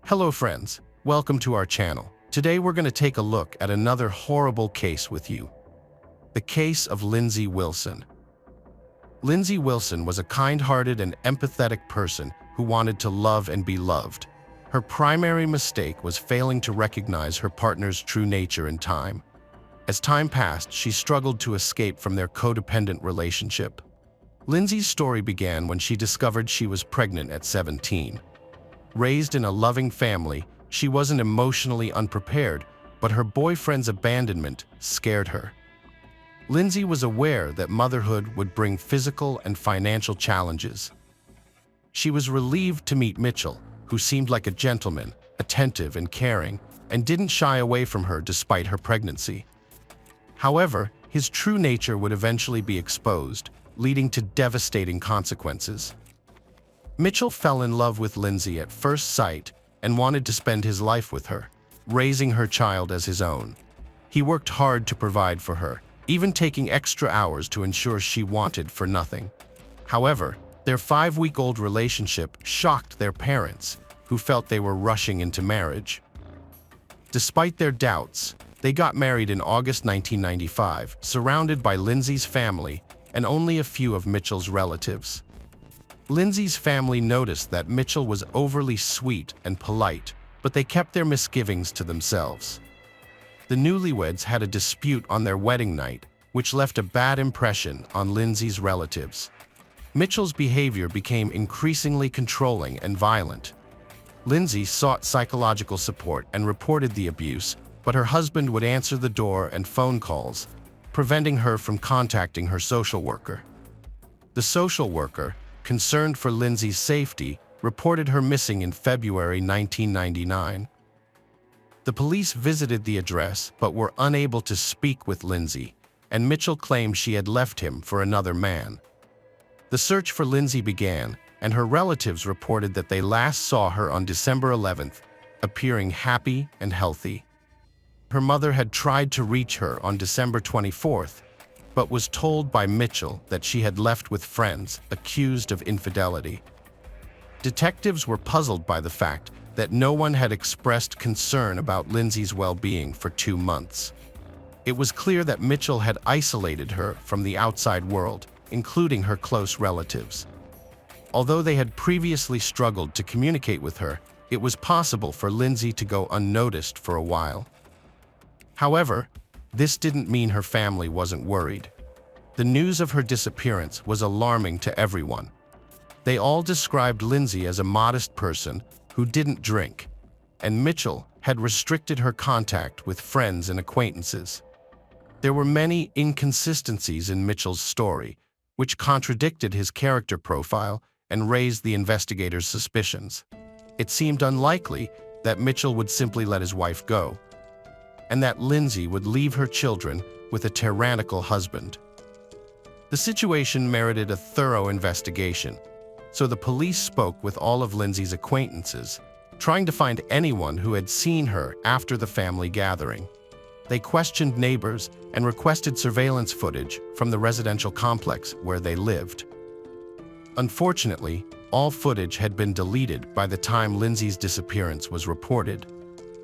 Hello friends, welcome to our channel. Today we're going to take a look at another horrible case with you. The case of Lynsey Wilson. Lynsey Wilson was a kind-hearted and empathetic person who wanted to love and be loved. Her primary mistake was failing to recognize her partner's true nature in time. As time passed, she struggled to escape from their codependent relationship. Lynsey's story began when she discovered she was pregnant at 17. Raised in a loving family, she wasn't emotionally unprepared, but her boyfriend's abandonment scared her. Lynsey was aware that motherhood would bring physical and financial challenges. She was relieved to meet Mitchell, who seemed like a gentleman, attentive and caring, and didn't shy away from her despite her pregnancy. However, his true nature would eventually be exposed, leading to devastating consequences. Mitchell fell in love with Lynsey at first sight and wanted to spend his life with her, raising her child as his own. He worked hard to provide for her, even taking extra hours to ensure she wanted for nothing. However, their 5-week-old relationship shocked their parents, who felt they were rushing into marriage. Despite their doubts, they got married in August 1995, surrounded by Lynsey's family and only a few of Mitchell's relatives. Lynsey's family noticed that Mitchell was overly sweet and polite, but they kept their misgivings to themselves. The newlyweds had a dispute on their wedding night, which left a bad impression on Lynsey's relatives. Mitchell's behavior became increasingly controlling and violent. Lynsey sought psychological support and reported the abuse, but her husband would answer the door and phone calls, preventing her from contacting her social worker. The social worker, concerned for Lynsey's safety, reported her missing in February 1999. The police visited the address but were unable to speak with Lynsey, and Mitchell claimed she had left him for another man. The search for Lynsey began, and her relatives reported that they last saw her on December 11th, appearing happy and healthy. Her mother had tried to reach her on December 24th, but was told by Mitchell that she had left with friends, accused of infidelity. Detectives were puzzled by the fact that no one had expressed concern about Lynsey's well-being for 2 months. It was clear that Mitchell had isolated her from the outside world, including her close relatives. Although they had previously struggled to communicate with her, it was possible for Lynsey to go unnoticed for a while. However, this didn't mean her family wasn't worried. The news of her disappearance was alarming to everyone. They all described Lynsey as a modest person who didn't drink, and Mitchell had restricted her contact with friends and acquaintances. There were many inconsistencies in Mitchell's story, which contradicted his character profile and raised the investigators' suspicions. It seemed unlikely that Mitchell would simply let his wife go, and that Lynsey would leave her children with a tyrannical husband. The situation merited a thorough investigation, so the police spoke with all of Lynsey's acquaintances, trying to find anyone who had seen her after the family gathering. They questioned neighbors and requested surveillance footage from the residential complex where they lived. Unfortunately, all footage had been deleted by the time Lynsey's disappearance was reported.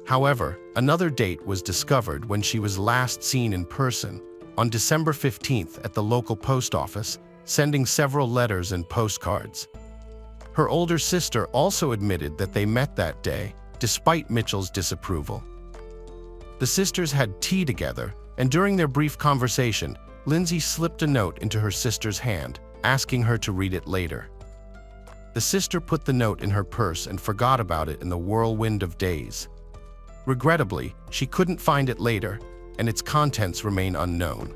However, another date was discovered when she was last seen in person, on December 15th at the local post office, sending several letters and postcards. Her older sister also admitted that they met that day, despite Mitchell's disapproval. The sisters had tea together, and during their brief conversation, Lynsey slipped a note into her sister's hand, asking her to read it later. The sister put the note in her purse and forgot about it in the whirlwind of days. Regrettably, she couldn't find it later, and its contents remain unknown.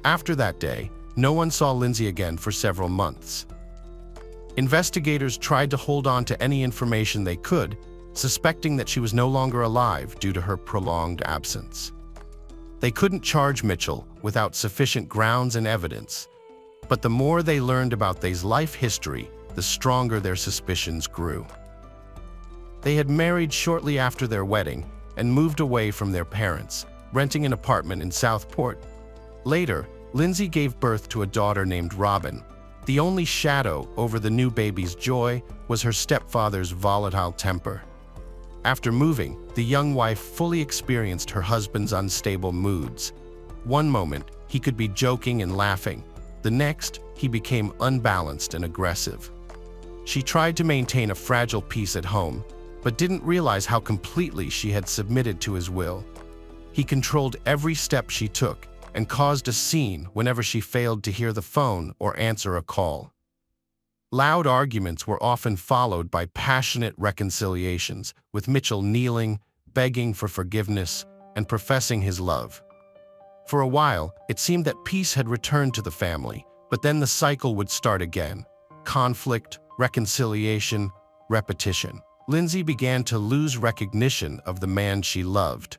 After that day, no one saw Lynsey again for several months. Investigators tried to hold on to any information they could, suspecting that she was no longer alive due to her prolonged absence. They couldn't charge Mitchell without sufficient grounds and evidence, but the more they learned about Thay's life history, the stronger their suspicions grew. They had married shortly after their wedding and moved away from their parents, renting an apartment in Southport. Later, Lynsey gave birth to a daughter named Robin. The only shadow over the new baby's joy was her stepfather's volatile temper. After moving, the young wife fully experienced her husband's unstable moods. One moment, he could be joking and laughing. The next, he became unbalanced and aggressive. She tried to maintain a fragile peace at home, but didn't realize how completely she had submitted to his will. He controlled every step she took and caused a scene whenever she failed to hear the phone or answer a call. Loud arguments were often followed by passionate reconciliations, with Mitchell kneeling, begging for forgiveness, and professing his love. For a while, it seemed that peace had returned to the family, but then the cycle would start again. Conflict, reconciliation, repetition. Lynsey began to lose recognition of the man she loved.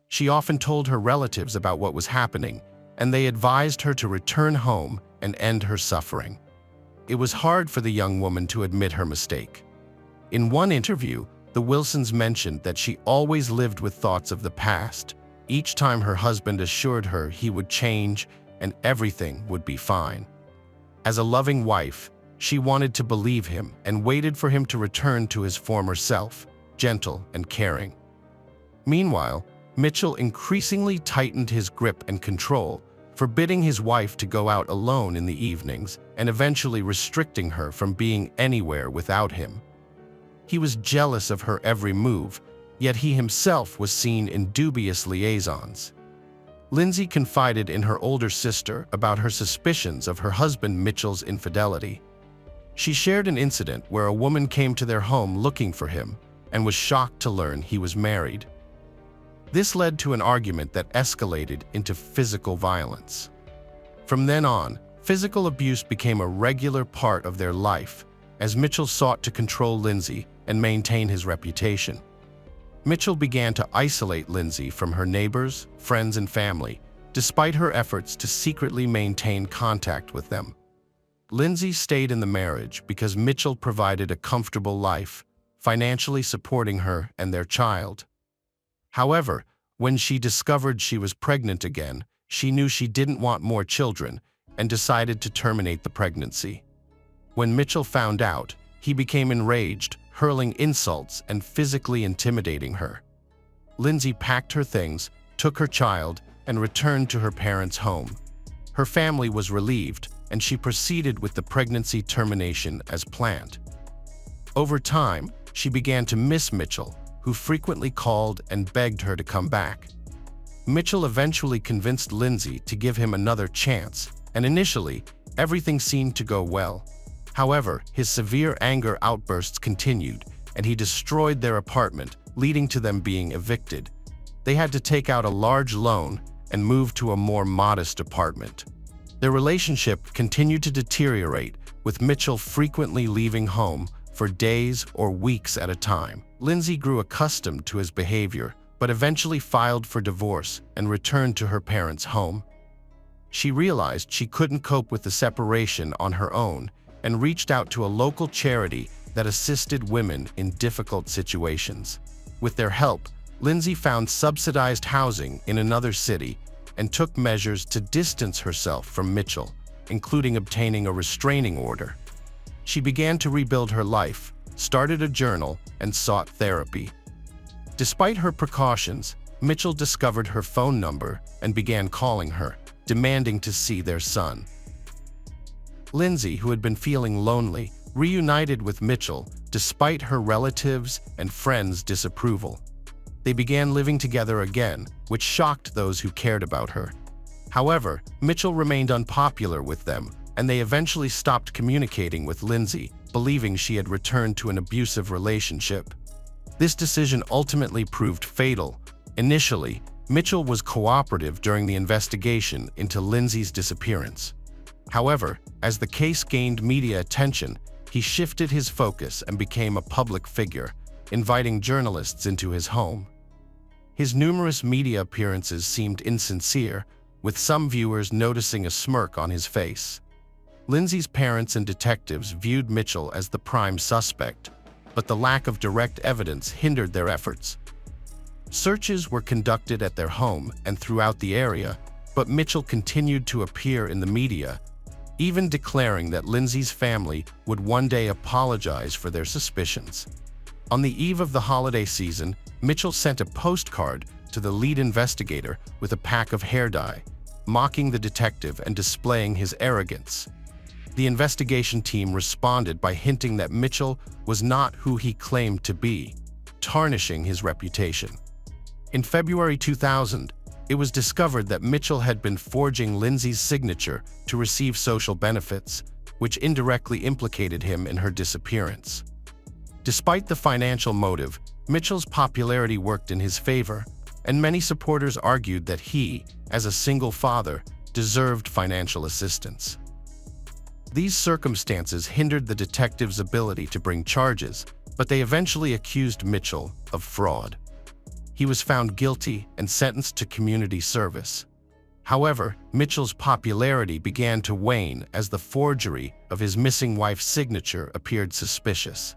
She often told her relatives about what was happening, and they advised her to return home and end her suffering. It was hard for the young woman to admit her mistake. In one interview, the Wilsons mentioned that she always lived with thoughts of the past. Each time her husband assured her he would change and everything would be fine. As a loving wife, she wanted to believe him and waited for him to return to his former self, gentle and caring. Meanwhile, Mitchell increasingly tightened his grip and control, forbidding his wife to go out alone in the evenings and eventually restricting her from being anywhere without him. He was jealous of her every move, yet he himself was seen in dubious liaisons. Lynsey confided in her older sister about her suspicions of her husband Mitchell's infidelity. She shared an incident where a woman came to their home looking for him and was shocked to learn he was married. This led to an argument that escalated into physical violence. From then on, physical abuse became a regular part of their life as Mitchell sought to control Lynsey and maintain his reputation. Mitchell began to isolate Lynsey from her neighbors, friends, and family, despite her efforts to secretly maintain contact with them. Lynsey stayed in the marriage because Mitchell provided a comfortable life, financially supporting her and their child. However, when she discovered she was pregnant again, she knew she didn't want more children and decided to terminate the pregnancy. When Mitchell found out, he became enraged, hurling insults and physically intimidating her. Lynsey packed her things, took her child, and returned to her parents' home. Her family was relieved, and she proceeded with the pregnancy termination as planned. Over time, she began to miss Mitchell, who frequently called and begged her to come back. Mitchell eventually convinced Lynsey to give him another chance, and initially, everything seemed to go well. However, his severe anger outbursts continued, and he destroyed their apartment, leading to them being evicted. They had to take out a large loan and move to a more modest apartment. Their relationship continued to deteriorate, with Mitchell frequently leaving home for days or weeks at a time. Lynsey grew accustomed to his behavior, but eventually filed for divorce and returned to her parents' home. She realized she couldn't cope with the separation on her own and reached out to a local charity that assisted women in difficult situations. With their help, Lynsey found subsidized housing in another city and took measures to distance herself from Mitchell, including obtaining a restraining order. She began to rebuild her life, started a journal, and sought therapy. Despite her precautions, Mitchell discovered her phone number and began calling her, demanding to see their son. Lynsey, who had been feeling lonely, reunited with Mitchell despite her relatives' and friends' disapproval. They began living together again, which shocked those who cared about her. However, Mitchell remained unpopular with them, and they eventually stopped communicating with Lynsey, believing she had returned to an abusive relationship. This decision ultimately proved fatal. Initially, Mitchell was cooperative during the investigation into Lynsey's disappearance. However, as the case gained media attention, he shifted his focus and became a public figure, inviting journalists into his home. His numerous media appearances seemed insincere, with some viewers noticing a smirk on his face. Lynsey's parents and detectives viewed Mitchell as the prime suspect, but the lack of direct evidence hindered their efforts. Searches were conducted at their home and throughout the area, but Mitchell continued to appear in the media, even declaring that Lynsey's family would one day apologize for their suspicions. On the eve of the holiday season, Mitchell sent a postcard to the lead investigator with a pack of hair dye, mocking the detective and displaying his arrogance. The investigation team responded by hinting that Mitchell was not who he claimed to be, tarnishing his reputation. In February 2000, it was discovered that Mitchell had been forging Lynsey's signature to receive social benefits, which indirectly implicated him in her disappearance. Despite the financial motive, Mitchell's popularity worked in his favor, and many supporters argued that he, as a single father, deserved financial assistance. These circumstances hindered the detectives' ability to bring charges, but they eventually accused Mitchell of fraud. He was found guilty and sentenced to community service. However, Mitchell's popularity began to wane as the forgery of his missing wife's signature appeared suspicious.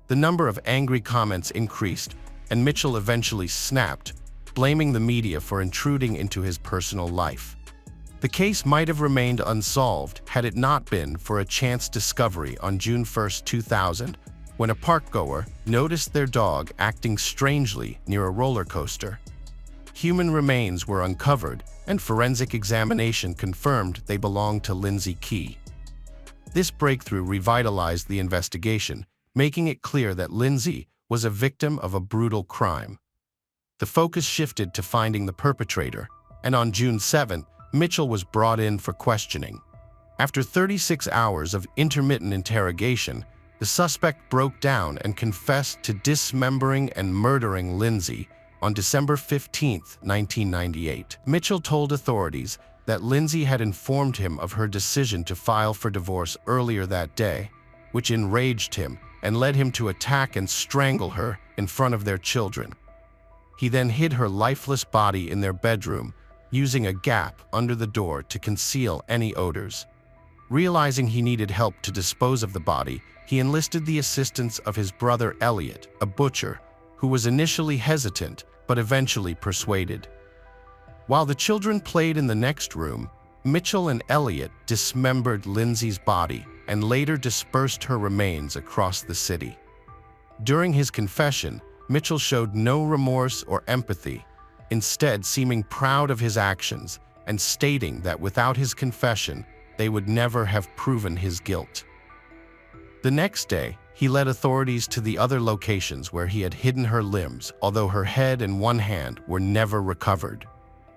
The number of angry comments increased, and Mitchell eventually snapped, blaming the media for intruding into his personal life. The case might have remained unsolved had it not been for a chance discovery on June 1, 2000, when a park-goer noticed their dog acting strangely near a roller coaster. Human remains were uncovered, and forensic examination confirmed they belonged to Lynsey Key. This breakthrough revitalized the investigation, making it clear that Lynsey was a victim of a brutal crime. The focus shifted to finding the perpetrator, and on June 7, Mitchell was brought in for questioning. After 36 hours of intermittent interrogation, the suspect broke down and confessed to dismembering and murdering Lynsey on December 15, 1998. Mitchell told authorities that Lynsey had informed him of her decision to file for divorce earlier that day, which enraged him and led him to attack and strangle her in front of their children. He then hid her lifeless body in their bedroom, using a gap under the door to conceal any odors. Realizing he needed help to dispose of the body, he enlisted the assistance of his brother Elliot, a butcher, who was initially hesitant but eventually persuaded. While the children played in the next room, Mitchell and Elliot dismembered Lynsey's body and later dispersed her remains across the city. During his confession, Mitchell showed no remorse or empathy, instead seeming proud of his actions and stating that without his confession, they would never have proven his guilt. The next day, he led authorities to the other locations where he had hidden her limbs, although her head and one hand were never recovered.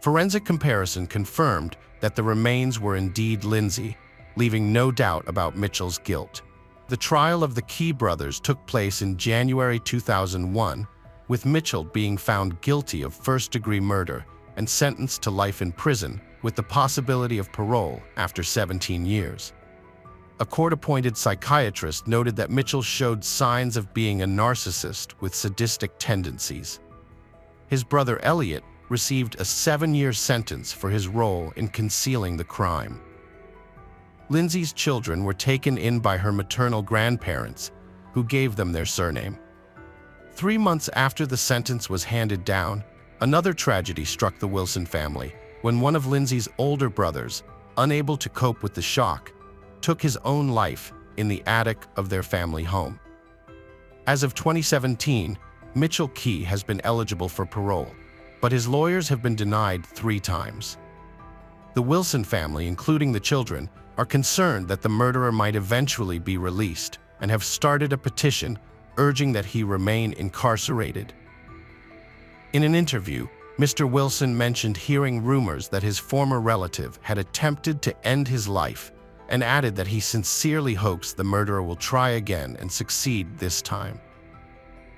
Forensic comparison confirmed that the remains were indeed Lynsey, leaving no doubt about Mitchell's guilt. The trial of the Key brothers took place in January 2001, with Mitchell being found guilty of first-degree murder and sentenced to life in prison with the possibility of parole after 17 years. A court-appointed psychiatrist noted that Mitchell showed signs of being a narcissist with sadistic tendencies. His brother Elliot received a 7-year sentence for his role in concealing the crime. Lynsey's children were taken in by her maternal grandparents, who gave them their surname. 3 months after the sentence was handed down, another tragedy struck the Wilson family when one of Lynsey's older brothers, unable to cope with the shock, took his own life in the attic of their family home. As of 2017, Mitchell Key has been eligible for parole, but his lawyers have been denied 3 times. The Wilson family, including the children, are concerned that the murderer might eventually be released and have started a petition urging that he remain incarcerated. In an interview, Mr. Wilson mentioned hearing rumors that his former relative had attempted to end his life and added that he sincerely hopes the murderer will try again and succeed this time.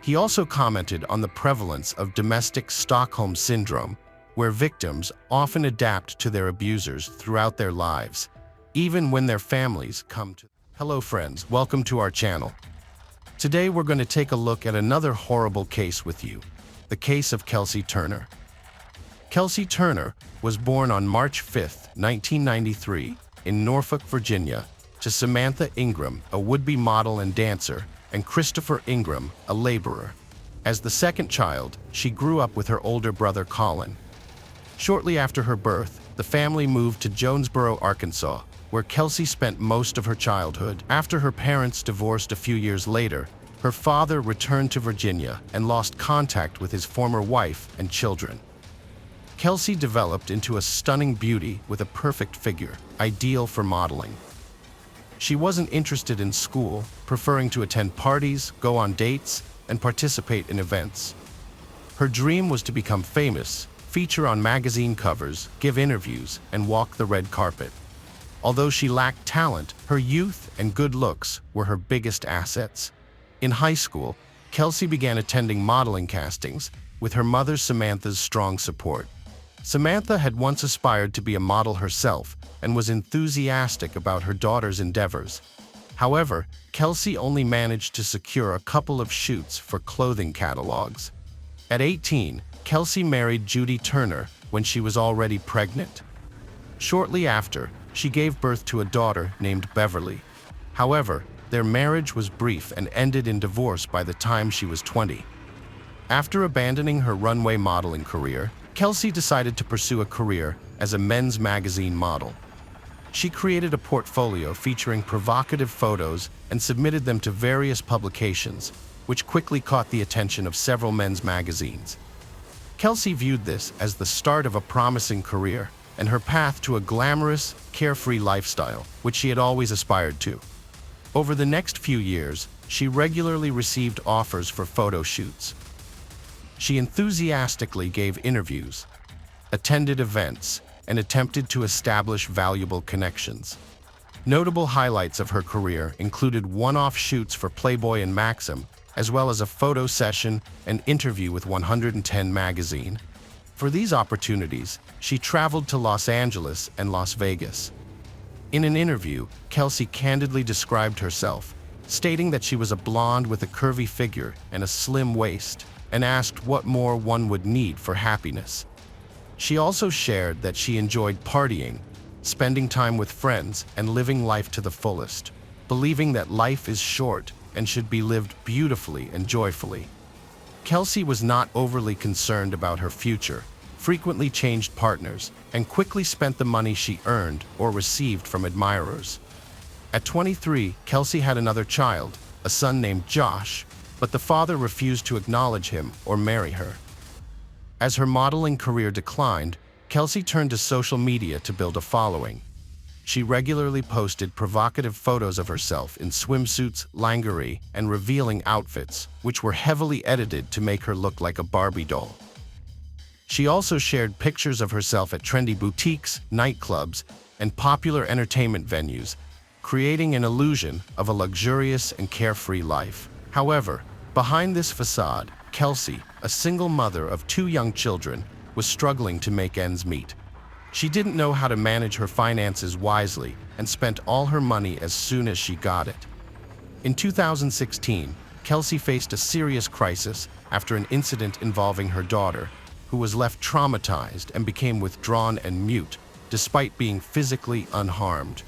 He also commented on the prevalence of domestic Stockholm syndrome, where victims often adapt to their abusers throughout their lives, even when their families come to. Hello friends, welcome to our channel. Today we're going to take a look at another horrible case with you, the case of Kelsey Turner. Kelsey Turner was born on March 5, 1993, in Norfolk, Virginia, to Samantha Ingram, a would-be model and dancer, and Christopher Ingram, a laborer. As the second child, she grew up with her older brother Colin. Shortly after her birth, the family moved to Jonesboro, Arkansas, where Kelsey spent most of her childhood. After her parents divorced a few years later, her father returned to Virginia and lost contact with his former wife and children. Kelsey developed into a stunning beauty with a perfect figure, ideal for modeling. She wasn't interested in school, preferring to attend parties, go on dates, and participate in events. Her dream was to become famous, feature on magazine covers, give interviews, and walk the red carpet. Although she lacked talent, her youth and good looks were her biggest assets. In high school, Kelsey began attending modeling castings, with her mother Samantha's strong support. Samantha had once aspired to be a model herself and was enthusiastic about her daughter's endeavors. However, Kelsey only managed to secure a couple of shoots for clothing catalogs. At 18, Kelsey married Judy Turner when she was already pregnant. Shortly after, she gave birth to a daughter named Beverly. However, their marriage was brief and ended in divorce by the time she was 20. After abandoning her runway modeling career, Kelsey decided to pursue a career as a men's magazine model. She created a portfolio featuring provocative photos and submitted them to various publications, which quickly caught the attention of several men's magazines. Kelsey viewed this as the start of a promising career and her path to a glamorous, carefree lifestyle, which she had always aspired to. Over the next few years, she regularly received offers for photo shoots. She enthusiastically gave interviews, attended events, and attempted to establish valuable connections. Notable highlights of her career included one-off shoots for Playboy and Maxim, as well as a photo session and interview with 110 magazine. For these opportunities, she traveled to Los Angeles and Las Vegas. In an interview, Kelsey candidly described herself, stating that she was a blonde with a curvy figure and a slim waist, and asked what more one would need for happiness. She also shared that she enjoyed partying, spending time with friends, and living life to the fullest, believing that life is short and should be lived beautifully and joyfully. Kelsey was not overly concerned about her future, frequently changed partners, and quickly spent the money she earned or received from admirers. At 23, Kelsey had another child, a son named Josh, but the father refused to acknowledge him or marry her. As her modeling career declined, Kelsey turned to social media to build a following. She regularly posted provocative photos of herself in swimsuits, lingerie, and revealing outfits, which were heavily edited to make her look like a Barbie doll. She also shared pictures of herself at trendy boutiques, nightclubs, and popular entertainment venues, creating an illusion of a luxurious and carefree life. However, behind this facade, Kelsey, a single mother of 2 young children, was struggling to make ends meet. She didn't know how to manage her finances wisely and spent all her money as soon as she got it. In 2016, Kelsey faced a serious crisis after an incident involving her daughter, who was left traumatized and became withdrawn and mute, despite being physically unharmed.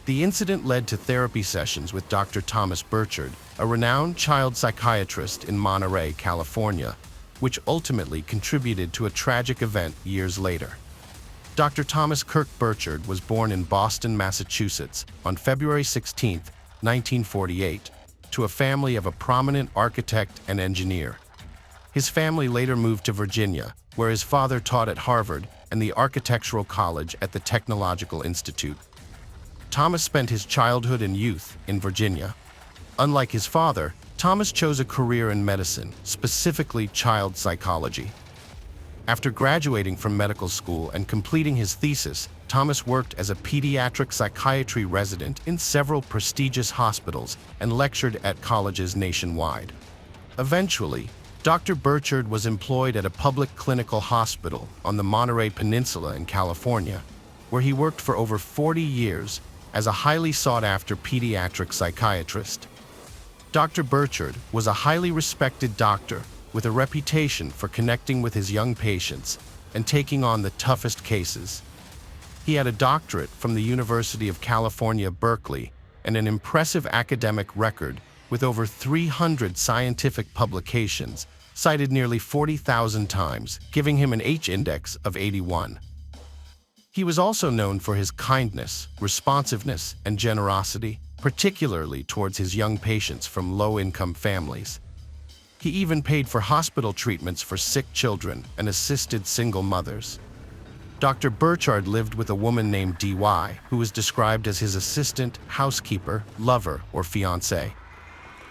The incident led to therapy sessions with Dr. Thomas Burchard, a renowned child psychiatrist in Monterey, California, which ultimately contributed to a tragic event years later. Dr. Thomas Kirk Burchard was born in Boston, Massachusetts, on February 16, 1948, to a family of a prominent architect and engineer. His family later moved to Virginia, where his father taught at Harvard and the Architectural College at the Technological Institute. Thomas spent his childhood and youth in Virginia. Unlike his father, Thomas chose a career in medicine, specifically child psychology. After graduating from medical school and completing his thesis, Thomas worked as a pediatric psychiatry resident in several prestigious hospitals and lectured at colleges nationwide. Eventually, Dr. Burchard was employed at a public clinical hospital on the Monterey Peninsula in California, where he worked for over 40 years as a highly sought-after pediatric psychiatrist. Dr. Burchard was a highly respected doctor with a reputation for connecting with his young patients and taking on the toughest cases. He had a doctorate from the University of California, Berkeley, and an impressive academic record with over 300 scientific publications, cited nearly 40,000 times, giving him an H-index of 81. He was also known for his kindness, responsiveness, and generosity. particularly towards his young patients from low-income families. He even paid for hospital treatments for sick children and assisted single mothers. Dr. Burchard lived with a woman named D.Y., who was described as his assistant, housekeeper, lover, or fiancée.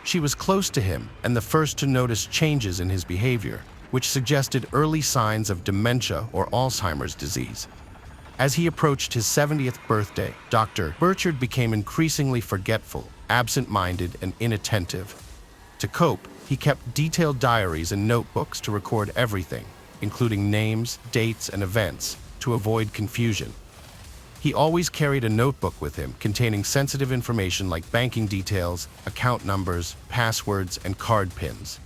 She was close to him and the first to notice changes in his behavior, which suggested early signs of dementia or Alzheimer's disease. As he approached his 70th birthday, Dr. Burchard became increasingly forgetful, absent-minded, and inattentive. To cope, he kept detailed diaries and notebooks to record everything, including names, dates, and events, to avoid confusion. He always carried a notebook with him containing sensitive information like banking details, account numbers, passwords, and card pins.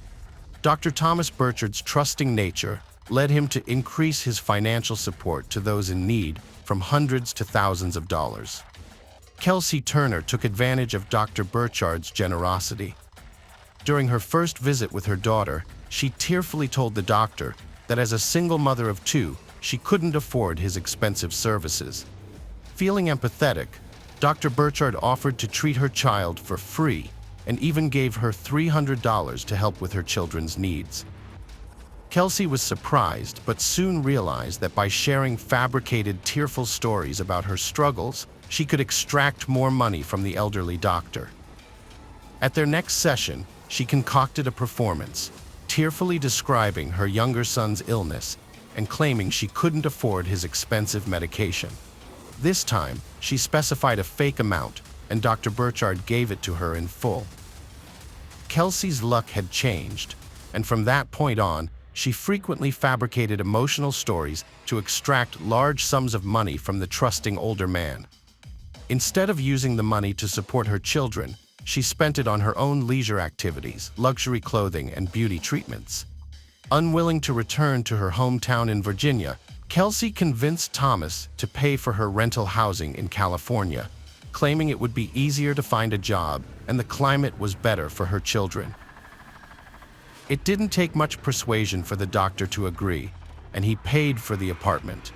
Dr. Thomas Burchard's trusting nature led him to increase his financial support to those in need from hundreds to thousands of dollars. Kelsey Turner took advantage of Dr. Burchard's generosity. During her first visit with her daughter, she tearfully told the doctor that as a single mother of two, she couldn't afford his expensive services. Feeling empathetic, Dr. Burchard offered to treat her child for free and even gave her $300 to help with her children's needs. Kelsey was surprised, but soon realized that by sharing fabricated, tearful stories about her struggles, she could extract more money from the elderly doctor. At their next session, she concocted a performance, tearfully describing her younger son's illness and claiming she couldn't afford his expensive medication. This time, she specified a fake amount, and Dr. Burchard gave it to her in full. Kelsey's luck had changed, and from that point on, she frequently fabricated emotional stories to extract large sums of money from the trusting older man. Instead of using the money to support her children, she spent it on her own leisure activities, luxury clothing, and beauty treatments. Unwilling to return to her hometown in Virginia, Kelsey convinced Thomas to pay for her rental housing in California, claiming it would be easier to find a job and the climate was better for her children. It didn't take much persuasion for the doctor to agree, and he paid for the apartment.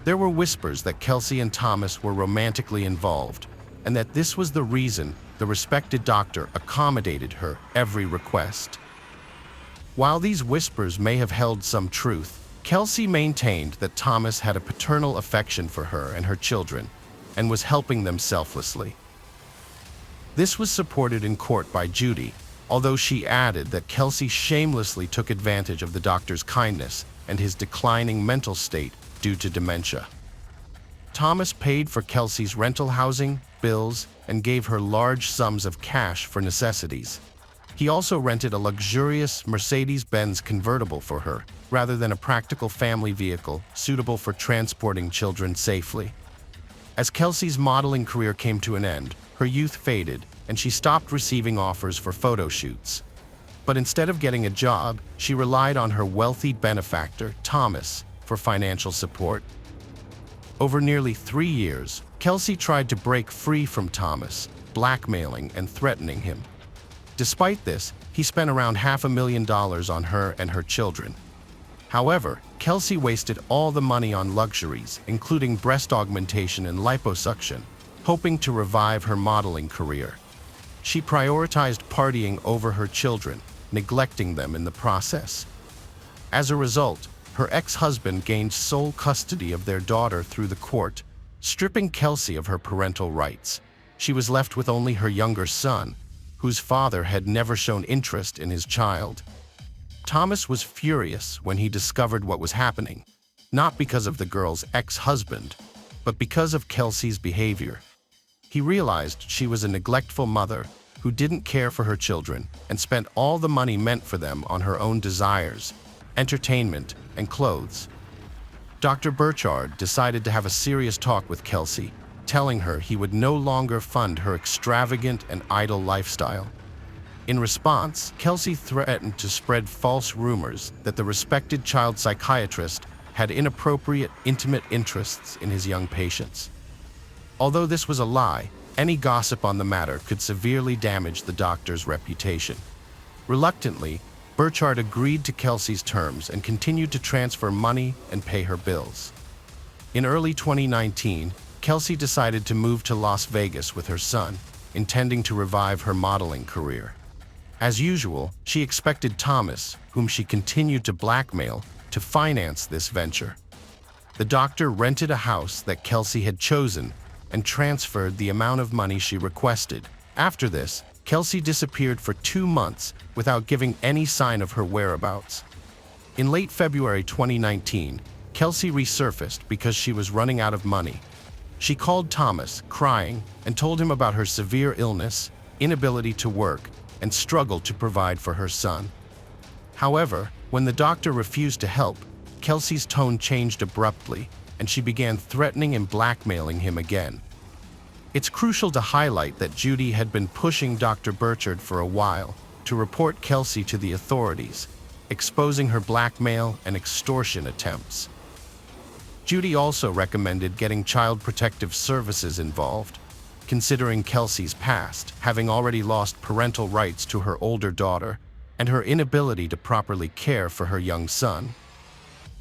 There were whispers that Kelsey and Thomas were romantically involved, and that this was the reason the respected doctor accommodated her every request. While these whispers may have held some truth, Kelsey maintained that Thomas had a paternal affection for her and her children, and was helping them selflessly. This was supported in court by Judy, although she added that Kelsey shamelessly took advantage of the doctor's kindness and his declining mental state due to dementia. Thomas paid for Kelsey's rental housing, bills, and gave her large sums of cash for necessities. He also rented a luxurious Mercedes-Benz convertible for her, rather than a practical family vehicle suitable for transporting children safely. As Kelsey's modeling career came to an end, her youth faded, and she stopped receiving offers for photo shoots. But instead of getting a job, she relied on her wealthy benefactor, Thomas, for financial support. Over nearly 3 years, Kelsey tried to break free from Thomas, blackmailing and threatening him. Despite this, he spent around $500,000 on her and her children. However, Kelsey wasted all the money on luxuries, including breast augmentation and liposuction, hoping to revive her modeling career. She prioritized partying over her children, neglecting them in the process. As a result, her ex-husband gained sole custody of their daughter through the court, stripping Kelsey of her parental rights. She was left with only her younger son, whose father had never shown interest in his child. Thomas was furious when he discovered what was happening, not because of the girl's ex-husband, but because of Kelsey's behavior. He realized she was a neglectful mother who didn't care for her children and spent all the money meant for them on her own desires, entertainment, and clothes. Dr. Burchard decided to have a serious talk with Kelsey, telling her he would no longer fund her extravagant and idle lifestyle. In response, Kelsey threatened to spread false rumors that the respected child psychiatrist had inappropriate, intimate interests in his young patients. Although this was a lie, any gossip on the matter could severely damage the doctor's reputation. Reluctantly, Burchard agreed to Kelsey's terms and continued to transfer money and pay her bills. In early 2019, Kelsey decided to move to Las Vegas with her son, intending to revive her modeling career. As usual, she expected Thomas, whom she continued to blackmail, to finance this venture. The doctor rented a house that Kelsey had chosen and transferred the amount of money she requested. After this, Kelsey disappeared for 2 months without giving any sign of her whereabouts. In late February 2019, Kelsey resurfaced because she was running out of money. She called Thomas, crying, and told him about her severe illness, inability to work, and struggle to provide for her son. However, when the doctor refused to help, Kelsey's tone changed abruptly, and she began threatening and blackmailing him again. It's crucial to highlight that Judy had been pushing Dr. Burchard for a while to report Kelsey to the authorities, exposing her blackmail and extortion attempts. Judy also recommended getting Child Protective Services involved, considering Kelsey's past, having already lost parental rights to her older daughter, and her inability to properly care for her young son.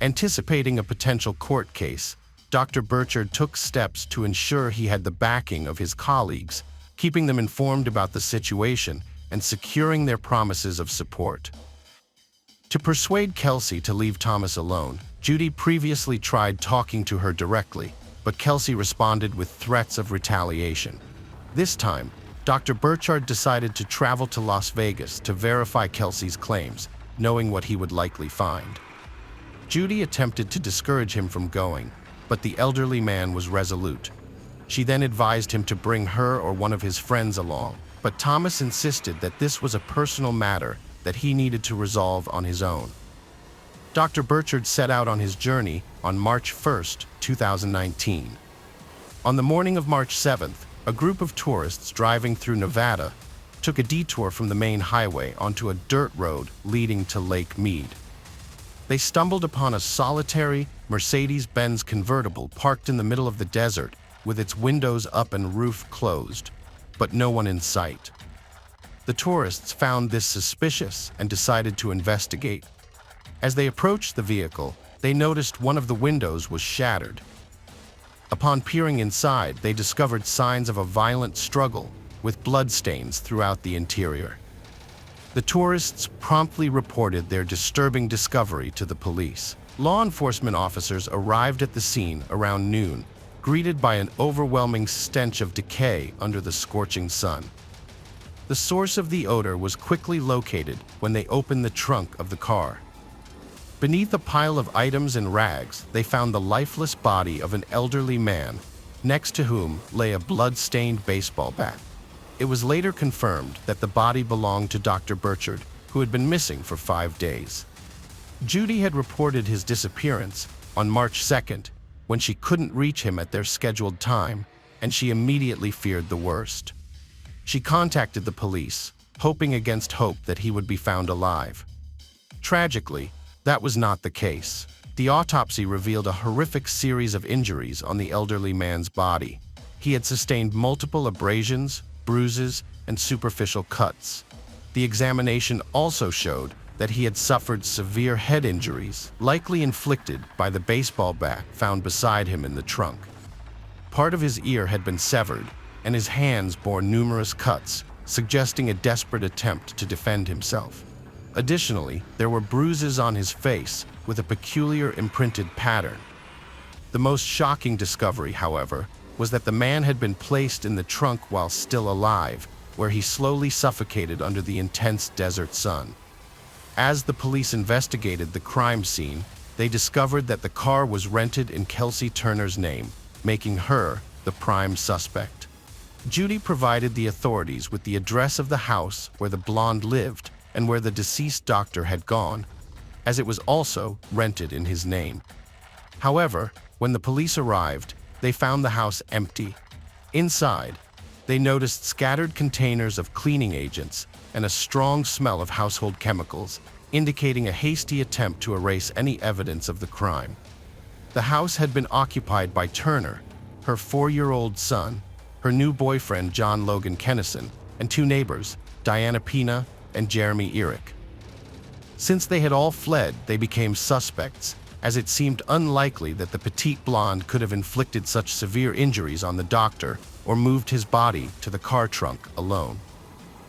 Anticipating a potential court case, Dr. Burchard took steps to ensure he had the backing of his colleagues, keeping them informed about the situation and securing their promises of support. To persuade Kelsey to leave Thomas alone, Judy previously tried talking to her directly, but Kelsey responded with threats of retaliation. This time, Dr. Burchard decided to travel to Las Vegas to verify Kelsey's claims, knowing what he would likely find. Judy attempted to discourage him from going, but the elderly man was resolute. She then advised him to bring her or one of his friends along, but Thomas insisted that this was a personal matter that he needed to resolve on his own. Dr. Burchard set out on his journey on March 1st, 2019. On the morning of March 7th, a group of tourists driving through Nevada took a detour from the main highway onto a dirt road leading to Lake Mead. They stumbled upon a solitary Mercedes-Benz convertible parked in the middle of the desert with its windows up and roof closed, but no one in sight. The tourists found this suspicious and decided to investigate. As they approached the vehicle, they noticed one of the windows was shattered. Upon peering inside, they discovered signs of a violent struggle with bloodstains throughout the interior. The tourists promptly reported their disturbing discovery to the police. Law enforcement officers arrived at the scene around noon, greeted by an overwhelming stench of decay under the scorching sun. The source of the odor was quickly located when they opened the trunk of the car. Beneath a pile of items and rags, they found the lifeless body of an elderly man, next to whom lay a blood-stained baseball bat. It was later confirmed that the body belonged to Dr. Burchard, who had been missing for 5 days. Judy had reported his disappearance on March 2nd, when she couldn't reach him at their scheduled time, and she immediately feared the worst. She contacted the police, hoping against hope that he would be found alive. Tragically, that was not the case. The autopsy revealed a horrific series of injuries on the elderly man's body. He had sustained multiple abrasions, bruises, and superficial cuts. The examination also showed that he had suffered severe head injuries, likely inflicted by the baseball bat found beside him in the trunk. Part of his ear had been severed, and his hands bore numerous cuts, suggesting a desperate attempt to defend himself. Additionally, there were bruises on his face with a peculiar imprinted pattern. The most shocking discovery, however, was that the man had been placed in the trunk while still alive, where he slowly suffocated under the intense desert sun. As the police investigated the crime scene, they discovered that the car was rented in Kelsey Turner's name, making her the prime suspect. Judy provided the authorities with the address of the house where the blonde lived and where the deceased doctor had gone, as it was also rented in his name. However, when the police arrived, they found the house empty. Inside, they noticed scattered containers of cleaning agents and a strong smell of household chemicals, indicating a hasty attempt to erase any evidence of the crime. The house had been occupied by Turner, her 4-year-old son, her new boyfriend John Logan Kennison, and 2 neighbors, Diana Pina and Jeremy Eric. Since they had all fled, they became suspects, as it seemed unlikely that the petite blonde could have inflicted such severe injuries on the doctor or moved his body to the car trunk alone.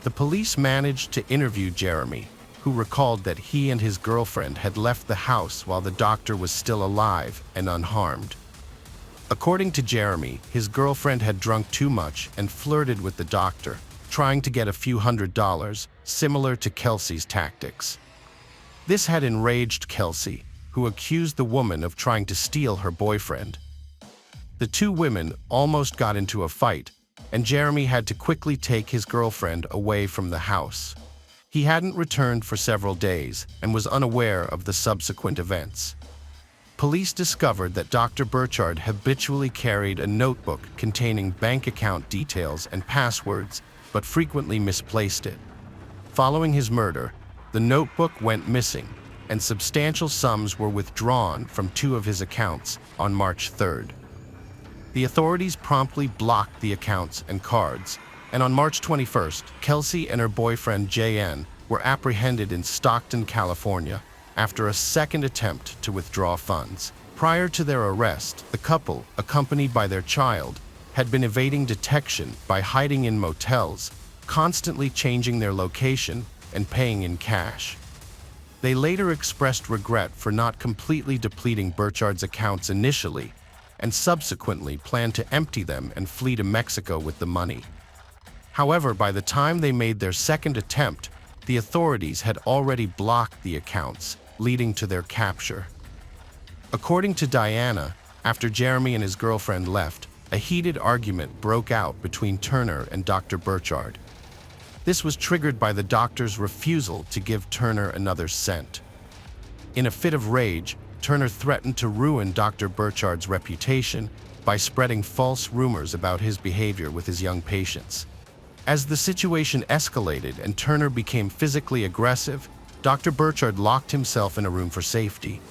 The police managed to interview Jeremy, who recalled that he and his girlfriend had left the house while the doctor was still alive and unharmed. According to Jeremy, his girlfriend had drunk too much and flirted with the doctor, trying to get a few $100s, similar to Kelsey's tactics. This had enraged Kelsey, who accused the woman of trying to steal her boyfriend. The two women almost got into a fight, and Jeremy had to quickly take his girlfriend away from the house. He hadn't returned for several days and was unaware of the subsequent events. Police discovered that Dr. Burchard habitually carried a notebook containing bank account details and passwords, but frequently misplaced it. Following his murder, the notebook went missing, and substantial sums were withdrawn from two of his accounts on March 3rd. The authorities promptly blocked the accounts and cards, and on March 21st, Kelsey and her boyfriend JN were apprehended in Stockton, California, after a second attempt to withdraw funds. Prior to their arrest, the couple, accompanied by their child, had been evading detection by hiding in motels, constantly changing their location and paying in cash. They later expressed regret for not completely depleting Burchard's accounts initially, and subsequently planned to empty them and flee to Mexico with the money. However, by the time they made their second attempt, the authorities had already blocked the accounts, leading to their capture. According to Diana, after Jeremy and his girlfriend left, a heated argument broke out between Turner and Dr. Burchard. This was triggered by the doctor's refusal to give Turner another cent. In a fit of rage, Turner threatened to ruin Dr. Burchard's reputation by spreading false rumors about his behavior with his young patients. As the situation escalated and Turner became physically aggressive, Dr. Burchard locked himself in a room for safety.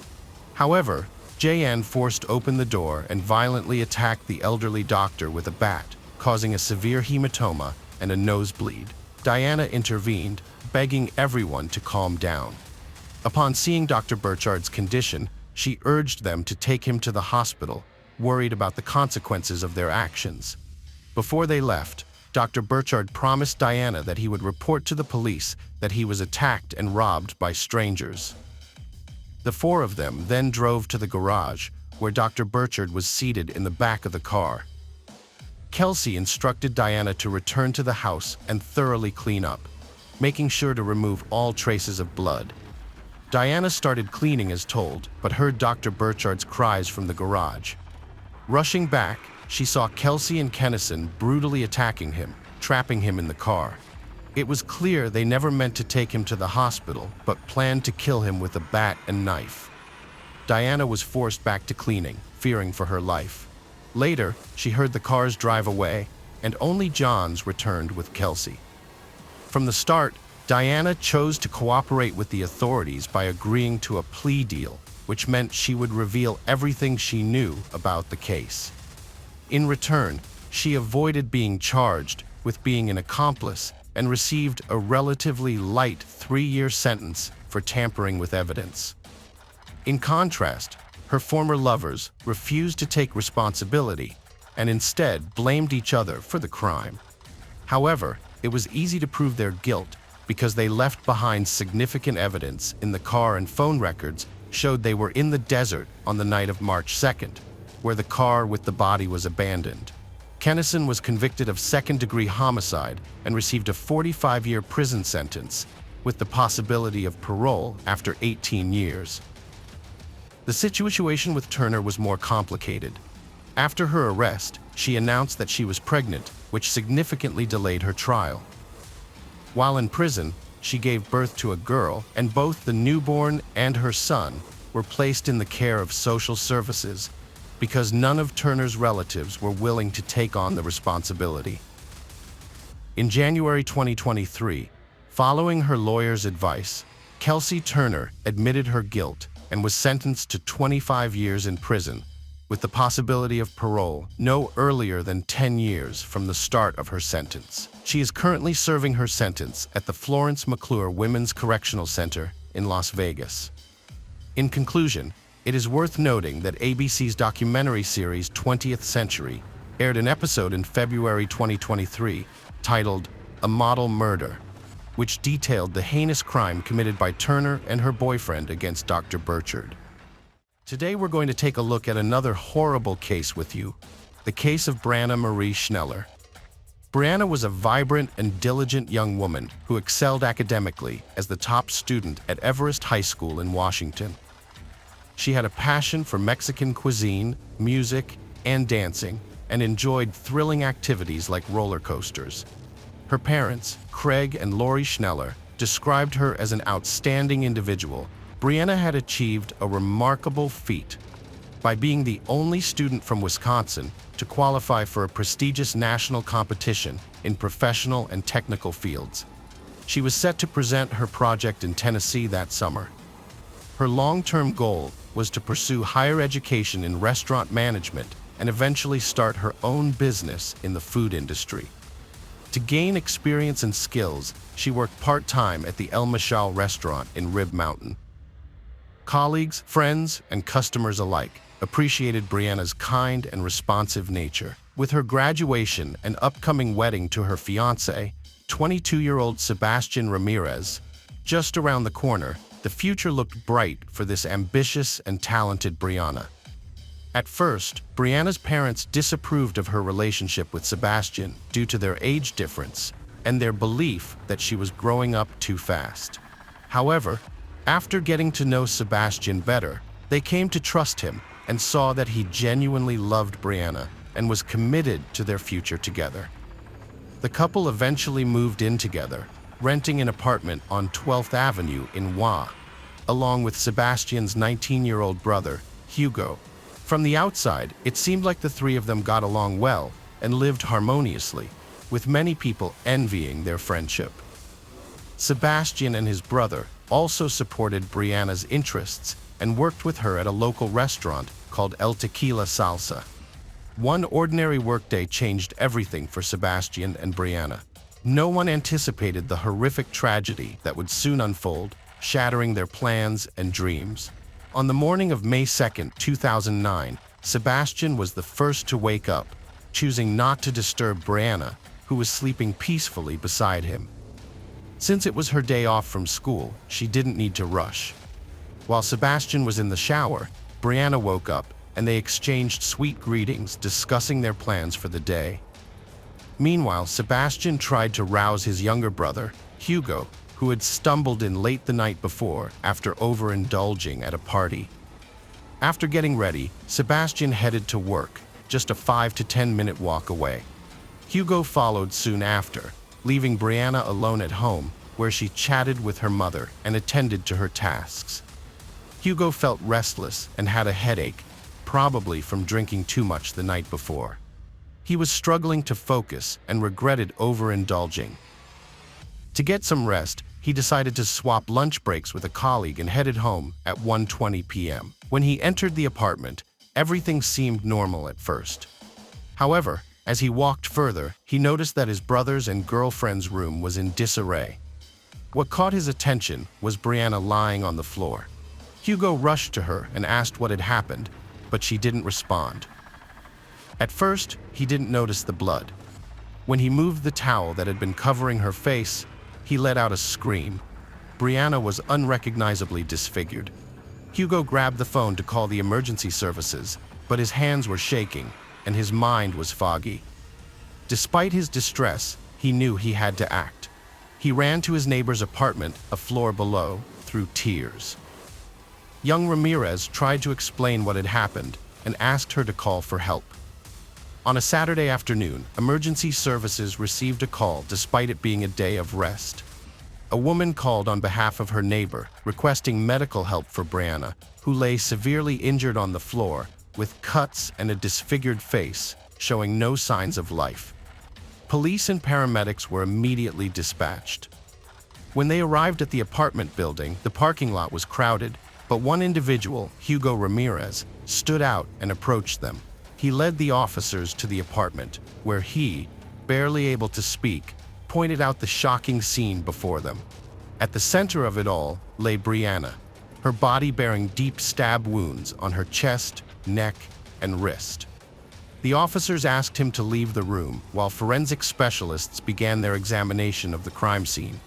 However, JN forced open the door and violently attacked the elderly doctor with a bat, causing a severe hematoma and a nosebleed. Diana intervened, begging everyone to calm down. Upon seeing Dr. Burchard's condition, she urged them to take him to the hospital, worried about the consequences of their actions. Before they left, Dr. Burchard promised Diana that he would report to the police that he was attacked and robbed by strangers. The four of them then drove to the garage, where Dr. Burchard was seated in the back of the car. Kelsey instructed Diana to return to the house and thoroughly clean up, making sure to remove all traces of blood. Diana started cleaning as told, but heard Dr. Burchard's cries from the garage. Rushing back, she saw Kelsey and Kennison brutally attacking him, trapping him in the car. It was clear they never meant to take him to the hospital, but planned to kill him with a bat and knife. Diana was forced back to cleaning, fearing for her life. Later, she heard the cars drive away, and only Johns returned with Kelsey. From the start, Diana chose to cooperate with the authorities by agreeing to a plea deal, which meant she would reveal everything she knew about the case. In return, she avoided being charged with being an accomplice and received a relatively light 3-year sentence for tampering with evidence. In contrast, her former lovers refused to take responsibility and instead blamed each other for the crime. However, it was easy to prove their guilt because they left behind significant evidence in the car, and phone records showed they were in the desert on the night of March 2nd, where the car with the body was abandoned. Kennison was convicted of second-degree homicide and received a 45-year prison sentence, with the possibility of parole after 18 years. The situation with Turner was more complicated. After her arrest, she announced that she was pregnant, which significantly delayed her trial. While in prison, she gave birth to a girl, and both the newborn and her son were placed in the care of social services because none of Turner's relatives were willing to take on the responsibility. In January 2023, following her lawyer's advice, Kelsey Turner admitted her guilt and was sentenced to 25 years in prison, with the possibility of parole no earlier than 10 years from the start of her sentence. She is currently serving her sentence at the Florence McClure Women's Correctional Center in Las Vegas. In conclusion, it is worth noting that ABC's documentary series 20th Century aired an episode in February 2023 titled A Model Murder, which detailed the heinous crime committed by Turner and her boyfriend against Dr. Burchard. Today we're going to take a look at another horrible case with you, the case of Brianna Marie Schneller. Brianna was a vibrant and diligent young woman who excelled academically as the top student at Everest High School in Washington. She had a passion for Mexican cuisine, music, and dancing, and enjoyed thrilling activities like roller coasters. Her parents, Craig and Lori Schneller, described her as an outstanding individual. Brianna had achieved a remarkable feat by being the only student from Wisconsin to qualify for a prestigious national competition in professional and technical fields. She was set to present her project in Tennessee that summer. Her long-term goal was to pursue higher education in restaurant management and eventually start her own business in the food industry. To gain experience and skills, she worked part-time at the El Michal restaurant in Rib Mountain. Colleagues, friends, and customers alike appreciated Brianna's kind and responsive nature. With her graduation and upcoming wedding to her fiancé, 22-year-old Sebastian Ramirez, just around the corner, the future looked bright for this ambitious and talented Brianna. At first, Brianna's parents disapproved of her relationship with Sebastian due to their age difference and their belief that she was growing up too fast. However, after getting to know Sebastian better, they came to trust him and saw that he genuinely loved Brianna and was committed to their future together. The couple eventually moved in together, renting an apartment on 12th Avenue in Wa, along with Sebastian's 19-year-old brother, Hugo. From the outside, it seemed like the three of them got along well and lived harmoniously, with many people envying their friendship. Sebastian and his brother also supported Brianna's interests and worked with her at a local restaurant called El Tequila Salsa. One ordinary workday changed everything for Sebastian and Brianna. No one anticipated the horrific tragedy that would soon unfold, shattering their plans and dreams. On the morning of May 2, 2009, Sebastian was the first to wake up, choosing not to disturb Brianna, who was sleeping peacefully beside him. Since it was her day off from school, she didn't need to rush. While Sebastian was in the shower, Brianna woke up and they exchanged sweet greetings, discussing their plans for the day. Meanwhile, Sebastian tried to rouse his younger brother, Hugo, who had stumbled in late the night before after overindulging at a party. After getting ready, Sebastian headed to work, just a 5 to 10 minute walk away. Hugo followed soon after, leaving Brianna alone at home, where she chatted with her mother and attended to her tasks. Hugo felt restless and had a headache, probably from drinking too much the night before. He was struggling to focus and regretted overindulging. To get some rest, he decided to swap lunch breaks with a colleague and headed home at 1:20 p.m. When he entered the apartment, everything seemed normal at first. However, as he walked further, he noticed that his brother's and girlfriend's room was in disarray. What caught his attention was Brianna lying on the floor. Hugo rushed to her and asked what had happened, but she didn't respond. At first, he didn't notice the blood. When he moved the towel that had been covering her face, he let out a scream. Brianna was unrecognizably disfigured. Hugo grabbed the phone to call the emergency services, but his hands were shaking and his mind was foggy. Despite his distress, he knew he had to act. He ran to his neighbor's apartment, a floor below, through tears. Young Ramirez tried to explain what had happened and asked her to call for help. On a Saturday afternoon, emergency services received a call despite it being a day of rest. A woman called on behalf of her neighbor, requesting medical help for Brianna, who lay severely injured on the floor, with cuts and a disfigured face, showing no signs of life. Police and paramedics were immediately dispatched. When they arrived at the apartment building, the parking lot was crowded, but one individual, Hugo Ramirez, stood out and approached them. He led the officers to the apartment, where he, barely able to speak, pointed out the shocking scene before them. At the center of it all lay Brianna, her body bearing deep stab wounds on her chest, neck, and wrist. The officers asked him to leave the room while forensic specialists began their examination of the crime scene.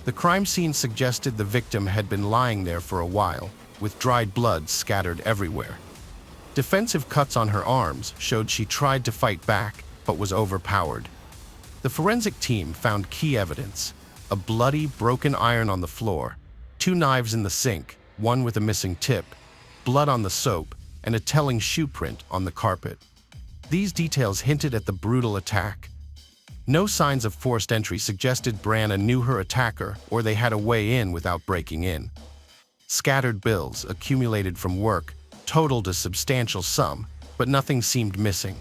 The crime scene suggested the victim had been lying there for a while, with dried blood scattered everywhere. Defensive cuts on her arms showed she tried to fight back, but was overpowered. The forensic team found key evidence: a bloody, broken iron on the floor, 2 knives in the sink, one with a missing tip, blood on the soap, and a telling shoe print on the carpet. These details hinted at the brutal attack. No signs of forced entry suggested Brianna knew her attacker or they had a way in without breaking in. Scattered bills, accumulated from work, totaled a substantial sum, but nothing seemed missing.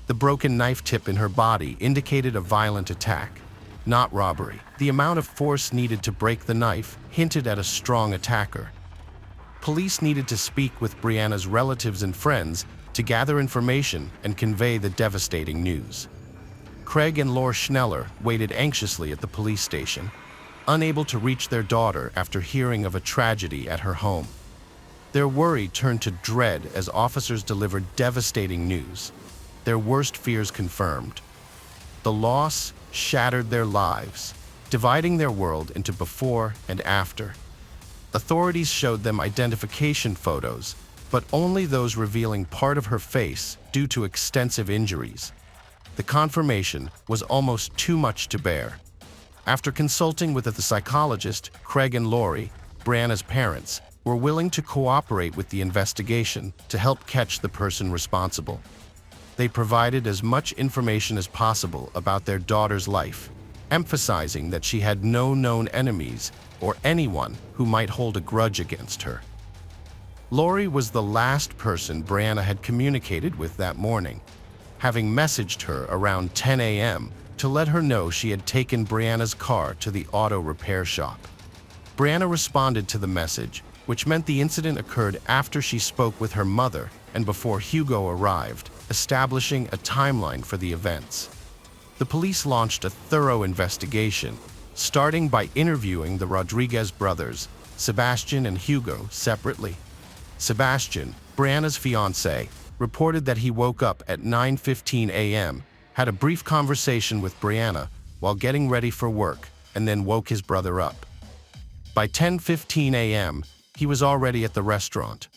The broken knife tip in her body indicated a violent attack, not robbery. The amount of force needed to break the knife hinted at a strong attacker. Police needed to speak with Brianna's relatives and friends to gather information and convey the devastating news. Craig and Laura Schneller waited anxiously at the police station, unable to reach their daughter after hearing of a tragedy at her home. Their worry turned to dread as officers delivered devastating news, their worst fears confirmed. The loss shattered their lives, dividing their world into before and after. Authorities showed them identification photos, but only those revealing part of her face due to extensive injuries. The confirmation was almost too much to bear. After consulting with the psychologist, Craig and Lori, Brianna's parents, were willing to cooperate with the investigation to help catch the person responsible. They provided as much information as possible about their daughter's life, emphasizing that she had no known enemies or anyone who might hold a grudge against her. Lori was the last person Brianna had communicated with that morning, having messaged her around 10 a.m. to let her know she had taken Brianna's car to the auto repair shop. Brianna responded to the message, which meant the incident occurred after she spoke with her mother and before Hugo arrived, establishing a timeline for the events. The police launched a thorough investigation, starting by interviewing the Rodriguez brothers, Sebastian and Hugo, separately. Sebastian, Brianna's fiancé, reported that he woke up at 9:15 a.m., had a brief conversation with Brianna while getting ready for work, and then woke his brother up. By 10:15 a.m., he was already at the restaurant.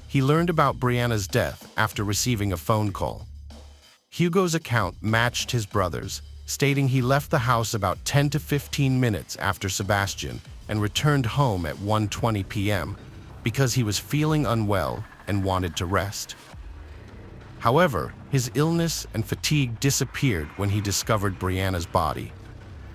He learned about Brianna's death after receiving a phone call. Hugo's account matched his brother's, stating he left the house about 10 to 15 minutes after Sebastian and returned home at 1:20 p.m. because he was feeling unwell and wanted to rest. However, his illness and fatigue disappeared when he discovered Brianna's body.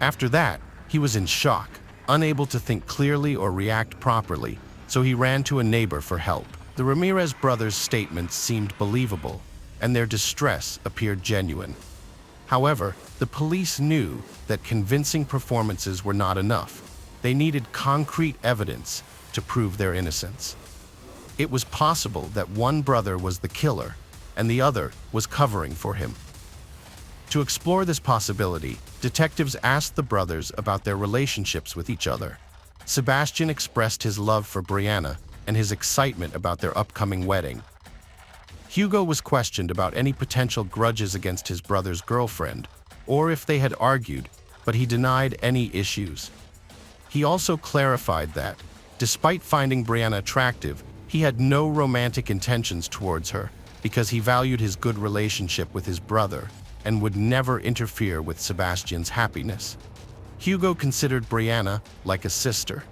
After that, he was in shock, unable to think clearly or react properly, so he ran to a neighbor for help. The Ramirez brothers' statements seemed believable, and their distress appeared genuine. However, the police knew that convincing performances were not enough. They needed concrete evidence to prove their innocence. It was possible that one brother was the killer, and the other was covering for him. To explore this possibility, detectives asked the brothers about their relationships with each other. Sebastian expressed his love for Brianna and his excitement about their upcoming wedding. Hugo was questioned about any potential grudges against his brother's girlfriend, or if they had argued, but he denied any issues. He also clarified that, despite finding Brianna attractive, he had no romantic intentions towards her because he valued his good relationship with his brother and would never interfere with Sebastian's happiness. Hugo considered Brianna like a sister.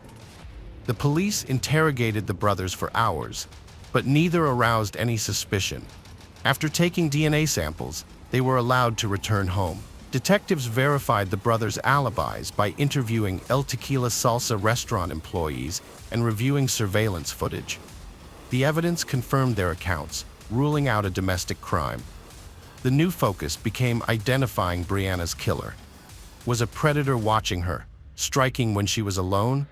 The police interrogated the brothers for hours, but neither aroused any suspicion. After taking DNA samples, they were allowed to return home. Detectives verified the brothers' alibis by interviewing El Tequila Salsa restaurant employees and reviewing surveillance footage. The evidence confirmed their accounts, ruling out a domestic crime. The new focus became identifying Brianna's killer. Was a predator watching her, striking when she was alone?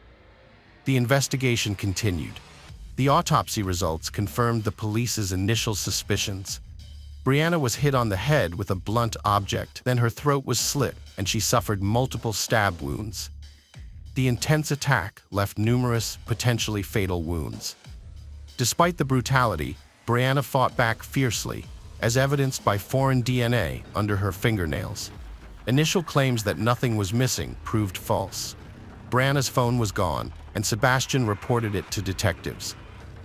The investigation continued. The autopsy results confirmed the police's initial suspicions. Brianna was hit on the head with a blunt object, then her throat was slit and she suffered multiple stab wounds. The intense attack left numerous, potentially fatal wounds. Despite the brutality, Brianna fought back fiercely, as evidenced by foreign DNA under her fingernails. Initial claims that nothing was missing proved false. Brianna's phone was gone, and Sebastian reported it to detectives.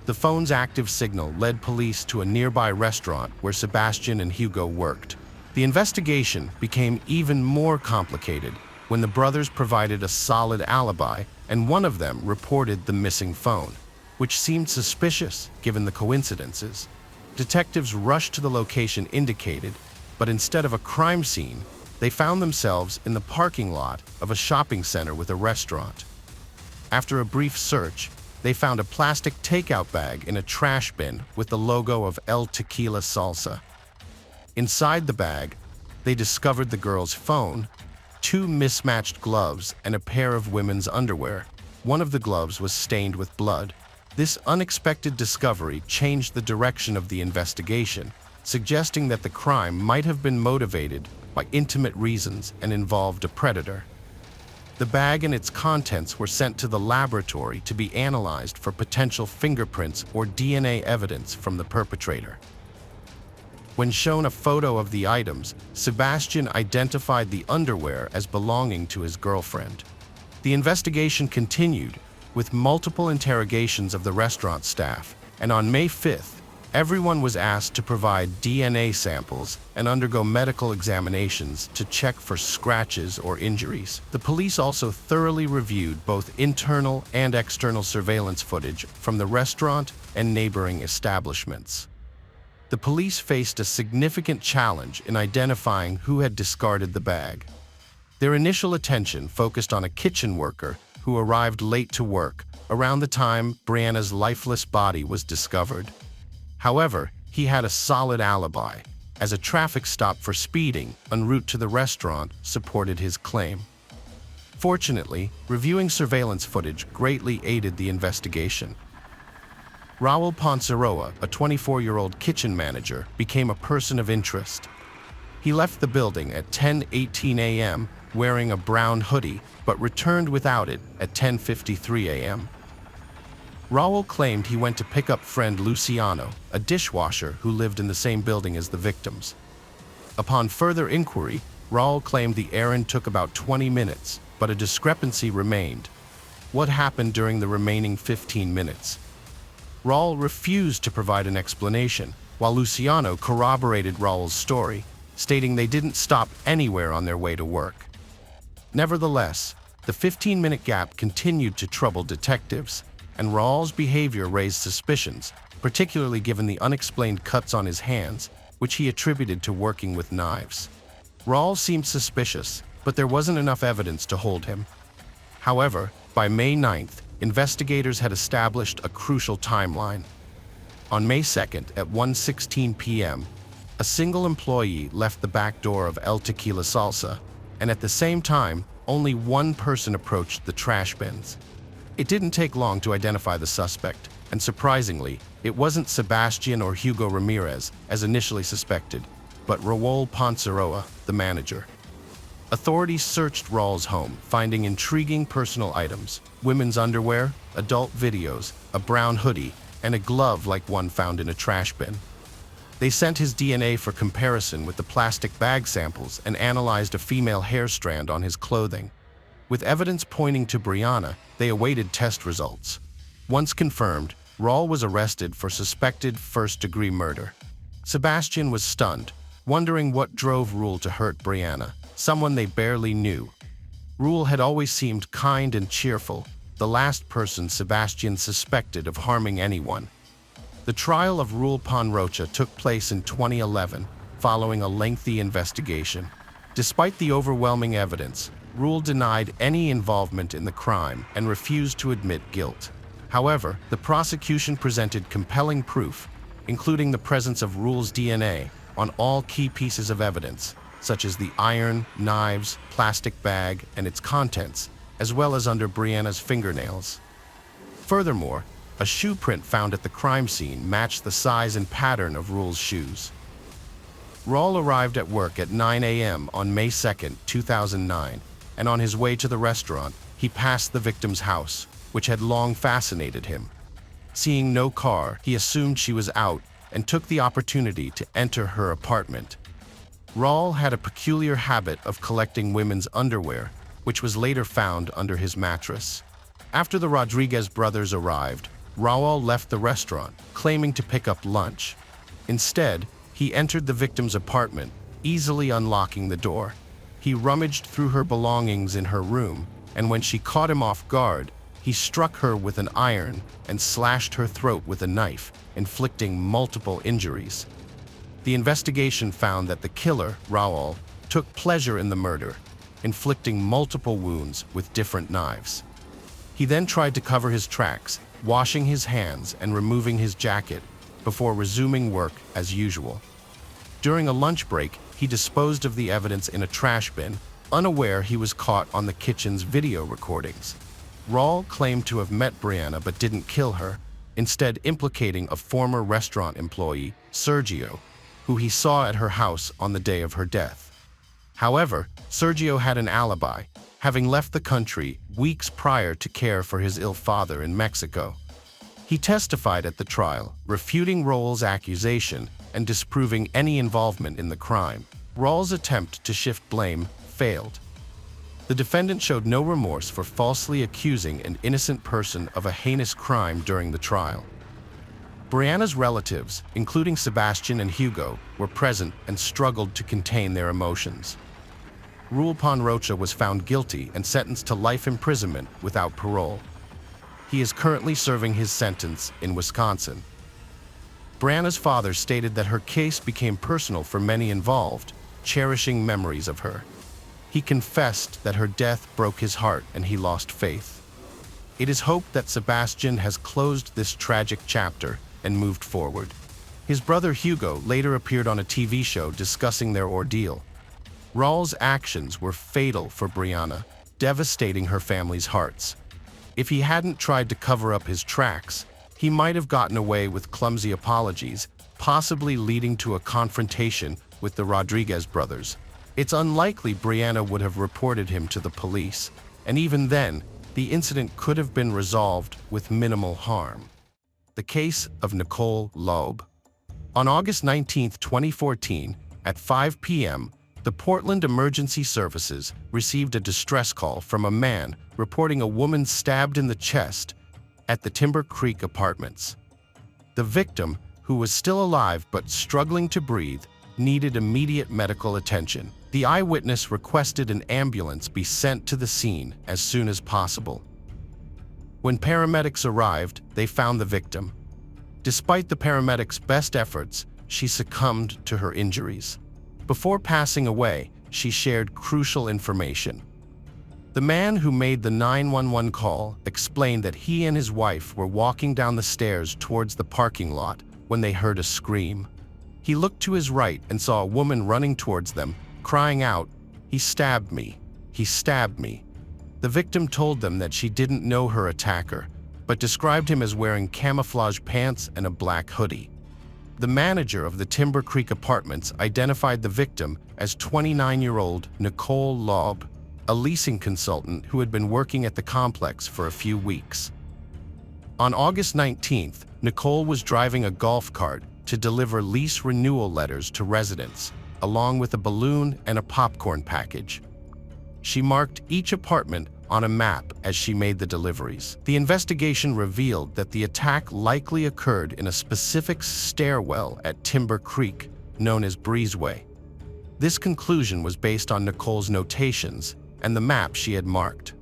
The phone's active signal led police to a nearby restaurant where Sebastian and Hugo worked. The investigation became even more complicated when the brothers provided a solid alibi, and one of them reported the missing phone, which seemed suspicious given the coincidences. Detectives rushed to the location indicated, but instead of a crime scene, they found themselves in the parking lot of a shopping center with a restaurant. After a brief search, they found a plastic takeout bag in a trash bin with the logo of El Tequila Salsa. Inside the bag, they discovered the girl's phone, 2 mismatched gloves, and a pair of women's underwear. One of the gloves was stained with blood. This unexpected discovery changed the direction of the investigation, suggesting that the crime might have been motivated by intimate reasons and involved a predator. The bag and its contents were sent to the laboratory to be analyzed for potential fingerprints or DNA evidence from the perpetrator. When shown a photo of the items, Sebastian identified the underwear as belonging to his girlfriend. The investigation continued, with multiple interrogations of the restaurant staff, and on May 5th, everyone was asked to provide DNA samples and undergo medical examinations to check for scratches or injuries. The police also thoroughly reviewed both internal and external surveillance footage from the restaurant and neighboring establishments. The police faced a significant challenge in identifying who had discarded the bag. Their initial attention focused on a kitchen worker who arrived late to work around the time Brianna's lifeless body was discovered. However, he had a solid alibi, as a traffic stop for speeding en route to the restaurant supported his claim. Fortunately, reviewing surveillance footage greatly aided the investigation. Raul Ponceroa, a 24-year-old kitchen manager, became a person of interest. He left the building at 10:18 a.m. wearing a brown hoodie, but returned without it at 10:53 a.m. Raul claimed he went to pick up friend Luciano, a dishwasher who lived in the same building as the victims. Upon further inquiry, Raul claimed the errand took about 20 minutes, but a discrepancy remained. What happened during the remaining 15 minutes? Raul refused to provide an explanation, while Luciano corroborated Raul's story, stating they didn't stop anywhere on their way to work. Nevertheless, the 15-minute gap continued to trouble detectives, and Raul's behavior raised suspicions, particularly given the unexplained cuts on his hands, which he attributed to working with knives. Raul seemed suspicious, but there wasn't enough evidence to hold him. However, by May 9th, investigators had established a crucial timeline. On May 2nd at 1:16 p.m., a single employee left the back door of El Tequila Salsa, and at the same time, only one person approached the trash bins. It didn't take long to identify the suspect, and surprisingly, it wasn't Sebastian or Hugo Ramirez, as initially suspected, but Raul Ponceroa, the manager. Authorities searched Raul's home, finding intriguing personal items: women's underwear, adult videos, a brown hoodie, and a glove like one found in a trash bin. They sent his DNA for comparison with the plastic bag samples and analyzed a female hair strand on his clothing. With evidence pointing to Brianna, they awaited test results. Once confirmed, Raul was arrested for suspected first-degree murder. Sebastian was stunned, wondering what drove Raul to hurt Brianna, someone they barely knew. Raul had always seemed kind and cheerful, the last person Sebastian suspected of harming anyone. The trial of Raul Ponrocha took place in 2011, following a lengthy investigation. Despite the overwhelming evidence, Raul denied any involvement in the crime and refused to admit guilt. However, the prosecution presented compelling proof, including the presence of Raul's DNA on all key pieces of evidence, such as the iron, knives, plastic bag, and its contents, as well as under Brianna's fingernails. Furthermore, a shoe print found at the crime scene matched the size and pattern of Raul's shoes. Raul arrived at work at 9 a.m. on May 2, 2009, and on his way to the restaurant, he passed the victim's house, which had long fascinated him. Seeing no car, he assumed she was out and took the opportunity to enter her apartment. Raul had a peculiar habit of collecting women's underwear, which was later found under his mattress. After the Rodriguez brothers arrived, Raul left the restaurant, claiming to pick up lunch. Instead, he entered the victim's apartment, easily unlocking the door. He rummaged through her belongings in her room, and when she caught him off guard, he struck her with an iron and slashed her throat with a knife, inflicting multiple injuries. The investigation found that the killer, Raul, took pleasure in the murder, inflicting multiple wounds with different knives. He then tried to cover his tracks, washing his hands and removing his jacket before resuming work as usual. During a lunch break, he disposed of the evidence in a trash bin, unaware he was caught on the kitchen's video recordings. Raul claimed to have met Brianna but didn't kill her, instead implicating a former restaurant employee, Sergio, who he saw at her house on the day of her death. However, Sergio had an alibi, having left the country weeks prior to care for his ill father in Mexico. He testified at the trial, refuting Raul's accusation and disproving any involvement in the crime. Raul's attempt to shift blame failed. The defendant showed no remorse for falsely accusing an innocent person of a heinous crime during the trial. Brianna's relatives, including Sebastian and Hugo, were present and struggled to contain their emotions. Raul Ponrocha was found guilty and sentenced to life imprisonment without parole. He is currently serving his sentence in Wisconsin. Brianna's father stated that her case became personal for many involved, cherishing memories of her. He confessed that her death broke his heart and he lost faith. It is hoped that Sebastian has closed this tragic chapter and moved forward. His brother Hugo later appeared on a TV show discussing their ordeal. Raul's actions were fatal for Brianna, devastating her family's hearts. If he hadn't tried to cover up his tracks, he might have gotten away with clumsy apologies, possibly leading to a confrontation with the Rodriguez brothers. It's unlikely Brianna would have reported him to the police, and even then, the incident could have been resolved with minimal harm. The case of Nicole Loeb. On August 19, 2014, at 5 p.m., the Portland Emergency Services received a distress call from a man reporting a woman stabbed in the chest at the Timber Creek Apartments. The victim, who was still alive but struggling to breathe, needed immediate medical attention. The eyewitness requested an ambulance be sent to the scene as soon as possible. When paramedics arrived, they found the victim. Despite the paramedics' best efforts, she succumbed to her injuries. Before passing away, she shared crucial information. The man who made the 911 call explained that he and his wife were walking down the stairs towards the parking lot when they heard a scream. He looked to his right and saw a woman running towards them, crying out, "He stabbed me! He stabbed me!" The victim told them that she didn't know her attacker, but described him as wearing camouflage pants and a black hoodie. The manager of the Timber Creek Apartments identified the victim as 29-year-old Nicole Loeb, a leasing consultant who had been working at the complex for a few weeks. On August 19th, Nicole was driving a golf cart to deliver lease renewal letters to residents, along with a balloon and a popcorn package. She marked each apartment on a map as she made the deliveries. The investigation revealed that the attack likely occurred in a specific stairwell at Timber Creek, known as Breezeway. This conclusion was based on Nicole's notations and the map she had marked.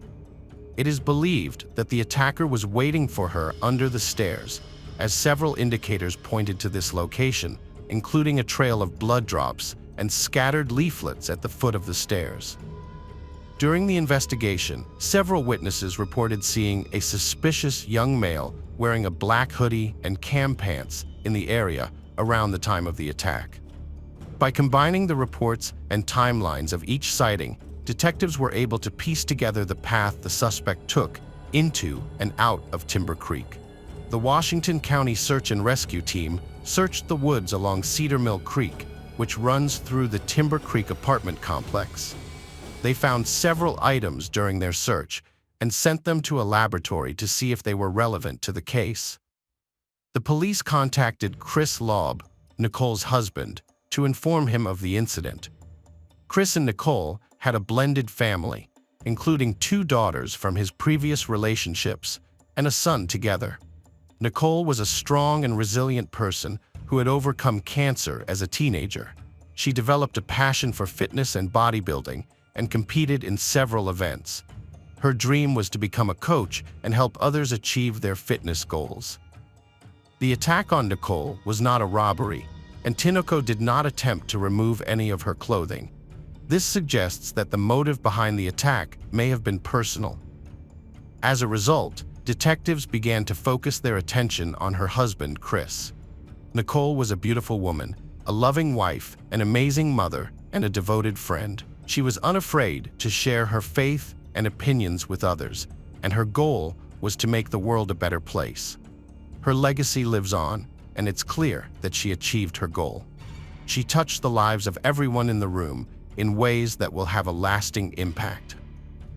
It is believed that the attacker was waiting for her under the stairs, as several indicators pointed to this location, including a trail of blood drops and scattered leaflets at the foot of the stairs. During the investigation, several witnesses reported seeing a suspicious young male wearing a black hoodie and cam pants in the area around the time of the attack. By combining the reports and timelines of each sighting, detectives were able to piece together the path the suspect took into and out of Timber Creek. The Washington County Search and Rescue Team searched the woods along Cedar Mill Creek, which runs through the Timber Creek apartment complex. They found several items during their search and sent them to a laboratory to see if they were relevant to the case. The police contacted Chris Laub, Nicole's husband, to inform him of the incident. Chris and Nicole had a blended family, including 2 daughters from his previous relationships and a son together. Nicole was a strong and resilient person who had overcome cancer as a teenager. She developed a passion for fitness and bodybuilding and competed in several events. Her dream was to become a coach and help others achieve their fitness goals. The attack on Nicole was not a robbery, and Tinoco did not attempt to remove any of her clothing. This suggests that the motive behind the attack may have been personal. As a result, detectives began to focus their attention on her husband, Chris. Nicole was a beautiful woman, a loving wife, an amazing mother, and a devoted friend. She was unafraid to share her faith and opinions with others, and her goal was to make the world a better place. Her legacy lives on, and it's clear that she achieved her goal. She touched the lives of everyone in the room in ways that will have a lasting impact.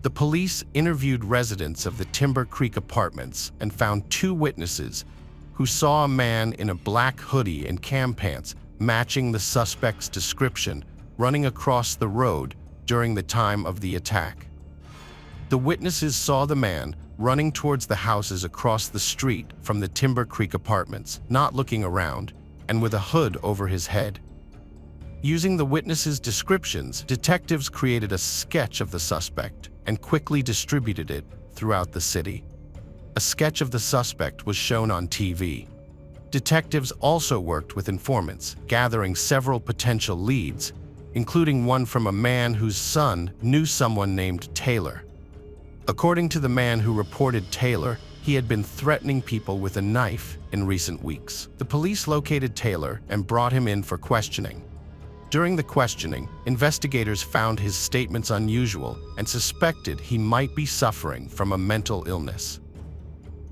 The police interviewed residents of the Timber Creek apartments and found 2 witnesses who saw a man in a black hoodie and cam pants matching the suspect's description running across the road during the time of the attack. The witnesses saw the man running towards the houses across the street from the Timber Creek apartments, not looking around, and with a hood over his head. Using the witnesses' descriptions, detectives created a sketch of the suspect and quickly distributed it throughout the city. A sketch of the suspect was shown on TV. Detectives also worked with informants, gathering several potential leads, including one from a man whose son knew someone named Taylor. According to the man who reported Taylor, he had been threatening people with a knife in recent weeks. The police located Taylor and brought him in for questioning. During the questioning, investigators found his statements unusual and suspected he might be suffering from a mental illness.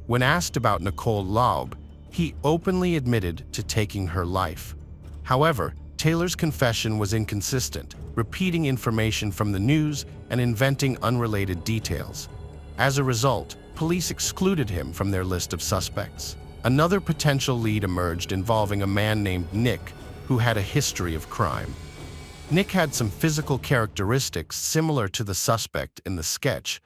When asked about Nicole Laub, he openly admitted to taking her life. However, Taylor's confession was inconsistent, repeating information from the news and inventing unrelated details. As a result, police excluded him from their list of suspects. Another potential lead emerged involving a man named Nick, who had a history of crime. Nick had some physical characteristics similar to the suspect in the sketch,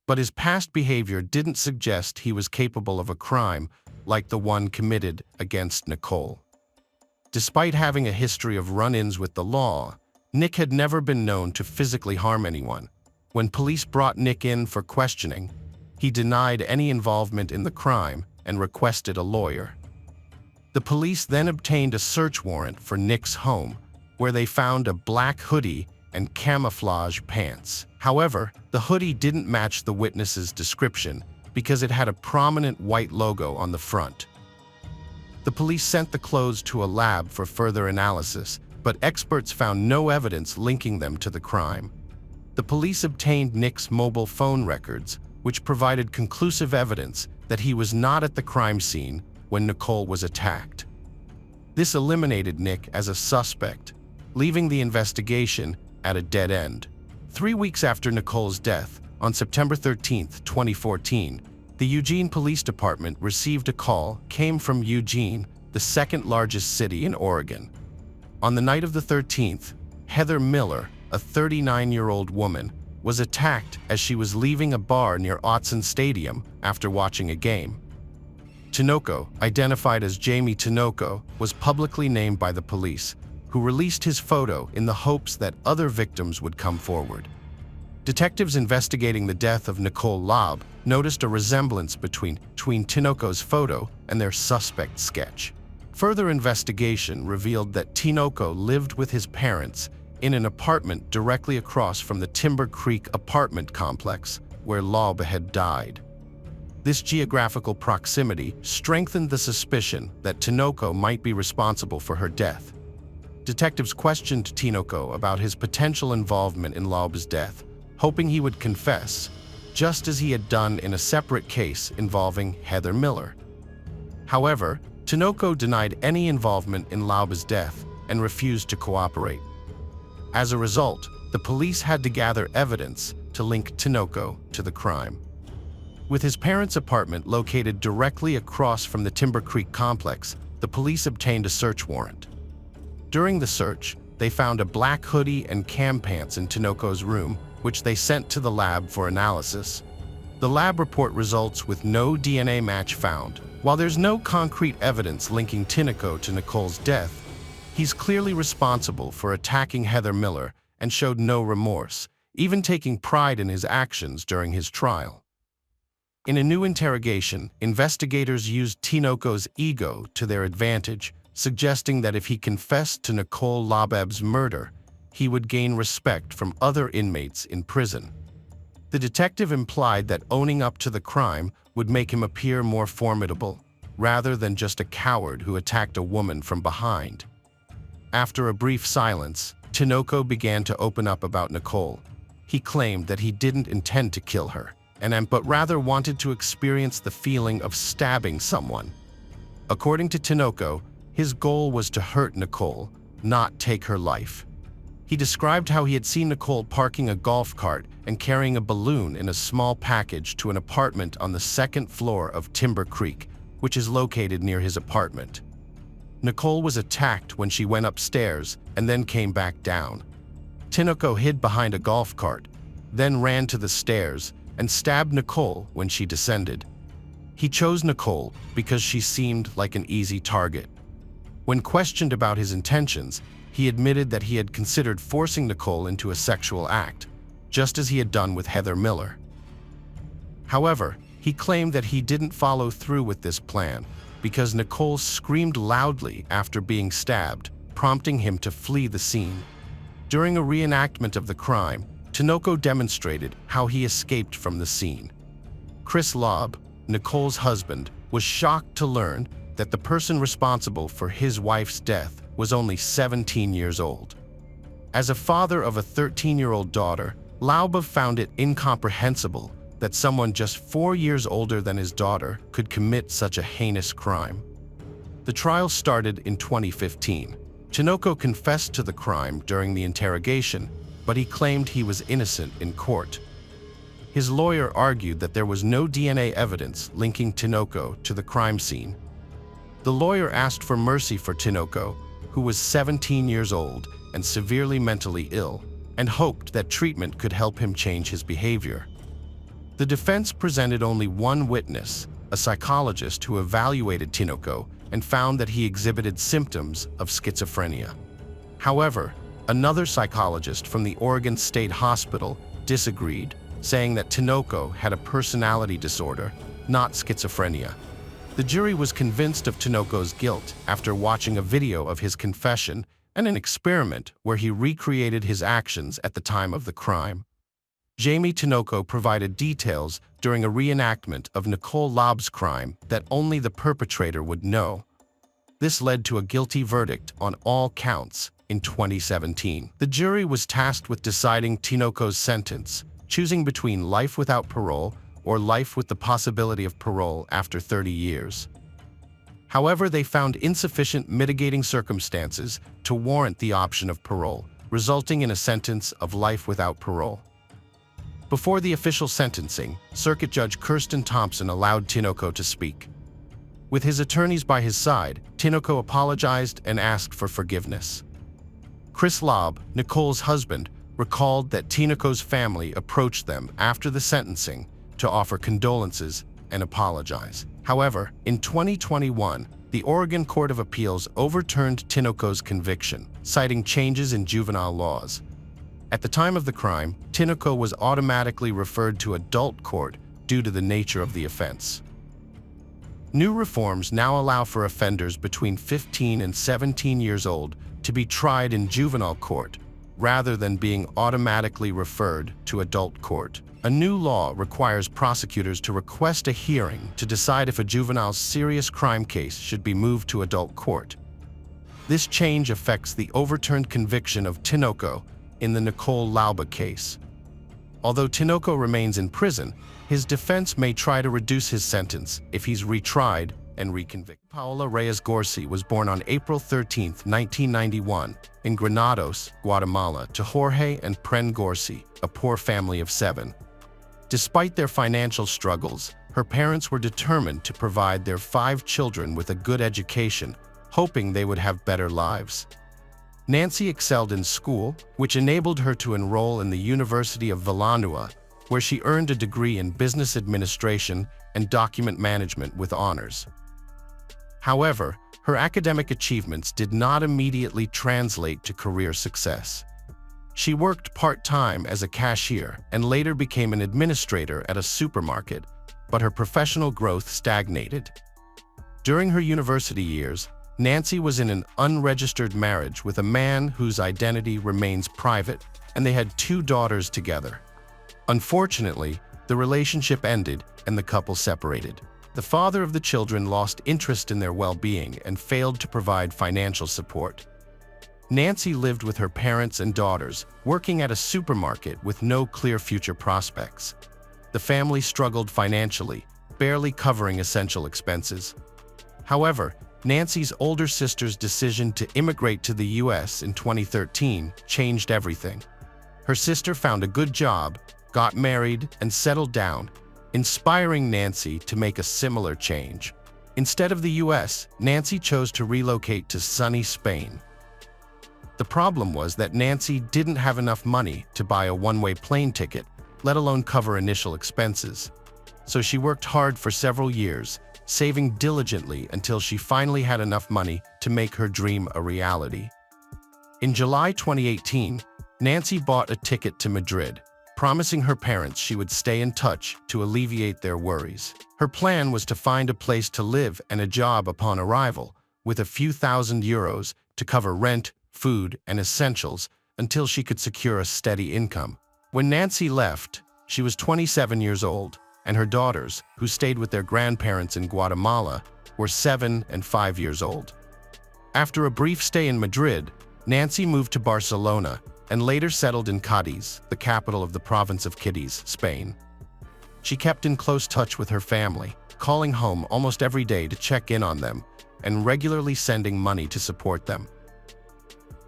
but his past behavior didn't suggest he was capable of a crime like the one committed against Nicole. Despite having a history of run-ins with the law, Nick had never been known to physically harm anyone. When police brought Nick in for questioning, he denied any involvement in the crime and requested a lawyer. The police then obtained a search warrant for Nick's home, where they found a black hoodie and camouflage pants. However, the hoodie didn't match the witness's description because it had a prominent white logo on the front. The police sent the clothes to a lab for further analysis, but experts found no evidence linking them to the crime. The police obtained Nick's mobile phone records, which provided conclusive evidence that he was not at the crime scene when Nicole was attacked. This eliminated Nick as a suspect, leaving the investigation at a dead end. 3 weeks after Nicole's death, on September 13, 2014, the Eugene Police Department received a call came from Eugene, the second largest city in Oregon. On the night of the 13th, Heather Miller, a 39-year-old woman, was attacked as she was leaving a bar near Autzen Stadium after watching a game. Tinoco, identified as Jamie Tinoco, was publicly named by the police, who released his photo in the hopes that other victims would come forward. Detectives investigating the death of Nicole Laub noticed a resemblance between Tinoco's photo and their suspect sketch. Further investigation revealed that Tinoco lived with his parents in an apartment directly across from the Timber Creek apartment complex where Laub had died. This geographical proximity strengthened the suspicion that Tinoco might be responsible for her death. Detectives questioned Tinoco about his potential involvement in Laub's death, hoping he would confess, just as he had done in a separate case involving Heather Miller. However, Tinoco denied any involvement in Laub's death and refused to cooperate. As a result, the police had to gather evidence to link Tinoco to the crime. With his parents' apartment located directly across from the Timber Creek complex, the police obtained a search warrant. During the search, they found a black hoodie and cam pants in Tinoco's room, which they sent to the lab for analysis. The lab report results with no DNA match found. While there's no concrete evidence linking Tinoco to Nicole's death, he's clearly responsible for attacking Heather Miller and showed no remorse, even taking pride in his actions during his trial. In a new interrogation, investigators used Tinoco's ego to their advantage, suggesting that if he confessed to Nicole Labeb's murder, he would gain respect from other inmates in prison. The detective implied that owning up to the crime would make him appear more formidable, rather than just a coward who attacked a woman from behind. After a brief silence, Tinoco began to open up about Nicole. He claimed that he didn't intend to kill her, but rather wanted to experience the feeling of stabbing someone. According to Tinoco, his goal was to hurt Nicole, not take her life. He described how he had seen Nicole parking a golf cart and carrying a balloon in a small package to an apartment on the second floor of Timber Creek, which is located near his apartment. Nicole was attacked when she went upstairs and then came back down. Tinoco hid behind a golf cart, then ran to the stairs and stabbed Nicole when she descended. He chose Nicole because she seemed like an easy target. When questioned about his intentions, he admitted that he had considered forcing Nicole into a sexual act, just as he had done with Heather Miller. However, he claimed that he didn't follow through with this plan because Nicole screamed loudly after being stabbed, prompting him to flee the scene. During a reenactment of the crime, Tinoco demonstrated how he escaped from the scene. Chris Lobb, Nicole's husband, was shocked to learn that the person responsible for his wife's death was only 17 years old. As a father of a 13-year-old daughter, Lobb found it incomprehensible that someone just 4 years older than his daughter could commit such a heinous crime. The trial started in 2015. Tinoco confessed to the crime during the interrogation, but he claimed he was innocent in court. His lawyer argued that there was no DNA evidence linking Tinoco to the crime scene. The lawyer asked for mercy for Tinoco, who was 17 years old and severely mentally ill, and hoped that treatment could help him change his behavior. The defense presented only one witness, a psychologist who evaluated Tinoco and found that he exhibited symptoms of schizophrenia. However, another psychologist from the Oregon State Hospital disagreed, saying that Tinoco had a personality disorder, not schizophrenia. The jury was convinced of Tinoco's guilt after watching a video of his confession and an experiment where he recreated his actions at the time of the crime. Jamie Tinoco provided details during a reenactment of Nicole Lobb's crime that only the perpetrator would know. This led to a guilty verdict on all counts in 2017. The jury was tasked with deciding Tinoco's sentence, choosing between life without parole or life with the possibility of parole after 30 years. However, they found insufficient mitigating circumstances to warrant the option of parole, resulting in a sentence of life without parole. Before the official sentencing, Circuit Judge Kirsten Thompson allowed Tinoco to speak. With his attorneys by his side, Tinoco apologized and asked for forgiveness. Chris Lobb, Nicole's husband, recalled that Tinoco's family approached them after the sentencing to offer condolences and apologize. However, in 2021, the Oregon Court of Appeals overturned Tinoco's conviction, citing changes in juvenile laws. At the time of the crime, Tinoco was automatically referred to adult court due to the nature of the offense. New reforms now allow for offenders between 15 and 17 years old to be tried in juvenile court, rather than being automatically referred to adult court. A new law requires prosecutors to request a hearing to decide if a juvenile's serious crime case should be moved to adult court. This change affects the overturned conviction of Tinoco in the Nicole Lobb case. Although Tinoco remains in prison, his defense may try to reduce his sentence if he's retried and reconvicted. Paola Reyes Gorsi was born on April 13, 1991, in Granados, Guatemala, to Jorge and Pren Gorsi, a poor family of 7. Despite their financial struggles, her parents were determined to provide their 5 children with a good education, hoping they would have better lives. Nancy excelled in school, which enabled her to enroll in the University of Villanova, where she earned a degree in business administration and document management with honors. However, her academic achievements did not immediately translate to career success. She worked part-time as a cashier and later became an administrator at a supermarket, but her professional growth stagnated. During her university years, Nancy was in an unregistered marriage with a man whose identity remains private, and they had 2 daughters together. Unfortunately, the relationship ended and the couple separated. The father of the children lost interest in their well-being and failed to provide financial support. Nancy lived with her parents and daughters, working at a supermarket with no clear future prospects. The family struggled financially, barely covering essential expenses. However, Nancy's older sister's decision to immigrate to the U.S. in 2013 changed everything. Her sister found a good job, got married, and settled down, inspiring Nancy to make a similar change. Instead of the U.S., Nancy chose to relocate to sunny Spain. The problem was that Nancy didn't have enough money to buy a one-way plane ticket, let alone cover initial expenses. So she worked hard for several years, saving diligently until she finally had enough money to make her dream a reality. In July 2018, Nancy bought a ticket to Madrid, promising her parents she would stay in touch to alleviate their worries. Her plan was to find a place to live and a job upon arrival, with a few €1,000s to cover rent, food, and essentials until she could secure a steady income. When Nancy left, she was 27 years old, and her daughters, who stayed with their grandparents in Guatemala, were 7 and 5 years old. After a brief stay in Madrid, Nancy moved to Barcelona and later settled in Cádiz, the capital of the province of Cádiz, Spain. She kept in close touch with her family, calling home almost every day to check in on them and regularly sending money to support them.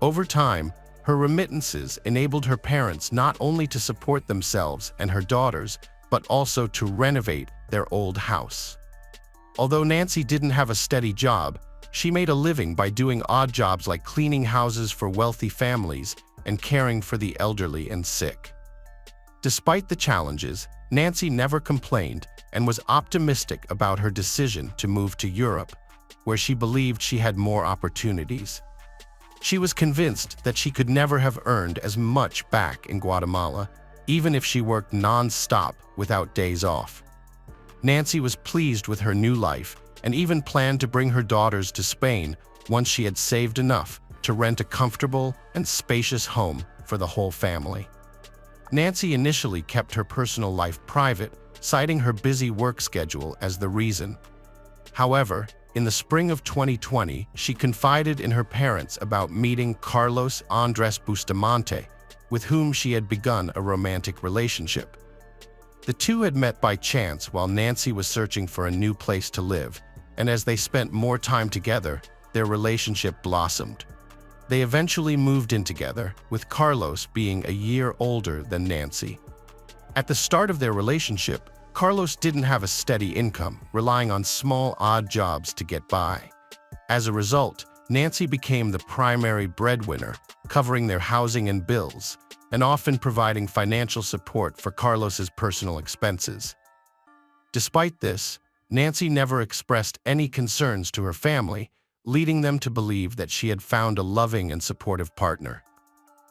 Over time, her remittances enabled her parents not only to support themselves and her daughters, but also to renovate their old house. Although Nancy didn't have a steady job, she made a living by doing odd jobs like cleaning houses for wealthy families and caring for the elderly and sick. Despite the challenges, Nancy never complained and was optimistic about her decision to move to Europe, where she believed she had more opportunities. She was convinced that she could never have earned as much back in Guatemala, even if she worked non-stop without days off. Nancy was pleased with her new life and even planned to bring her daughters to Spain once she had saved enough to rent a comfortable and spacious home for the whole family. Nancy initially kept her personal life private, citing her busy work schedule as the reason. However, in the spring of 2020, she confided in her parents about meeting Carlos Andres Bustamante, with whom she had begun a romantic relationship. The two had met by chance while Nancy was searching for a new place to live, and as they spent more time together, their relationship blossomed. They eventually moved in together, with Carlos being a year older than Nancy. At the start of their relationship, Carlos didn't have a steady income, relying on small, odd jobs to get by. As a result, Nancy became the primary breadwinner, covering their housing and bills, and often providing financial support for Carlos's personal expenses. Despite this, Nancy never expressed any concerns to her family, leading them to believe that she had found a loving and supportive partner.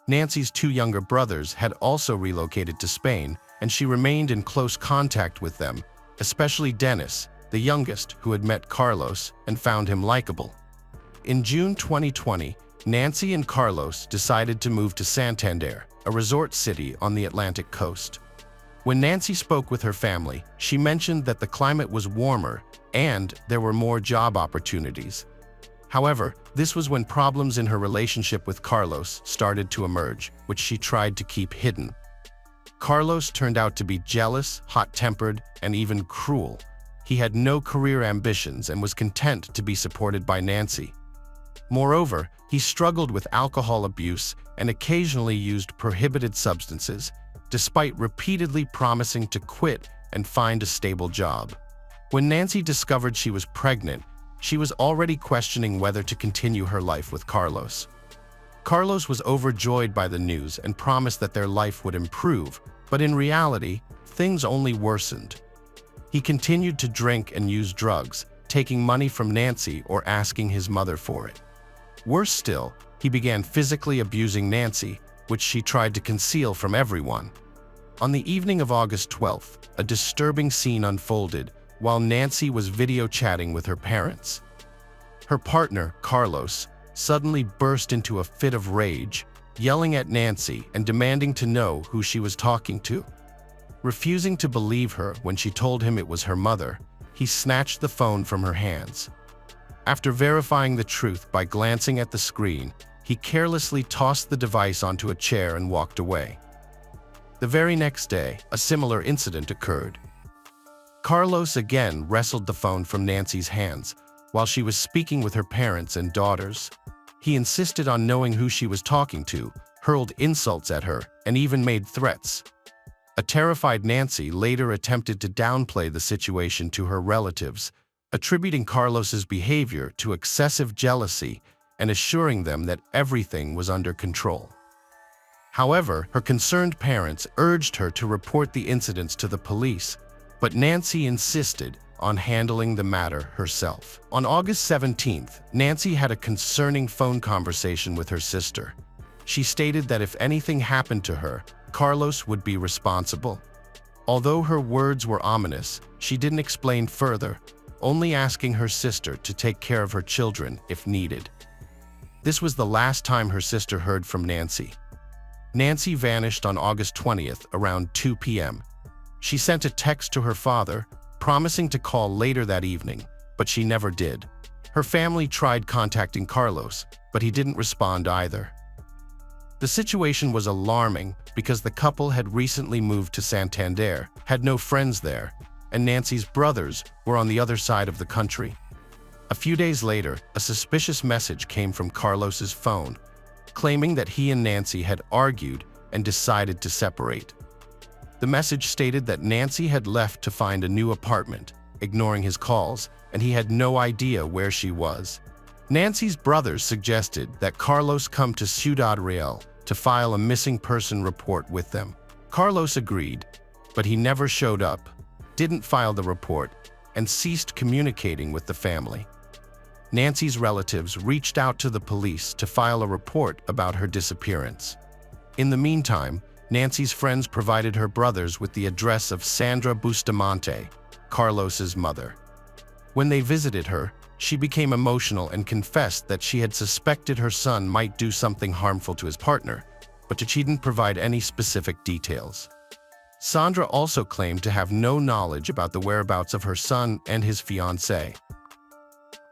Nancy's 2 younger brothers had also relocated to Spain, and she remained in close contact with them, especially Dennis, the youngest, who had met Carlos and found him likable. In June 2020, Nancy and Carlos decided to move to Santander, a resort city on the Atlantic coast. When Nancy spoke with her family, she mentioned that the climate was warmer and there were more job opportunities. However, this was when problems in her relationship with Carlos started to emerge, which she tried to keep hidden. Carlos turned out to be jealous, hot-tempered, and even cruel. He had no career ambitions and was content to be supported by Nancy. Moreover, he struggled with alcohol abuse and occasionally used prohibited substances, despite repeatedly promising to quit and find a stable job. When Nancy discovered she was pregnant, she was already questioning whether to continue her life with Carlos. Carlos was overjoyed by the news and promised that their life would improve, but in reality, things only worsened. He continued to drink and use drugs, taking money from Nancy or asking his mother for it. Worse still, he began physically abusing Nancy, which she tried to conceal from everyone. On the evening of August 12th, a disturbing scene unfolded while Nancy was video chatting with her parents. Her partner, Carlos, suddenly burst into a fit of rage, yelling at Nancy and demanding to know who she was talking to. Refusing to believe her when she told him it was her mother, he snatched the phone from her hands. After verifying the truth by glancing at the screen, he carelessly tossed the device onto a chair and walked away. The very next day, a similar incident occurred. Carlos again wrestled the phone from Nancy's hands while she was speaking with her parents and daughters. He insisted on knowing who she was talking to, hurled insults at her, and even made threats. A terrified Nancy later attempted to downplay the situation to her relatives, attributing Carlos's behavior to excessive jealousy and assuring them that everything was under control. However, her concerned parents urged her to report the incidents to the police, but Nancy insisted on handling the matter herself. On August 17th, Nancy had a concerning phone conversation with her sister. She stated that if anything happened to her, Carlos would be responsible. Although her words were ominous, she didn't explain further, only asking her sister to take care of her children if needed. This was the last time her sister heard from Nancy. Nancy vanished on August 20th around 2 p.m. She sent a text to her father, promising to call later that evening, but she never did. Her family tried contacting Carlos, but he didn't respond either. The situation was alarming because the couple had recently moved to Santander, had no friends there, and Nancy's brothers were on the other side of the country. A few days later, a suspicious message came from Carlos's phone, claiming that he and Nancy had argued and decided to separate. The message stated that Nancy had left to find a new apartment, ignoring his calls, and he had no idea where she was. Nancy's brothers suggested that Carlos come to Ciudad Real to file a missing person report with them. Carlos agreed, but he never showed up, didn't file the report, and ceased communicating with the family. Nancy's relatives reached out to the police to file a report about her disappearance. In the meantime, Nancy's friends provided her brothers with the address of Sandra Bustamante, Carlos's mother. When they visited her, she became emotional and confessed that she had suspected her son might do something harmful to his partner, but she didn't provide any specific details. Sandra also claimed to have no knowledge about the whereabouts of her son and his fiancée.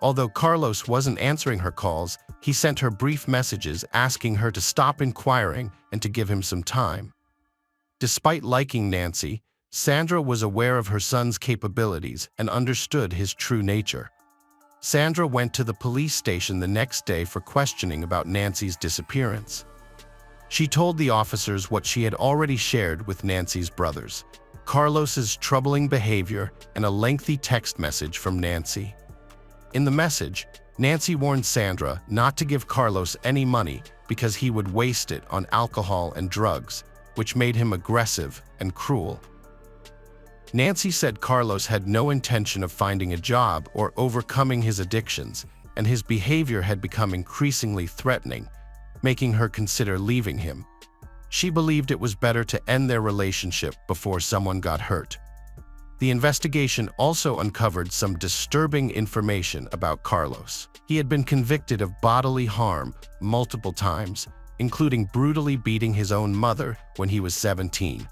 Although Carlos wasn't answering her calls, he sent her brief messages asking her to stop inquiring and to give him some time. Despite liking Nancy, Sandra was aware of her son's capabilities and understood his true nature. Sandra went to the police station the next day for questioning about Nancy's disappearance. She told the officers what she had already shared with Nancy's brothers: Carlos's troubling behavior and a lengthy text message from Nancy. In the message, Nancy warned Sandra not to give Carlos any money because he would waste it on alcohol and drugs, which made him aggressive and cruel. Nancy said Carlos had no intention of finding a job or overcoming his addictions, and his behavior had become increasingly threatening, making her consider leaving him. She believed it was better to end their relationship before someone got hurt. The investigation also uncovered some disturbing information about Carlos. He had been convicted of bodily harm multiple times, including brutally beating his own mother when he was 17.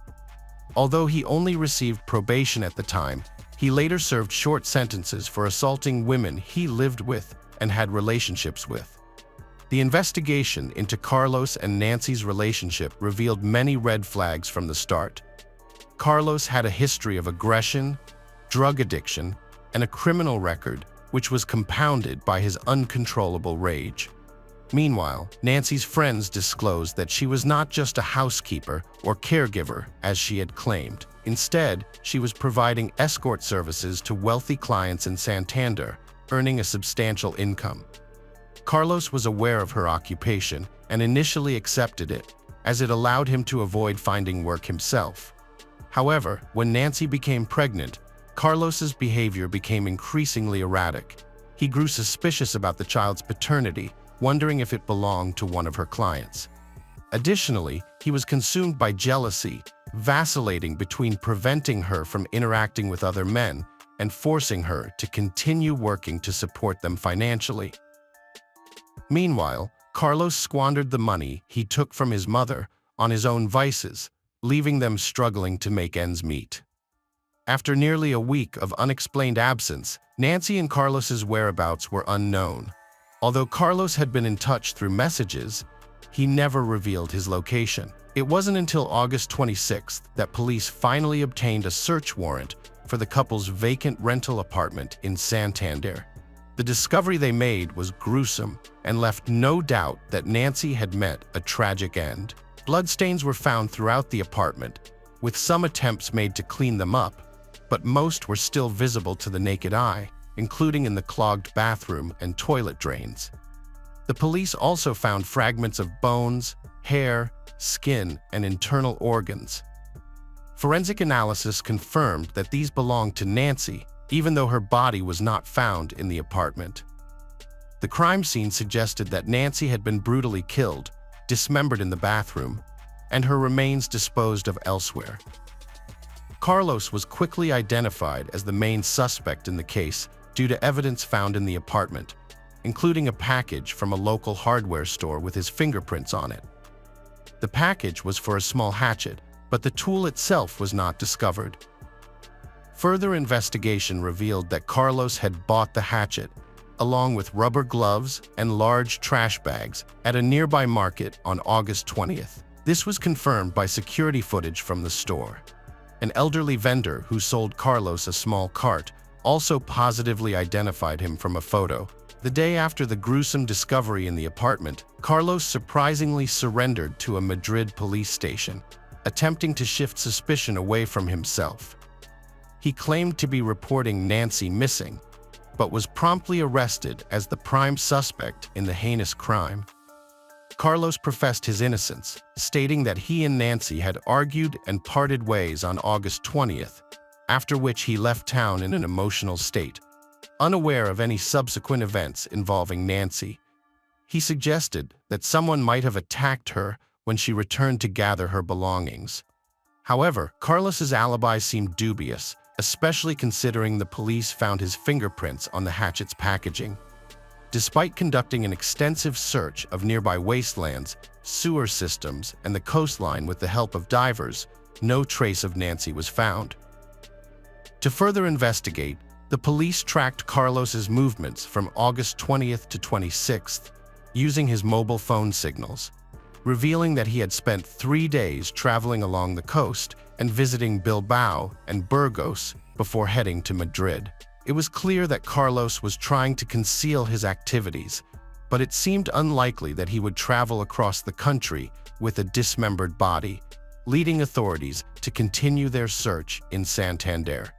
Although he only received probation at the time, he later served short sentences for assaulting women he lived with and had relationships with. The investigation into Carlos and Nancy's relationship revealed many red flags from the start. Carlos had a history of aggression, drug addiction, and a criminal record, which was compounded by his uncontrollable rage. Meanwhile, Nancy's friends disclosed that she was not just a housekeeper or caregiver, as she had claimed. Instead, she was providing escort services to wealthy clients in Santander, earning a substantial income. Carlos was aware of her occupation and initially accepted it, as it allowed him to avoid finding work himself. However, when Nancy became pregnant, Carlos's behavior became increasingly erratic. He grew suspicious about the child's paternity, wondering if it belonged to one of her clients. Additionally, he was consumed by jealousy, vacillating between preventing her from interacting with other men and forcing her to continue working to support them financially. Meanwhile, Carlos squandered the money he took from his mother on his own vices, leaving them struggling to make ends meet. After nearly a week of unexplained absence, Nancy and Carlos's whereabouts were unknown. Although Carlos had been in touch through messages, he never revealed his location. It wasn't until August 26th that police finally obtained a search warrant for the couple's vacant rental apartment in Santander. The discovery they made was gruesome and left no doubt that Nancy had met a tragic end. Bloodstains were found throughout the apartment, with some attempts made to clean them up, but most were still visible to the naked eye, including in the clogged bathroom and toilet drains. The police also found fragments of bones, hair, skin, and internal organs. Forensic analysis confirmed that these belonged to Nancy, even though her body was not found in the apartment. The crime scene suggested that Nancy had been brutally killed, dismembered in the bathroom, and her remains disposed of elsewhere. Carlos was quickly identified as the main suspect in the case due to evidence found in the apartment, including a package from a local hardware store with his fingerprints on it. The package was for a small hatchet, but the tool itself was not discovered. Further investigation revealed that Carlos had bought the hatchet, along with rubber gloves and large trash bags, at a nearby market on August 20th. This was confirmed by security footage from the store. An elderly vendor who sold Carlos a small cart also positively identified him from a photo. The day after the gruesome discovery in the apartment, Carlos surprisingly surrendered to a Madrid police station, attempting to shift suspicion away from himself. He claimed to be reporting Nancy missing, but was promptly arrested as the prime suspect in the heinous crime. Carlos professed his innocence, stating that he and Nancy had argued and parted ways on August 20th, after which he left town in an emotional state. Unaware of any subsequent events involving Nancy, he suggested that someone might have attacked her when she returned to gather her belongings. However, Carlos's alibi seemed dubious, especially considering the police found his fingerprints on the hatchet's packaging. Despite conducting an extensive search of nearby wastelands, sewer systems, and the coastline with the help of divers, no trace of Nancy was found. To further investigate, the police tracked Carlos's movements from August 20th to 26th, using his mobile phone signals, revealing that he had spent 3 days traveling along the coast and visiting Bilbao and Burgos before heading to Madrid. It was clear that Carlos was trying to conceal his activities, but it seemed unlikely that he would travel across the country with a dismembered body, leading authorities to continue their search in Santander.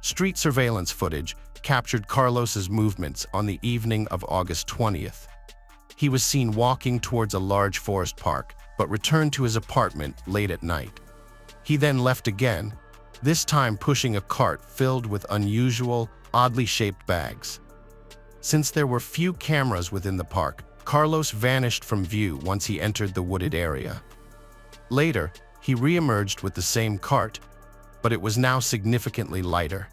Street surveillance footage captured Carlos's movements on the evening of August 20th. He was seen walking towards a large forest park, but returned to his apartment late at night. He then left again, this time pushing a cart filled with unusual, oddly shaped bags. Since there were few cameras within the park, Carlos vanished from view once he entered the wooded area. Later, he re-emerged with the same cart, but it was now significantly lighter.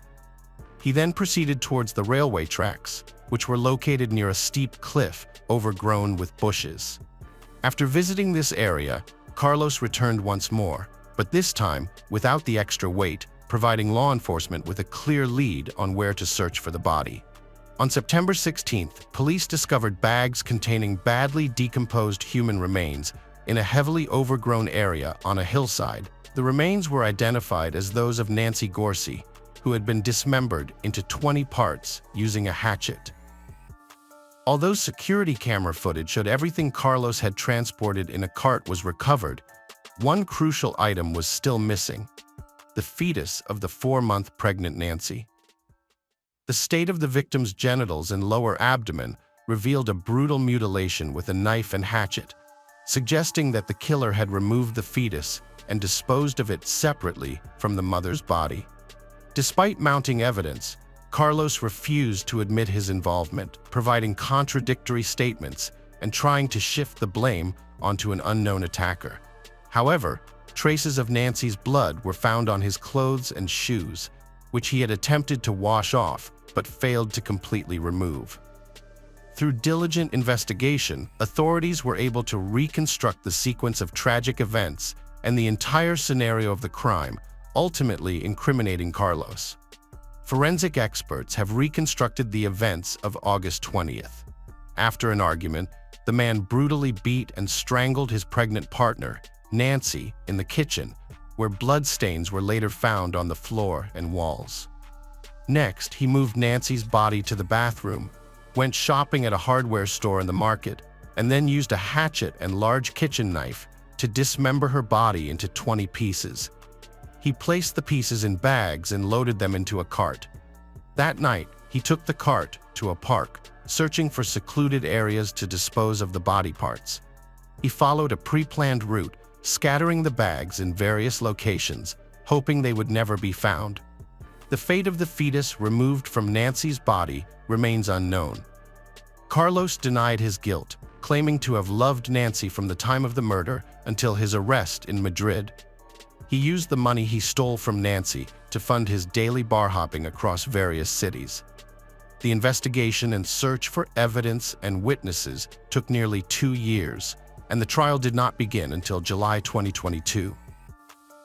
He then proceeded towards the railway tracks, which were located near a steep cliff overgrown with bushes. After visiting this area, Carlos returned once more, but this time without the extra weight, providing law enforcement with a clear lead on where to search for the body. On September 16th, police discovered bags containing badly decomposed human remains in a heavily overgrown area on a hillside. The remains were identified as those of Nancy Gorcey, who had been dismembered into 20 parts using a hatchet. Although security camera footage showed everything Carlos had transported in a cart was recovered, one crucial item was still missing: the fetus of the 4-month pregnant Nancy. The state of the victim's genitals and lower abdomen revealed a brutal mutilation with a knife and hatchet, suggesting that the killer had removed the fetus and disposed of it separately from the mother's body. Despite mounting evidence, Carlos refused to admit his involvement, providing contradictory statements and trying to shift the blame onto an unknown attacker. However, traces of Nancy's blood were found on his clothes and shoes, which he had attempted to wash off but failed to completely remove. Through diligent investigation, authorities were able to reconstruct the sequence of tragic events and the entire scenario of the crime, ultimately incriminating Carlos. Forensic experts have reconstructed the events of August 20th. After an argument, the man brutally beat and strangled his pregnant partner, Nancy, in the kitchen, where bloodstains were later found on the floor and walls. Next, he moved Nancy's body to the bathroom, went shopping at a hardware store in the market, and then used a hatchet and large kitchen knife to dismember her body into 20 pieces. He placed the pieces in bags and loaded them into a cart. That night, he took the cart to a park, searching for secluded areas to dispose of the body parts. He followed a pre-planned route, scattering the bags in various locations, hoping they would never be found. The fate of the fetus removed from Nancy's body remains unknown. Carlos denied his guilt, claiming to have loved Nancy from the time of the murder until his arrest in Madrid. He used the money he stole from Nancy to fund his daily bar hopping across various cities. The investigation and search for evidence and witnesses took nearly 2 years, and the trial did not begin until July 2022.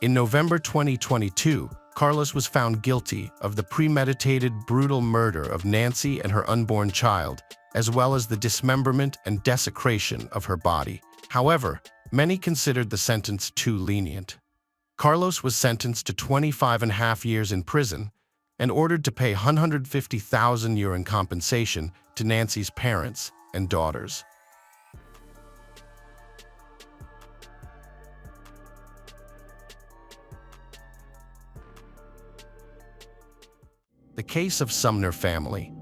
In November 2022, Carlos was found guilty of the premeditated, brutal murder of Nancy and her unborn child, as well as the dismemberment and desecration of her body. However, many considered the sentence too lenient. Carlos was sentenced to 25.5 years in prison and ordered to pay €150,000 in compensation to Nancy's parents and daughters. The case of Sumner family.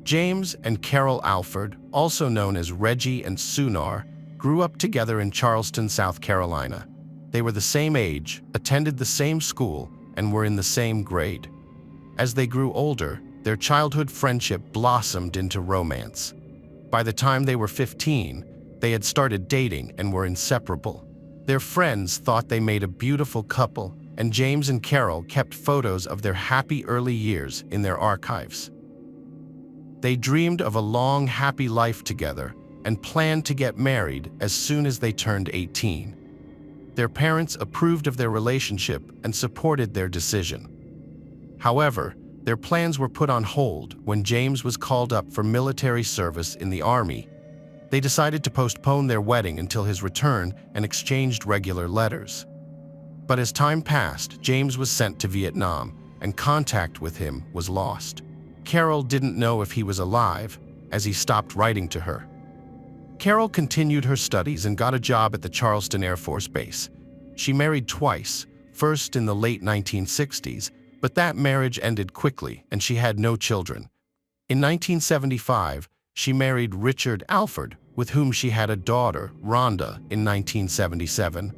James and Carol Alford, also known as Reggie and Sunar, grew up together in Charleston, South Carolina. They were the same age, attended the same school, and were in the same grade. As they grew older, their childhood friendship blossomed into romance. By the time they were 15, they had started dating and were inseparable. Their friends thought they made a beautiful couple, and James and Carol kept photos of their happy early years in their archives. They dreamed of a long, happy life together and planned to get married as soon as they turned 18. Their parents approved of their relationship and supported their decision. However, their plans were put on hold when James was called up for military service in the Army. They decided to postpone their wedding until his return and exchanged regular letters. But as time passed, James was sent to Vietnam, and contact with him was lost. Carol didn't know if he was alive, as he stopped writing to her. Carol continued her studies and got a job at the Charleston Air Force Base. She married twice, first in the late 1960s, but that marriage ended quickly and she had no children. In 1975, she married Richard Alford, with whom she had a daughter, Rhonda, in 1977.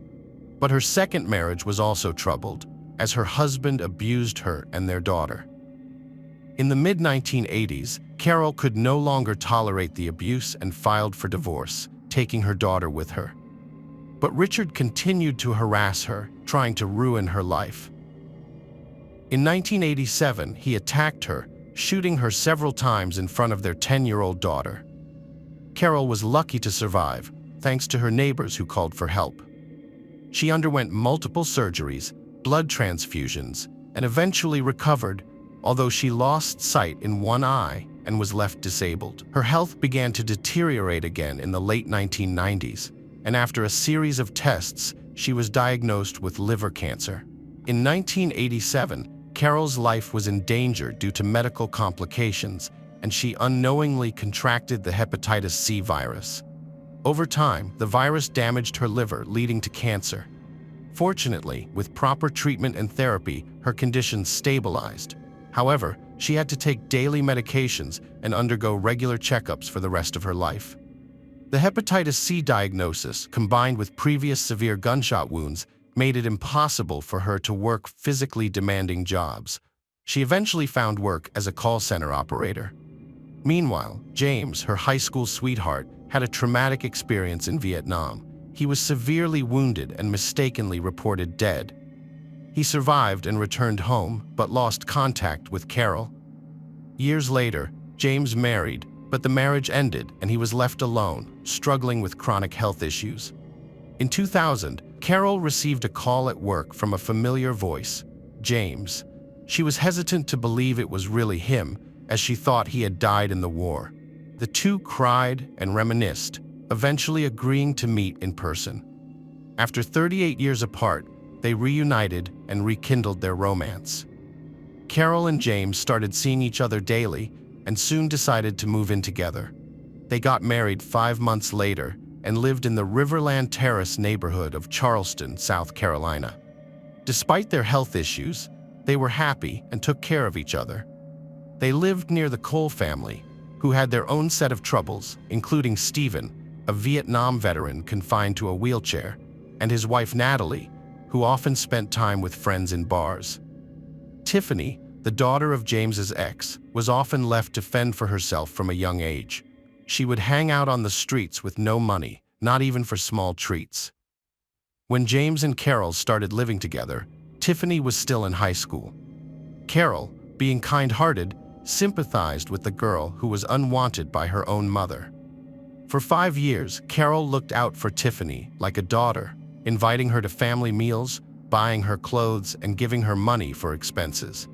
But her second marriage was also troubled, as her husband abused her and their daughter. In the mid-1980s, Carol could no longer tolerate the abuse and filed for divorce, taking her daughter with her. But Richard continued to harass her, trying to ruin her life. In 1987, he attacked her, shooting her several times in front of their 10-year-old daughter. Carol was lucky to survive, thanks to her neighbors who called for help. She underwent multiple surgeries, blood transfusions, and eventually recovered, although she lost sight in one eye and was left disabled. Her health began to deteriorate again in the late 1990s, and after a series of tests, she was diagnosed with liver cancer. In 1987, Carol's life was in danger due to medical complications, and she unknowingly contracted the hepatitis C virus. Over time, the virus damaged her liver, leading to cancer. Fortunately, with proper treatment and therapy, her condition stabilized. However, she had to take daily medications and undergo regular checkups for the rest of her life. The hepatitis C diagnosis, combined with previous severe gunshot wounds, made it impossible for her to work physically demanding jobs. She eventually found work as a call center operator. Meanwhile, James, her high school sweetheart, had a traumatic experience in Vietnam. He was severely wounded and mistakenly reported dead. He survived and returned home, but lost contact with Carol. Years later, James married, but the marriage ended and he was left alone, struggling with chronic health issues. In 2000, Carol received a call at work from a familiar voice, James. She was hesitant to believe it was really him, as she thought he had died in the war. The two cried and reminisced, eventually agreeing to meet in person. After 38 years apart, they reunited and rekindled their romance. Carol and James started seeing each other daily and soon decided to move in together. They got married 5 months later and lived in the Riverland Terrace neighborhood of Charleston, South Carolina. Despite their health issues, they were happy and took care of each other. They lived near the Cole family, who had their own set of troubles, including Stephen, a Vietnam veteran confined to a wheelchair, and his wife Natalie, who often spent time with friends in bars. Tiffany, the daughter of James's ex, was often left to fend for herself from a young age. She would hang out on the streets with no money, not even for small treats. When James and Carol started living together, Tiffany was still in high school. Carol, being kind-hearted, sympathized with the girl who was unwanted by her own mother. For 5 years, Carol looked out for Tiffany like a daughter, inviting her to family meals, buying her clothes, and giving her money for expenses.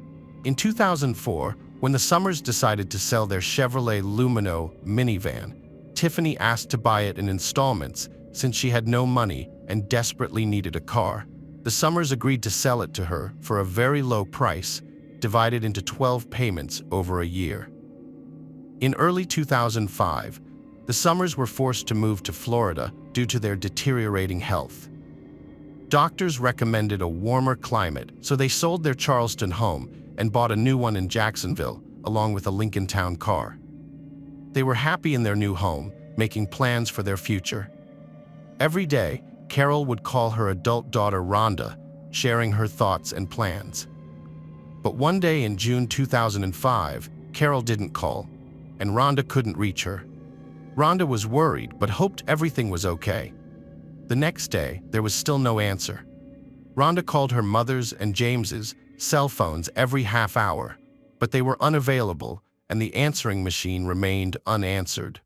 In 2004, when the Summers decided to sell their Chevrolet Lumino minivan, Tiffany asked to buy it in installments since she had no money and desperately needed a car. The Summers agreed to sell it to her for a very low price, divided into 12 payments over a year. In early 2005, the Summers were forced to move to Florida due to their deteriorating health. Doctors recommended a warmer climate, so they sold their Charleston home and bought a new one in Jacksonville, along with a Lincoln Town car. They were happy in their new home, making plans for their future. Every day, Carol would call her adult daughter Rhonda, sharing her thoughts and plans. But one day in June 2005, Carol didn't call, and Rhonda couldn't reach her. Rhonda was worried but hoped everything was okay. The next day, there was still no answer. Rhonda called her mother's and James's cell phones every half hour, but they were unavailable and the answering machine remained unanswered.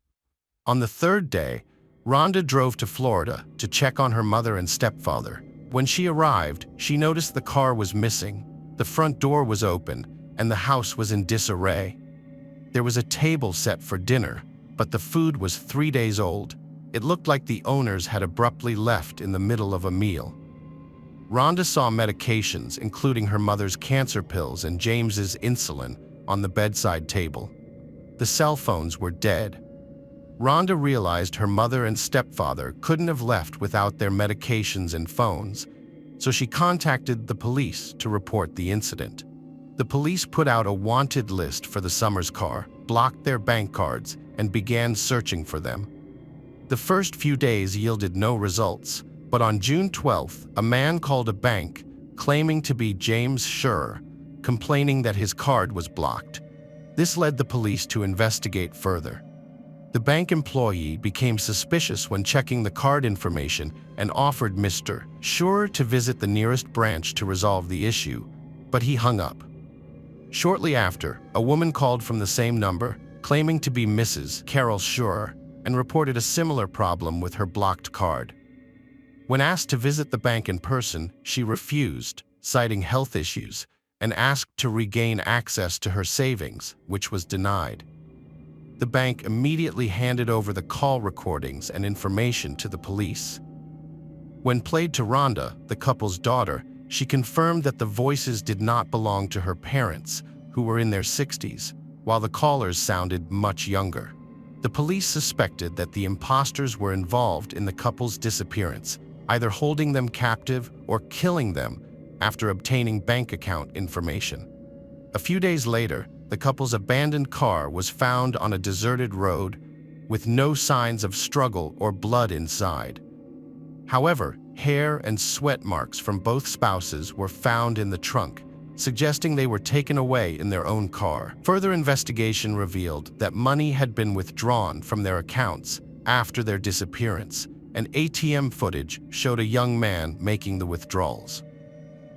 On the third day, Rhonda drove to Florida to check on her mother and stepfather. When she arrived, she noticed the car was missing, the front door was open, and the house was in disarray. There was a table set for dinner, but the food was 3 days old. It looked like the owners had abruptly left in the middle of a meal. Rhonda saw medications, including her mother's cancer pills and James's insulin, on the bedside table. The cell phones were dead. Rhonda realized her mother and stepfather couldn't have left without their medications and phones, so she contacted the police to report the incident. The police put out a wanted list for the Summers car, blocked their bank cards, and began searching for them. The first few days yielded no results, but on June 12th, a man called a bank, claiming to be James Schur, complaining that his card was blocked. This led the police to investigate further. The bank employee became suspicious when checking the card information and offered Mr. Schur to visit the nearest branch to resolve the issue, but he hung up. Shortly after, a woman called from the same number, claiming to be Mrs. Carol Schur, and reported a similar problem with her blocked card. When asked to visit the bank in person, she refused, citing health issues, and asked to regain access to her savings, which was denied. The bank immediately handed over the call recordings and information to the police. When played to Rhonda, the couple's daughter, she confirmed that the voices did not belong to her parents, who were in their 60s, while the callers sounded much younger. The police suspected that the imposters were involved in the couple's disappearance, either holding them captive or killing them after obtaining bank account information. A few days later, the couple's abandoned car was found on a deserted road with no signs of struggle or blood inside. However, hair and sweat marks from both spouses were found in the trunk, suggesting they were taken away in their own car. Further investigation revealed that money had been withdrawn from their accounts after their disappearance, and ATM footage showed a young man making the withdrawals.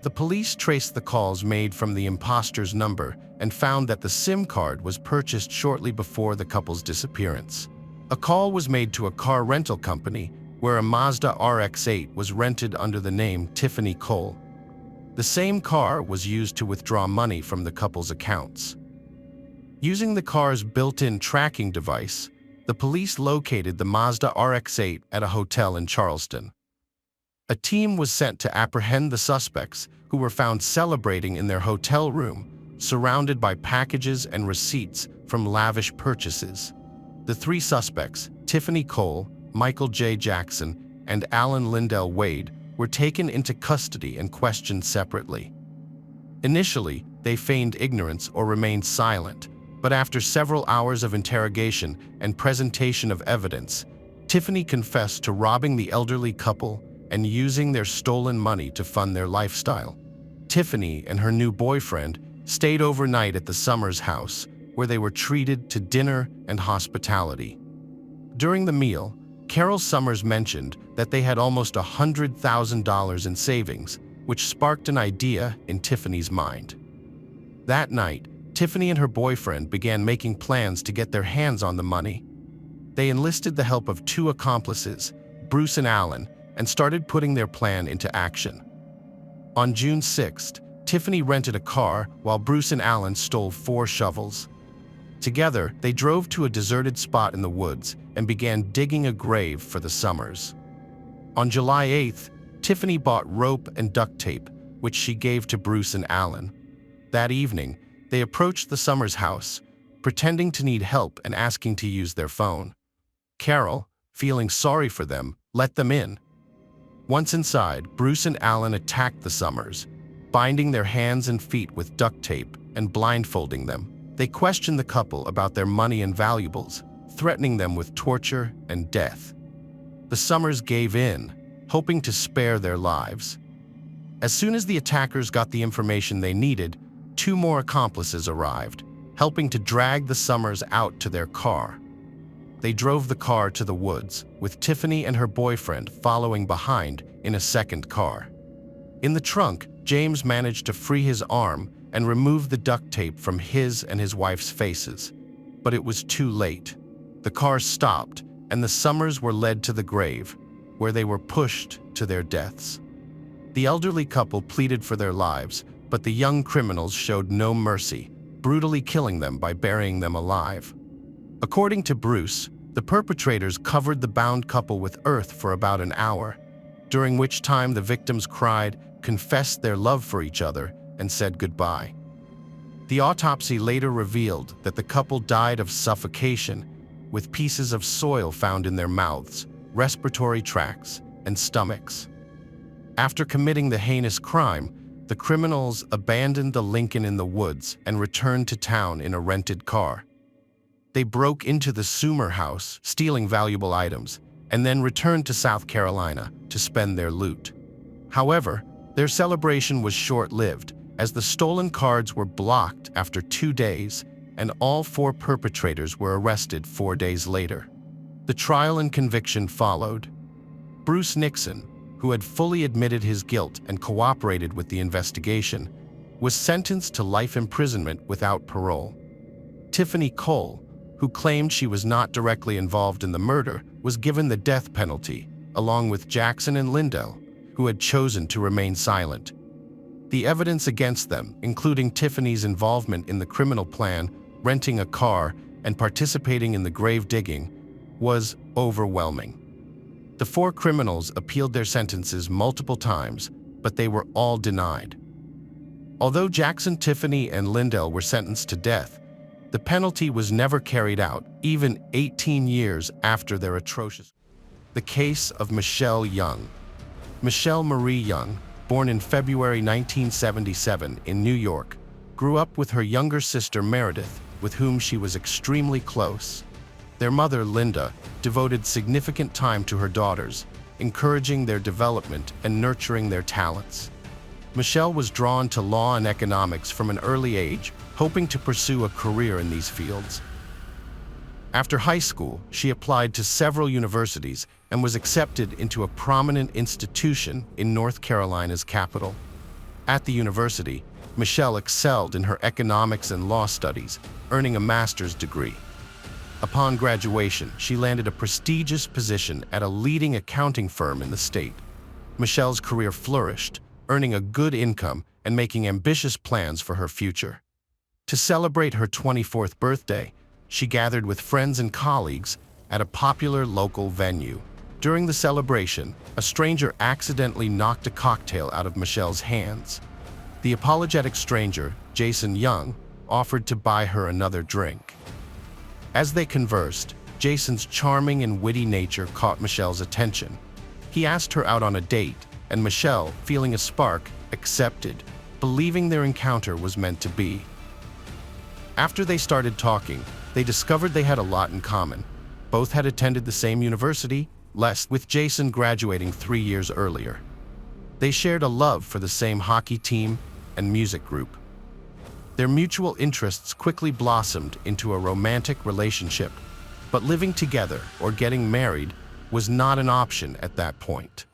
The police traced the calls made from the imposter's number and found that the SIM card was purchased shortly before the couple's disappearance. A call was made to a car rental company where a Mazda RX-8 was rented under the name Tiffany Cole. The same car was used to withdraw money from the couple's accounts. Using the car's built-in tracking device, the police located the Mazda RX-8 at a hotel in Charleston. A team was sent to apprehend the suspects, who were found celebrating in their hotel room, surrounded by packages and receipts from lavish purchases. The three suspects, Tiffany Cole, Michael J. Jackson, and Alan Lindell Wade, were taken into custody and questioned separately. Initially, they feigned ignorance or remained silent, but after several hours of interrogation and presentation of evidence, Tiffany confessed to robbing the elderly couple and using their stolen money to fund their lifestyle. Tiffany and her new boyfriend stayed overnight at the Summers house, where they were treated to dinner and hospitality. During the meal, Carol Summers mentioned that they had almost $100,000 in savings, which sparked an idea in Tiffany's mind. That night, Tiffany and her boyfriend began making plans to get their hands on the money. They enlisted the help of two accomplices, Bruce and Alan, and started putting their plan into action. On June 6th, Tiffany rented a car while Bruce and Alan stole 4 shovels. Together, they drove to a deserted spot in the woods and began digging a grave for the Summers. On July 8th, Tiffany bought rope and duct tape, which she gave to Bruce and Alan. That evening, they approached the Summers house, pretending to need help and asking to use their phone. Carol, feeling sorry for them, let them in. Once inside, Bruce and Alan attacked the Summers, binding their hands and feet with duct tape and blindfolding them. They questioned the couple about their money and valuables, threatening them with torture and death. The Summers gave in, hoping to spare their lives. As soon as the attackers got the information they needed, 2 more accomplices arrived, helping to drag the Summers out to their car. They drove the car to the woods, with Tiffany and her boyfriend following behind in a second car. In the trunk, James managed to free his arm and remove the duct tape from his and his wife's faces. But it was too late. The car stopped, and the Summers were led to the grave, where they were pushed to their deaths. The elderly couple pleaded for their lives, but the young criminals showed no mercy, brutally killing them by burying them alive. According to Bruce, the perpetrators covered the bound couple with earth for about an hour, during which time the victims cried, confessed their love for each other, and said goodbye. The autopsy later revealed that the couple died of suffocation, with pieces of soil found in their mouths, respiratory tracts, and stomachs. After committing the heinous crime, the criminals abandoned the Lincoln in the woods and returned to town in a rented car. They broke into the Summer house, stealing valuable items, and then returned to South Carolina to spend their loot. However, their celebration was short-lived, as the stolen cards were blocked after 2 days, and all 4 perpetrators were arrested 4 days later. The trial and conviction followed. Bruce Nixon, who had fully admitted his guilt and cooperated with the investigation, was sentenced to life imprisonment without parole. Tiffany Cole, who claimed she was not directly involved in the murder, was given the death penalty, along with Jackson and Lindell, who had chosen to remain silent. The evidence against them, including Tiffany's involvement in the criminal plan, renting a car, and participating in the grave digging, was overwhelming. The 4 criminals appealed their sentences multiple times, but they were all denied. Although Jackson, Tiffany, and Lindell were sentenced to death, The penalty was never carried out, even 18 years after their atrocious. The case of Michelle Young. Michelle Marie Young, born in February 1977 in New York, grew up with her younger sister Meredith, with whom she was extremely close. Their mother, Linda, devoted significant time to her daughters, encouraging their development and nurturing their talents. Michelle was drawn to law and economics from an early age, hoping to pursue a career in these fields. After high school, she applied to several universities and was accepted into a prominent institution in North Carolina's capital. At the university, Michelle excelled in her economics and law studies, earning a master's degree. Upon graduation, she landed a prestigious position at a leading accounting firm in the state. Michelle's career flourished, earning a good income and making ambitious plans for her future. To celebrate her 24th birthday, she gathered with friends and colleagues at a popular local venue. During the celebration, a stranger accidentally knocked a cocktail out of Michelle's hands. The apologetic stranger, Jason Young, offered to buy her another drink. As they conversed, Jason's charming and witty nature caught Michelle's attention. He asked her out on a date, and Michelle, feeling a spark, accepted, believing their encounter was meant to be. After they started talking, they discovered they had a lot in common. Both had attended the same university, with Jason graduating 3 years earlier. They shared a love for the same hockey team and music group. Their mutual interests quickly blossomed into a romantic relationship, but living together or getting married was not an option at that point.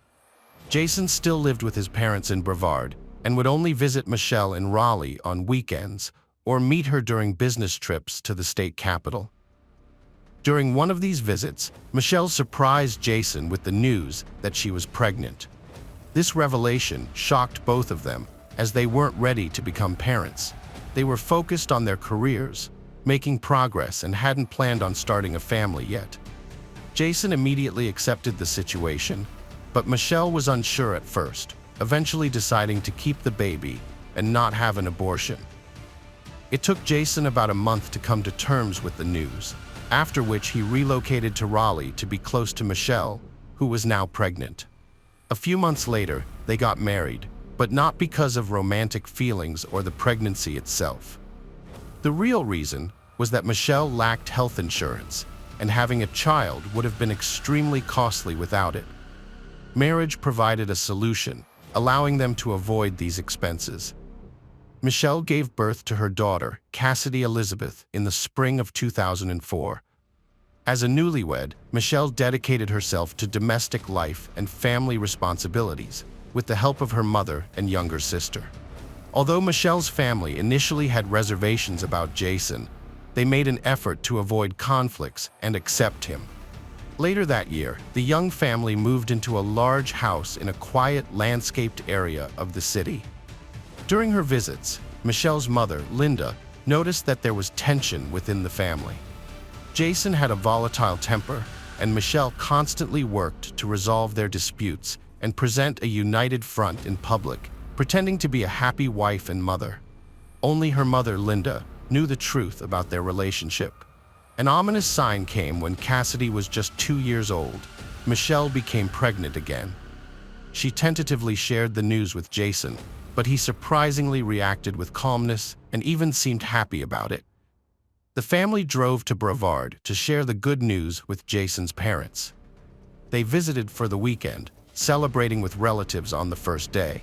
Jason still lived with his parents in Brevard and would only visit Michelle in Raleigh on weekends or meet her during business trips to the state capital. During one of these visits, Michelle surprised Jason with the news that she was pregnant. This revelation shocked both of them, as they weren't ready to become parents. They were focused on their careers, making progress, and hadn't planned on starting a family yet. Jason immediately accepted the situation, but Michelle was unsure at first, eventually deciding to keep the baby and not have an abortion. It took Jason about a month to come to terms with the news, after which he relocated to Raleigh to be close to Michelle, who was now pregnant. A few months later, they got married, but not because of romantic feelings or the pregnancy itself. The real reason was that Michelle lacked health insurance, and having a child would have been extremely costly without it. Marriage provided a solution, allowing them to avoid these expenses. Michelle gave birth to her daughter, Cassidy Elizabeth, in the spring of 2004. As a newlywed, Michelle dedicated herself to domestic life and family responsibilities, with the help of her mother and younger sister. Although Michelle's family initially had reservations about Jason, they made an effort to avoid conflicts and accept him. Later that year, the Young family moved into a large house in a quiet, landscaped area of the city. During her visits, Michelle's mother, Linda, noticed that there was tension within the family. Jason had a volatile temper, and Michelle constantly worked to resolve their disputes and present a united front in public, pretending to be a happy wife and mother. Only her mother, Linda, knew the truth about their relationship. An ominous sign came when Cassidy was just 2 years old. Michelle became pregnant again. She tentatively shared the news with Jason, but he surprisingly reacted with calmness and even seemed happy about it. The family drove to Brevard to share the good news with Jason's parents. They visited for the weekend, celebrating with relatives on the first day.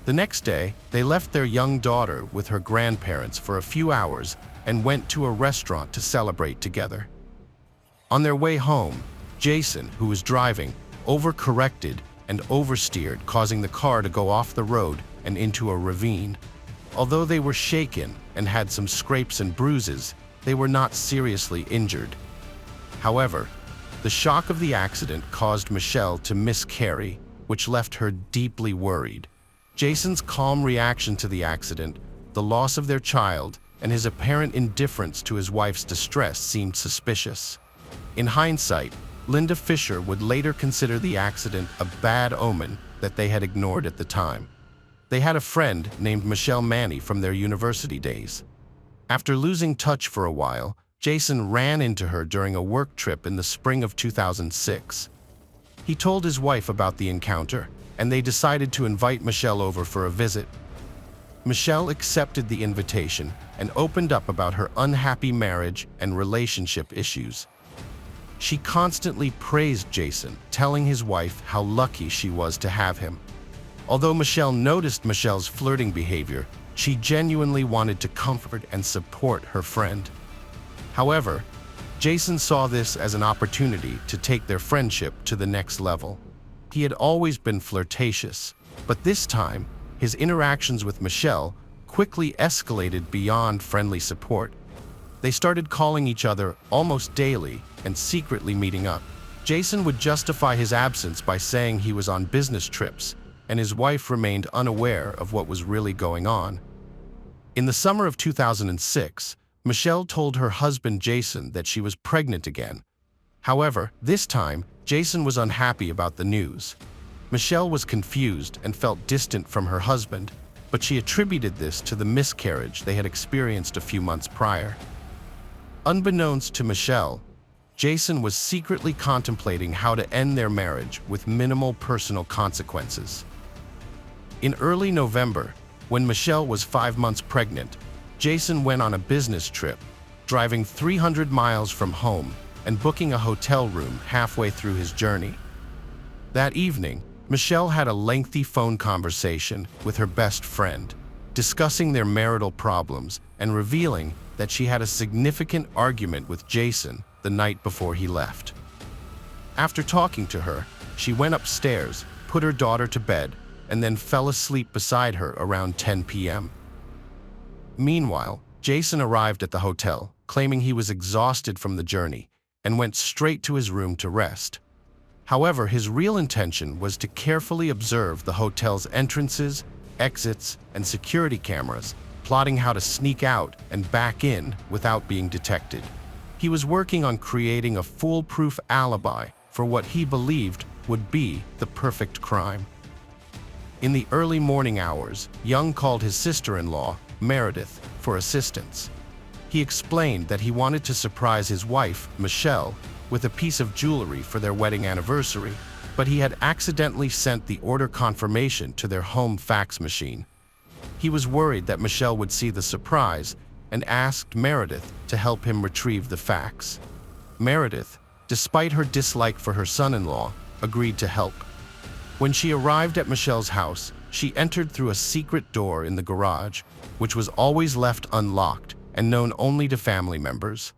The next day, they left their young daughter with her grandparents for a few hours and went to a restaurant to celebrate together. On their way home, Jason, who was driving, overcorrected and oversteered, causing the car to go off the road and into a ravine. Although they were shaken and had some scrapes and bruises, they were not seriously injured. However, the shock of the accident caused Michelle to miscarry, which left her deeply worried. Jason's calm reaction to the accident, the loss of their child, and his apparent indifference to his wife's distress seemed suspicious. In hindsight, Linda Fisher would later consider the accident a bad omen that they had ignored at the time. They had a friend named Michelle Manny from their university days. After losing touch for a while, Jason ran into her during a work trip in the spring of 2006. He told his wife about the encounter, and they decided to invite Michelle over for a visit. Michelle accepted the invitation and opened up about her unhappy marriage and relationship issues. She constantly praised Jason, telling his wife how lucky she was to have him. Although Michelle noticed Michelle's flirting behavior, she genuinely wanted to comfort and support her friend. However, Jason saw this as an opportunity to take their friendship to the next level. He had always been flirtatious, but this time, his interactions with Michelle quickly escalated beyond friendly support. They started calling each other almost daily and secretly meeting up. Jason would justify his absence by saying he was on business trips, and his wife remained unaware of what was really going on. In the summer of 2006, Michelle told her husband Jason that she was pregnant again. However, this time, Jason was unhappy about the news. Michelle was confused and felt distant from her husband, but she attributed this to the miscarriage they had experienced a few months prior. Unbeknownst to Michelle, Jason was secretly contemplating how to end their marriage with minimal personal consequences. In early November, when Michelle was 5 months pregnant, Jason went on a business trip, driving 300 miles from home and booking a hotel room halfway through his journey. That evening, Michelle had a lengthy phone conversation with her best friend, discussing their marital problems and revealing that she had a significant argument with Jason the night before he left. After talking to her, she went upstairs, put her daughter to bed, and then fell asleep beside her around 10 p.m. Meanwhile, Jason arrived at the hotel, claiming he was exhausted from the journey, and went straight to his room to rest. However, his real intention was to carefully observe the hotel's entrances, exits, and security cameras, plotting how to sneak out and back in without being detected. He was working on creating a foolproof alibi for what he believed would be the perfect crime. In the early morning hours, Young called his sister-in-law, Meredith, for assistance. He explained that he wanted to surprise his wife, Michelle, with a piece of jewelry for their wedding anniversary, but he had accidentally sent the order confirmation to their home fax machine. He was worried that Michelle would see the surprise and asked Meredith to help him retrieve the fax. Meredith, despite her dislike for her son-in-law, agreed to help. When she arrived at Michelle's house, she entered through a secret door in the garage, which was always left unlocked and known only to family members.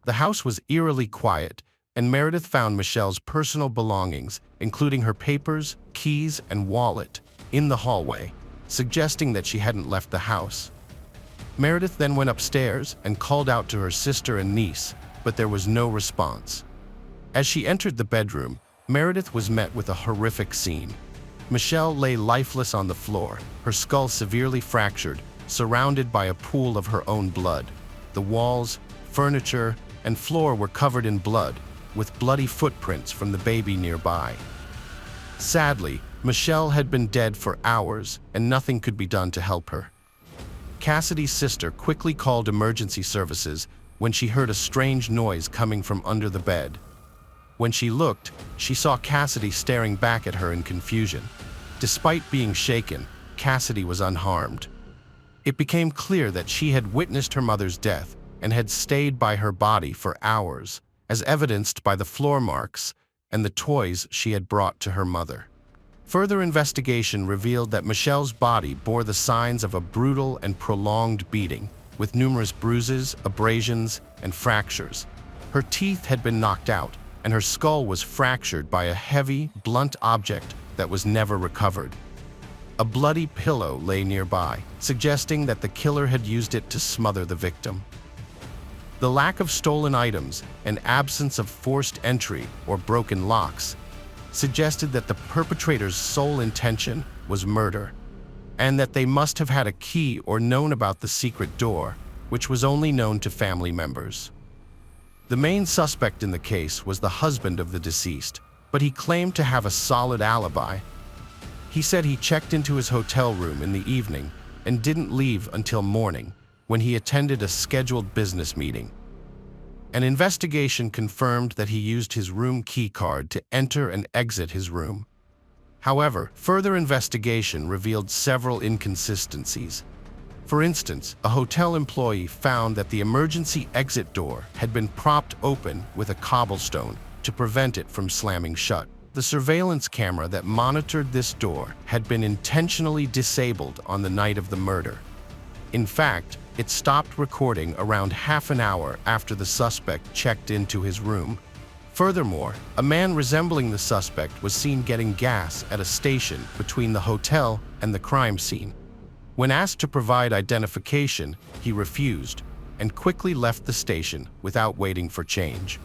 The house was eerily quiet, and Meredith found Michelle's personal belongings, including her papers, keys, and wallet, in the hallway, suggesting that she hadn't left the house. Meredith then went upstairs and called out to her sister and niece, but there was no response. As she entered the bedroom, Meredith was met with a horrific scene. Michelle lay lifeless on the floor, her skull severely fractured, surrounded by a pool of her own blood. The walls, furniture, and floor were covered in blood, with bloody footprints from the baby nearby. Sadly, Michelle had been dead for hours, and nothing could be done to help her. Cassidy's sister quickly called emergency services when she heard a strange noise coming from under the bed. When she looked, she saw Cassidy staring back at her in confusion. Despite being shaken, Cassidy was unharmed. It became clear that she had witnessed her mother's death and had stayed by her body for hours, as evidenced by the floor marks and the toys she had brought to her mother. Further investigation revealed that Michelle's body bore the signs of a brutal and prolonged beating, with numerous bruises, abrasions, and fractures. Her teeth had been knocked out, and her skull was fractured by a heavy, blunt object that was never recovered. A bloody pillow lay nearby, suggesting that the killer had used it to smother the victim. The lack of stolen items and absence of forced entry or broken locks suggested that the perpetrator's sole intention was murder, and that they must have had a key or known about the secret door, which was only known to family members. The main suspect in the case was the husband of the deceased, but he claimed to have a solid alibi. He said he checked into his hotel room in the evening and didn't leave until morning, when he attended a scheduled business meeting. An investigation confirmed that he used his room key card to enter and exit his room. However, further investigation revealed several inconsistencies. For instance, a hotel employee found that the emergency exit door had been propped open with a cobblestone to prevent it from slamming shut. The surveillance camera that monitored this door had been intentionally disabled on the night of the murder. In fact, it stopped recording around half an hour after the suspect checked into his room. Furthermore, a man resembling the suspect was seen getting gas at a station between the hotel and the crime scene. When asked to provide identification, he refused and quickly left the station without waiting for change.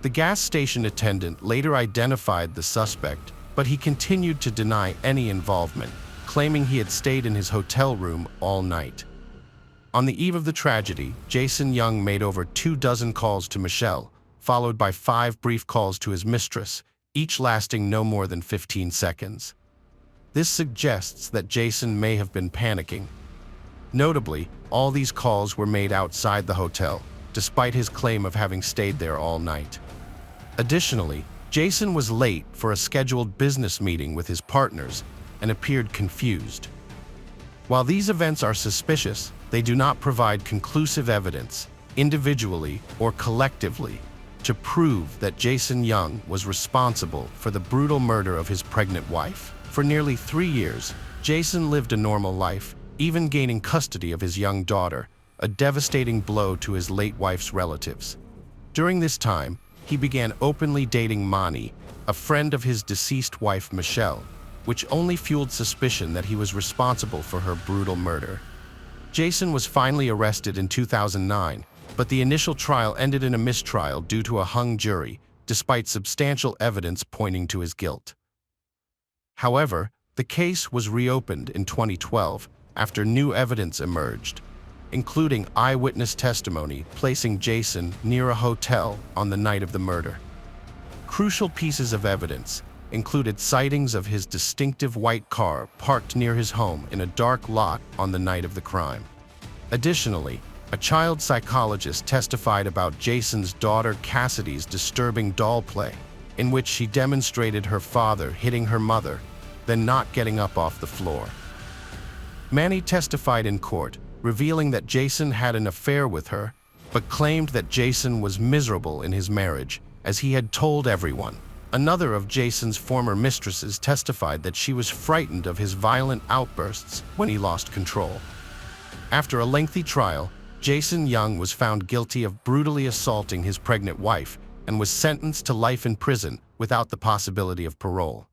The gas station attendant later identified the suspect, but he continued to deny any involvement, claiming he had stayed in his hotel room all night. On the eve of the tragedy, Jason Young made over 24 calls to Michelle, followed by 5 brief calls to his mistress, each lasting no more than 15 seconds. This suggests that Jason may have been panicking. Notably, all these calls were made outside the hotel, despite his claim of having stayed there all night. Additionally, Jason was late for a scheduled business meeting with his partners and appeared confused. While these events are suspicious, they do not provide conclusive evidence, individually or collectively, to prove that Jason Young was responsible for the brutal murder of his pregnant wife. For nearly 3 years, Jason lived a normal life, even gaining custody of his young daughter, a devastating blow to his late wife's relatives. During this time, he began openly dating Mani, a friend of his deceased wife Michelle, which only fueled suspicion that he was responsible for her brutal murder. Jason was finally arrested in 2009, but the initial trial ended in a mistrial due to a hung jury, despite substantial evidence pointing to his guilt. However, the case was reopened in 2012 after new evidence emerged, including eyewitness testimony placing Jason near a hotel on the night of the murder. Crucial pieces of evidence included sightings of his distinctive white car parked near his home in a dark lot on the night of the crime. Additionally, a child psychologist testified about Jason's daughter Cassidy's disturbing doll play, in which she demonstrated her father hitting her mother, then not getting up off the floor. Mani testified in court, revealing that Jason had an affair with her, but claimed that Jason was miserable in his marriage, as he had told everyone. Another of Jason's former mistresses testified that she was frightened of his violent outbursts when he lost control. After a lengthy trial, Jason Young was found guilty of brutally assaulting his pregnant wife and was sentenced to life in prison without the possibility of parole.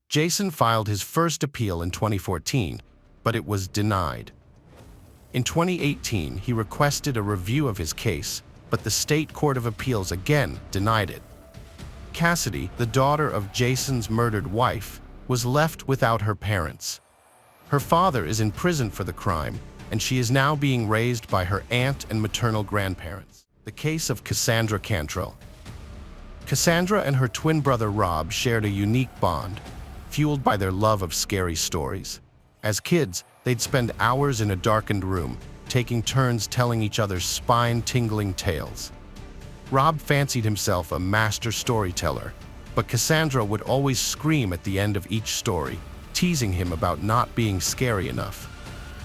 Jason filed his first appeal in 2014, but it was denied. In 2018, he requested a review of his case, but the State Court of Appeals again denied it. Cassidy, the daughter of Jason's murdered wife, was left without her parents. Her father is in prison for the crime, and she is now being raised by her aunt and maternal grandparents. The case of Cassandra Cantrell. Cassandra and her twin brother Rob shared a unique bond, fueled by their love of scary stories. As kids, they'd spend hours in a darkened room, taking turns telling each other spine-tingling tales. Rob fancied himself a master storyteller, but Cassandra would always scream at the end of each story, teasing him about not being scary enough.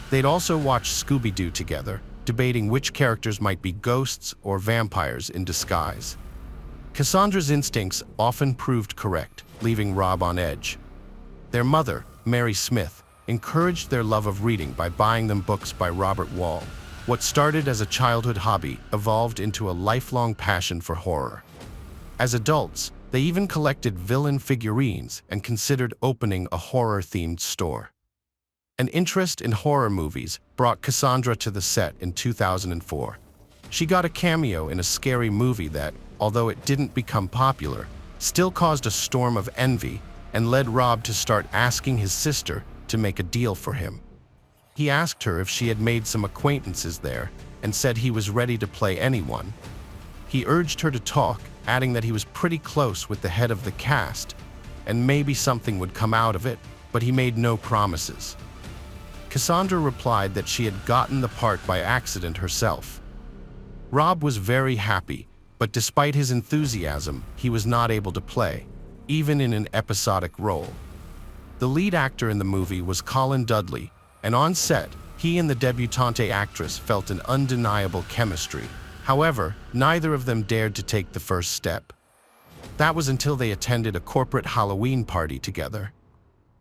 They'd also watch Scooby-Doo together, debating which characters might be ghosts or vampires in disguise. Cassandra's instincts often proved correct, leaving Rob on edge. Their mother, Mary Smith, encouraged their love of reading by buying them books by Robert Wall. What started as a childhood hobby evolved into a lifelong passion for horror. As adults, they even collected villain figurines and considered opening a horror-themed store. An interest in horror movies brought Cassandra to the set in 2004. She got a cameo in a scary movie that, although it didn't become popular, still caused a storm of envy and led Rob to start asking his sister to make a deal for him. He asked her if she had made some acquaintances there and said he was ready to play anyone. He urged her to talk, adding that he was pretty close with the head of the cast and maybe something would come out of it, but he made no promises. Cassandra replied that she had gotten the part by accident herself. Rob was very happy, but despite his enthusiasm, he was not able to play, even in an episodic role. The lead actor in the movie was Colin Dudley, and on set, he and the debutante actress felt an undeniable chemistry. However, neither of them dared to take the first step. That was until they attended a corporate Halloween party together.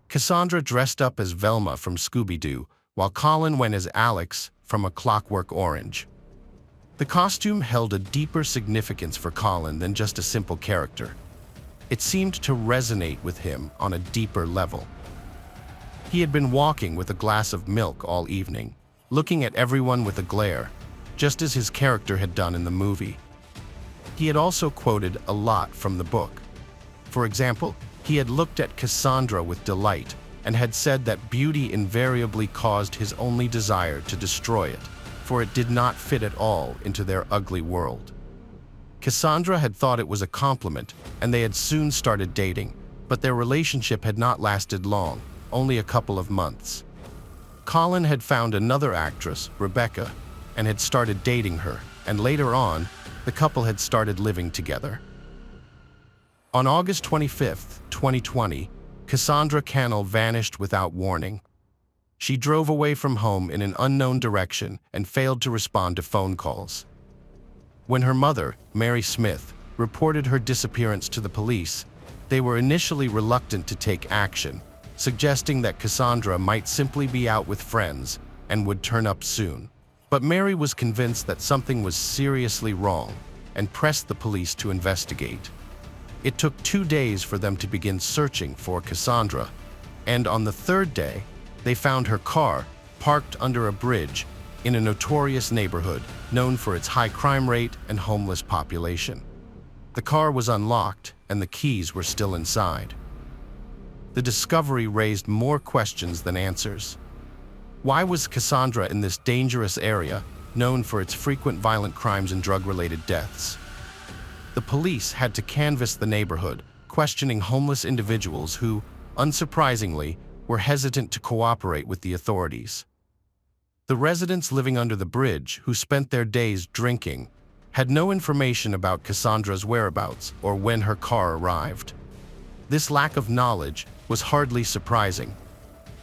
Cassandra dressed up as Velma from Scooby-Doo, while Colin went as Alex from A Clockwork Orange. The costume held a deeper significance for Colin than just a simple character. It seemed to resonate with him on a deeper level. He had been walking with a glass of milk all evening, looking at everyone with a glare, just as his character had done in the movie. He had also quoted a lot from the book. For example, he had looked at Cassandra with delight and had said that beauty invariably caused his only desire to destroy it, for it did not fit at all into their ugly world. Cassandra had thought it was a compliment, and they had soon started dating, but their relationship had not lasted long, only a couple of months. Colin had found another actress, Rebecca, and had started dating her, and later on, the couple had started living together. On August 25, 2020, Cassandra Cannell vanished without warning. She drove away from home in an unknown direction and failed to respond to phone calls. When her mother, Mary Smith, reported her disappearance to the police, they were initially reluctant to take action, suggesting that Cassandra might simply be out with friends and would turn up soon. But Mary was convinced that something was seriously wrong and pressed the police to investigate. It took 2 days for them to begin searching for Cassandra, and on the third day, they found her car parked under a bridge in a notorious neighborhood known for its high crime rate and homeless population. The car was unlocked and the keys were still inside. The discovery raised more questions than answers. Why was Cassandra in this dangerous area, known for its frequent violent crimes and drug-related deaths? The police had to canvass the neighborhood, questioning homeless individuals who, unsurprisingly, were hesitant to cooperate with the authorities. The residents living under the bridge, who spent their days drinking, had no information about Cassandra's whereabouts or when her car arrived. This lack of knowledge was hardly surprising.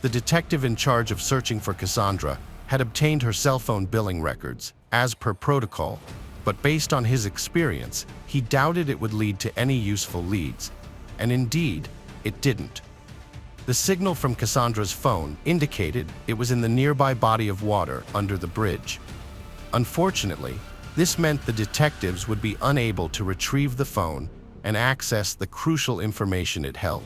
The detective in charge of searching for Cassandra had obtained her cell phone billing records, as per protocol, but based on his experience, he doubted it would lead to any useful leads, and indeed, it didn't. The signal from Cassandra's phone indicated it was in the nearby body of water under the bridge. Unfortunately, this meant the detectives would be unable to retrieve the phone and access the crucial information it held.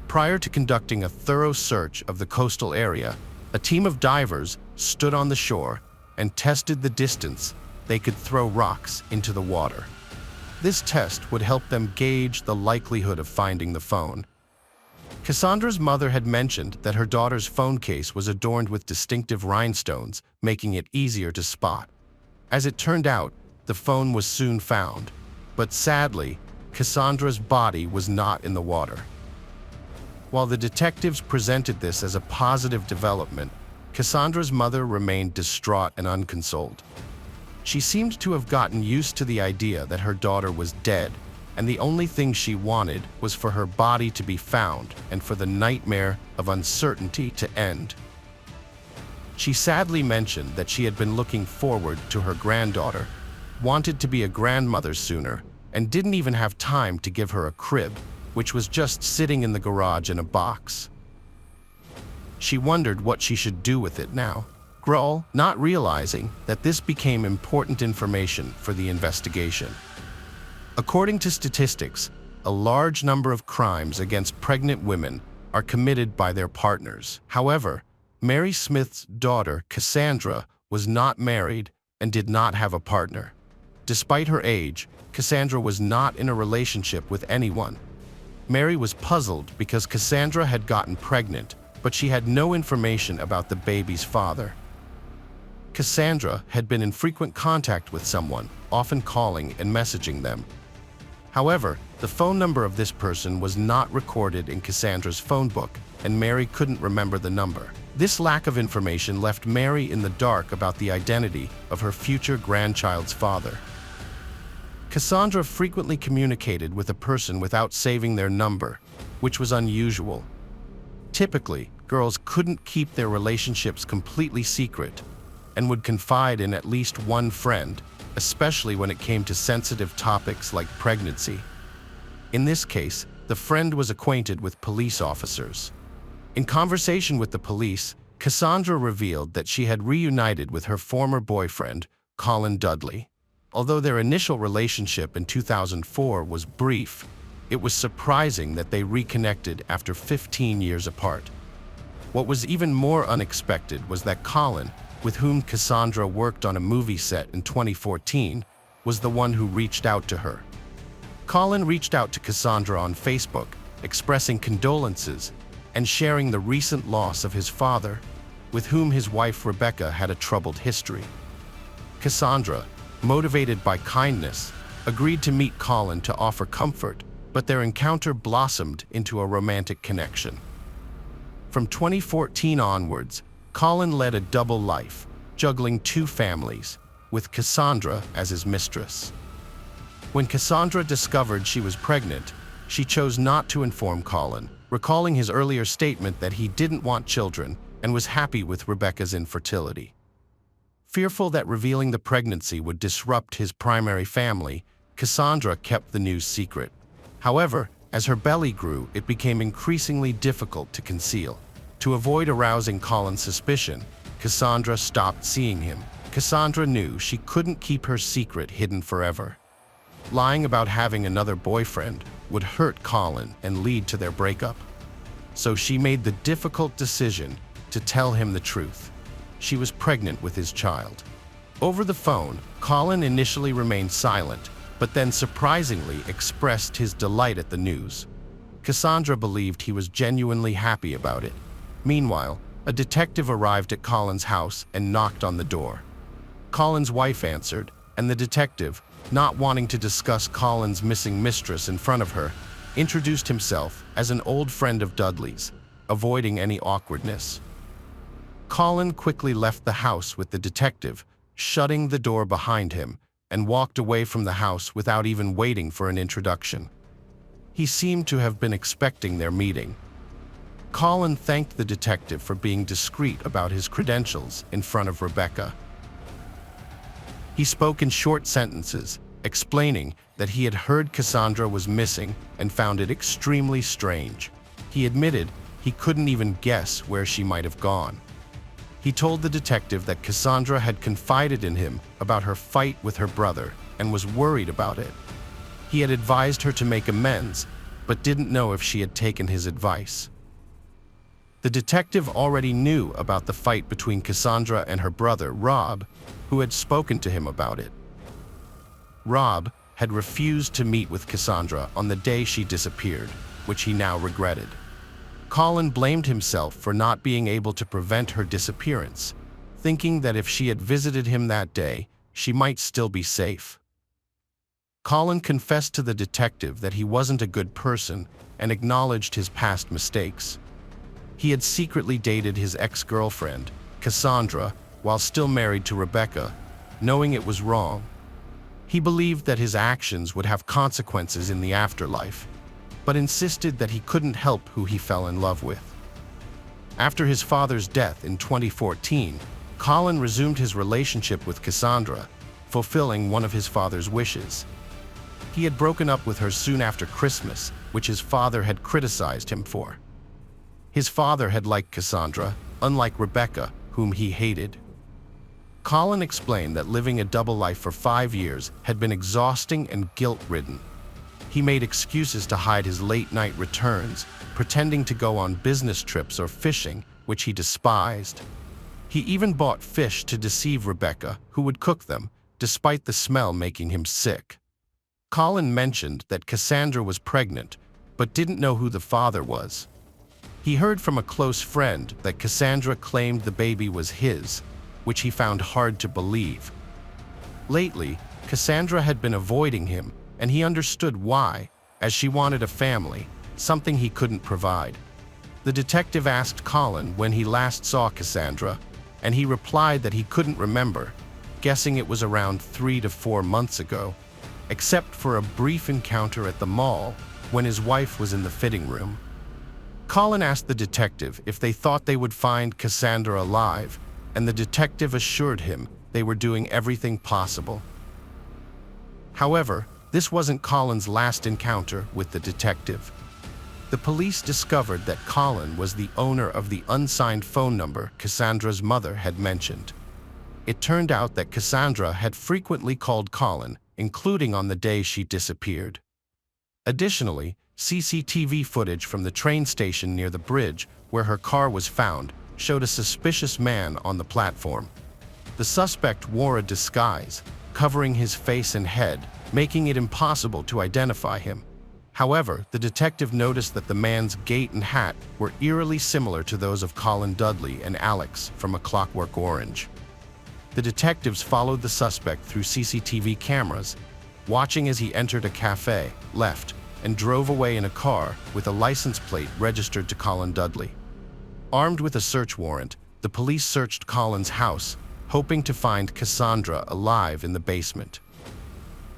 Prior to conducting a thorough search of the coastal area, a team of divers stood on the shore and tested the distance they could throw rocks into the water. This test would help them gauge the likelihood of finding the phone. Cassandra's mother had mentioned that her daughter's phone case was adorned with distinctive rhinestones, making it easier to spot. As it turned out, the phone was soon found, but sadly, Cassandra's body was not in the water. While the detectives presented this as a positive development, Cassandra's mother remained distraught and unconsoled. She seemed to have gotten used to the idea that her daughter was dead, and the only thing she wanted was for her body to be found and for the nightmare of uncertainty to end. She sadly mentioned that she had been looking forward to her granddaughter, wanted to be a grandmother sooner, and didn't even have time to give her a crib, which was just sitting in the garage in a box. She wondered what she should do with it now, not realizing that this became important information for the investigation. According to statistics, a large number of crimes against pregnant women are committed by their partners. However, Mary Smith's daughter, Cassandra, was not married and did not have a partner. Despite her age, Cassandra was not in a relationship with anyone. Mary was puzzled because Cassandra had gotten pregnant, but she had no information about the baby's father. Cassandra had been in frequent contact with someone, often calling and messaging them. However, the phone number of this person was not recorded in Cassandra's phone book, and Mary couldn't remember the number. This lack of information left Mary in the dark about the identity of her future grandchild's father. Cassandra frequently communicated with a person without saving their number, which was unusual. Typically, girls couldn't keep their relationships completely secret and would confide in at least one friend, especially when it came to sensitive topics like pregnancy. In this case, the friend was acquainted with police officers. In conversation with the police, Cassandra revealed that she had reunited with her former boyfriend, Colin Dudley. Although their initial relationship in 2004 was brief, it was surprising that they reconnected after 15 years apart. What was even more unexpected was that Colin, with whom Cassandra worked on a movie set in 2014, was the one who reached out to her. Colin reached out to Cassandra on Facebook, expressing condolences and sharing the recent loss of his father, with whom his wife Rebecca had a troubled history. Cassandra, motivated by kindness, agreed to meet Colin to offer comfort, but their encounter blossomed into a romantic connection. From 2014 onwards, Colin led a double life, juggling two families, with Cassandra as his mistress. When Cassandra discovered she was pregnant, she chose not to inform Colin, recalling his earlier statement that he didn't want children and was happy with Rebecca's infertility. Fearful that revealing the pregnancy would disrupt his primary family, Cassandra kept the news secret. However, as her belly grew, it became increasingly difficult to conceal. To avoid arousing Colin's suspicion, Cassandra stopped seeing him. Cassandra knew she couldn't keep her secret hidden forever. Lying about having another boyfriend would hurt Colin and lead to their breakup. So she made the difficult decision to tell him the truth. She was pregnant with his child. Over the phone, Colin initially remained silent, but then surprisingly expressed his delight at the news. Cassandra believed he was genuinely happy about it. Meanwhile, a detective arrived at Colin's house and knocked on the door. Colin's wife answered, and the detective, not wanting to discuss Colin's missing mistress in front of her, introduced himself as an old friend of Dudley's, avoiding any awkwardness. Colin quickly left the house with the detective, shutting the door behind him, and walked away from the house without even waiting for an introduction. He seemed to have been expecting their meeting. Colin thanked the detective for being discreet about his credentials in front of Rebecca. He spoke in short sentences, explaining that he had heard Cassandra was missing and found it extremely strange. He admitted he couldn't even guess where she might have gone. He told the detective that Cassandra had confided in him about her fight with her brother and was worried about it. He had advised her to make amends, but didn't know if she had taken his advice. The detective already knew about the fight between Cassandra and her brother, Rob, who had spoken to him about it. Rob had refused to meet with Cassandra on the day she disappeared, which he now regretted. Colin blamed himself for not being able to prevent her disappearance, thinking that if she had visited him that day, she might still be safe. Colin confessed to the detective that he wasn't a good person and acknowledged his past mistakes. He had secretly dated his ex-girlfriend, Cassandra, while still married to Rebecca, knowing it was wrong. He believed that his actions would have consequences in the afterlife, but insisted that he couldn't help who he fell in love with. After his father's death in 2014, Colin resumed his relationship with Cassandra, fulfilling one of his father's wishes. He had broken up with her soon after Christmas, which his father had criticized him for. His father had liked Cassandra, unlike Rebecca, whom he hated. Colin explained that living a double life for 5 years had been exhausting and guilt-ridden. He made excuses to hide his late-night returns, pretending to go on business trips or fishing, which he despised. He even bought fish to deceive Rebecca, who would cook them, despite the smell making him sick. Colin mentioned that Cassandra was pregnant, but didn't know who the father was. He heard from a close friend that Cassandra claimed the baby was his, which he found hard to believe. Lately, Cassandra had been avoiding him, and he understood why, as she wanted a family, something he couldn't provide. The detective asked Colin when he last saw Cassandra, and he replied that he couldn't remember, guessing it was around 3 to 4 months ago, except for a brief encounter at the mall when his wife was in the fitting room. Colin asked the detective if they thought they would find Cassandra alive, and the detective assured him they were doing everything possible. However, this wasn't Colin's last encounter with the detective. The police discovered that Colin was the owner of the unsigned phone number Cassandra's mother had mentioned. It turned out that Cassandra had frequently called Colin, including on the day she disappeared. Additionally, CCTV footage from the train station near the bridge where her car was found showed a suspicious man on the platform. The suspect wore a disguise, covering his face and head, making it impossible to identify him. However, the detective noticed that the man's gait and hat were eerily similar to those of Colin Dudley and Alex from A Clockwork Orange. The detectives followed the suspect through CCTV cameras, watching as he entered a cafe, left, and drove away in a car with a license plate registered to Colin Dudley. Armed with a search warrant, the police searched Colin's house, hoping to find Cassandra alive in the basement.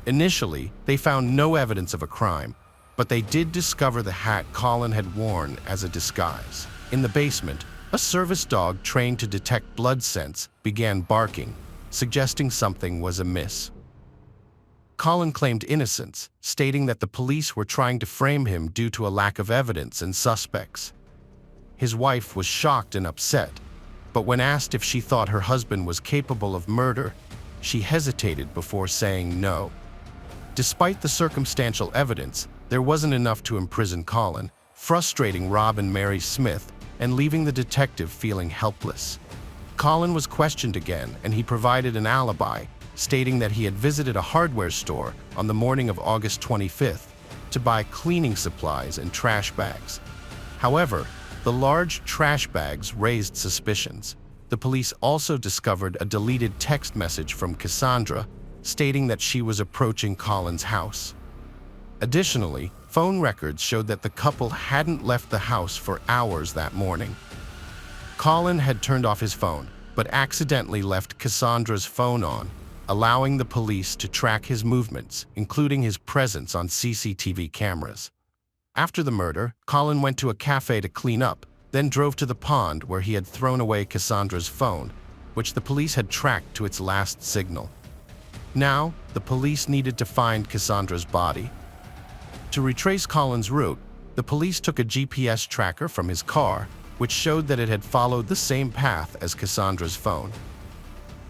Initially, they found no evidence of a crime, but they did discover the hat Colin had worn as a disguise. In the basement, a service dog trained to detect blood scents began barking, suggesting something was amiss. Colin claimed innocence, stating that the police were trying to frame him due to a lack of evidence and suspects. His wife was shocked and upset, but when asked if she thought her husband was capable of murder, she hesitated before saying no. Despite the circumstantial evidence, there wasn't enough to imprison Colin, frustrating Rob and Mary Smith and leaving the detective feeling helpless. Colin was questioned again, and he provided an alibi, stating that he had visited a hardware store on the morning of August 25th to buy cleaning supplies and trash bags. However, the large trash bags raised suspicions. The police also discovered a deleted text message from Cassandra stating that she was approaching Colin's house. Additionally, phone records showed that the couple hadn't left the house for hours that morning. Colin had turned off his phone, but accidentally left Cassandra's phone on, allowing the police to track his movements, including his presence on CCTV cameras. After the murder, Colin went to a cafe to clean up, then drove to the pond where he had thrown away Cassandra's phone, which the police had tracked to its last signal. Now, the police needed to find Cassandra's body. To retrace Colin's route, the police took a GPS tracker from his car, which showed that it had followed the same path as Cassandra's phone.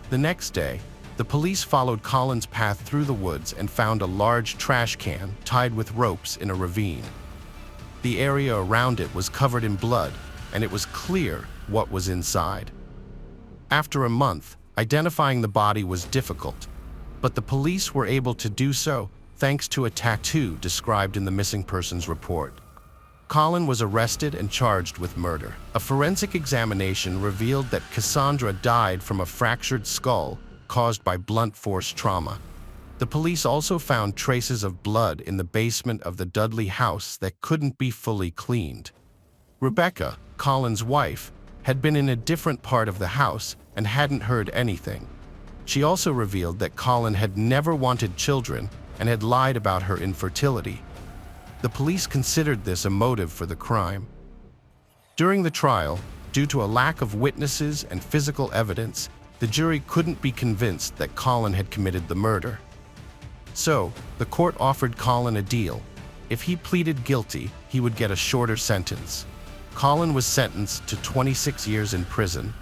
The next day, the police followed Colin's path through the woods and found a large trash can tied with ropes in a ravine. The area around it was covered in blood, and it was clear what was inside. After a month, identifying the body was difficult, but the police were able to do so thanks to a tattoo described in the missing persons report. Colin was arrested and charged with murder. A forensic examination revealed that Cassandra died from a fractured skull caused by blunt force trauma. The police also found traces of blood in the basement of the Dudley house that couldn't be fully cleaned. Rebecca, Colin's wife, had been in a different part of the house and hadn't heard anything. She also revealed that Colin had never wanted children and had lied about her infertility. The police considered this a motive for the crime. During the trial, due to a lack of witnesses and physical evidence, the jury couldn't be convinced that Colin had committed the murder. So, the court offered Colin a deal. If he pleaded guilty, he would get a shorter sentence. Colin was sentenced to 26 years in prison.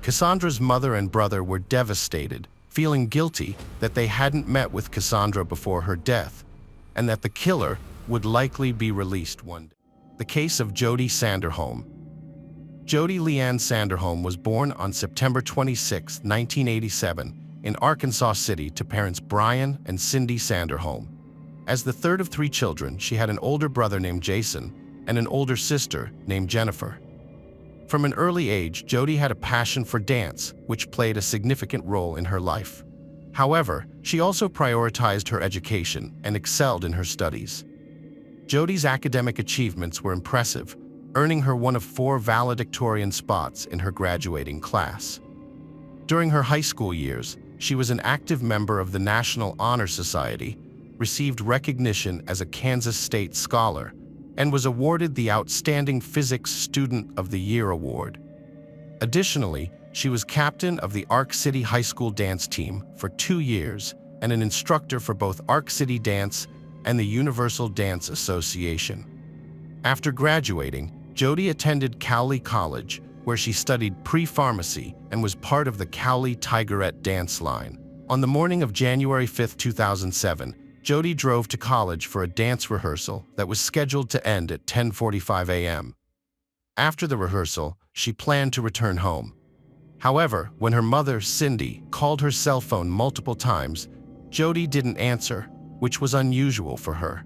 Cassandra's mother and brother were devastated, feeling guilty that they hadn't met with Cassandra before her death, and that the killer would likely be released one day. The case of Jody Sanderholm. Jody Leanne Sanderholm was born on September 26, 1987, in Arkansas City to parents Brian and Cindy Sanderholm. As the third of 3 children, she had an older brother named Jason and an older sister named Jennifer. From an early age, Jody had a passion for dance, which played a significant role in her life. However, she also prioritized her education and excelled in her studies. Jody's academic achievements were impressive, earning her one of 4 valedictorian spots in her graduating class. During her high school years, she was an active member of the National Honor Society, received recognition as a Kansas State Scholar, and was awarded the Outstanding Physics Student of the Year award. Additionally, she was captain of the Arc City High School dance team for 2 years and an instructor for both Arc City Dance and the Universal Dance Association. After graduating, Jody attended Cowley College, where she studied pre-pharmacy and was part of the Cowley Tigerette dance line. On the morning of January 5, 2007, Jody drove to college for a dance rehearsal that was scheduled to end at 10:45 a.m. After the rehearsal, she planned to return home. However, when her mother, Cindy, called her cell phone multiple times, Jody didn't answer, which was unusual for her.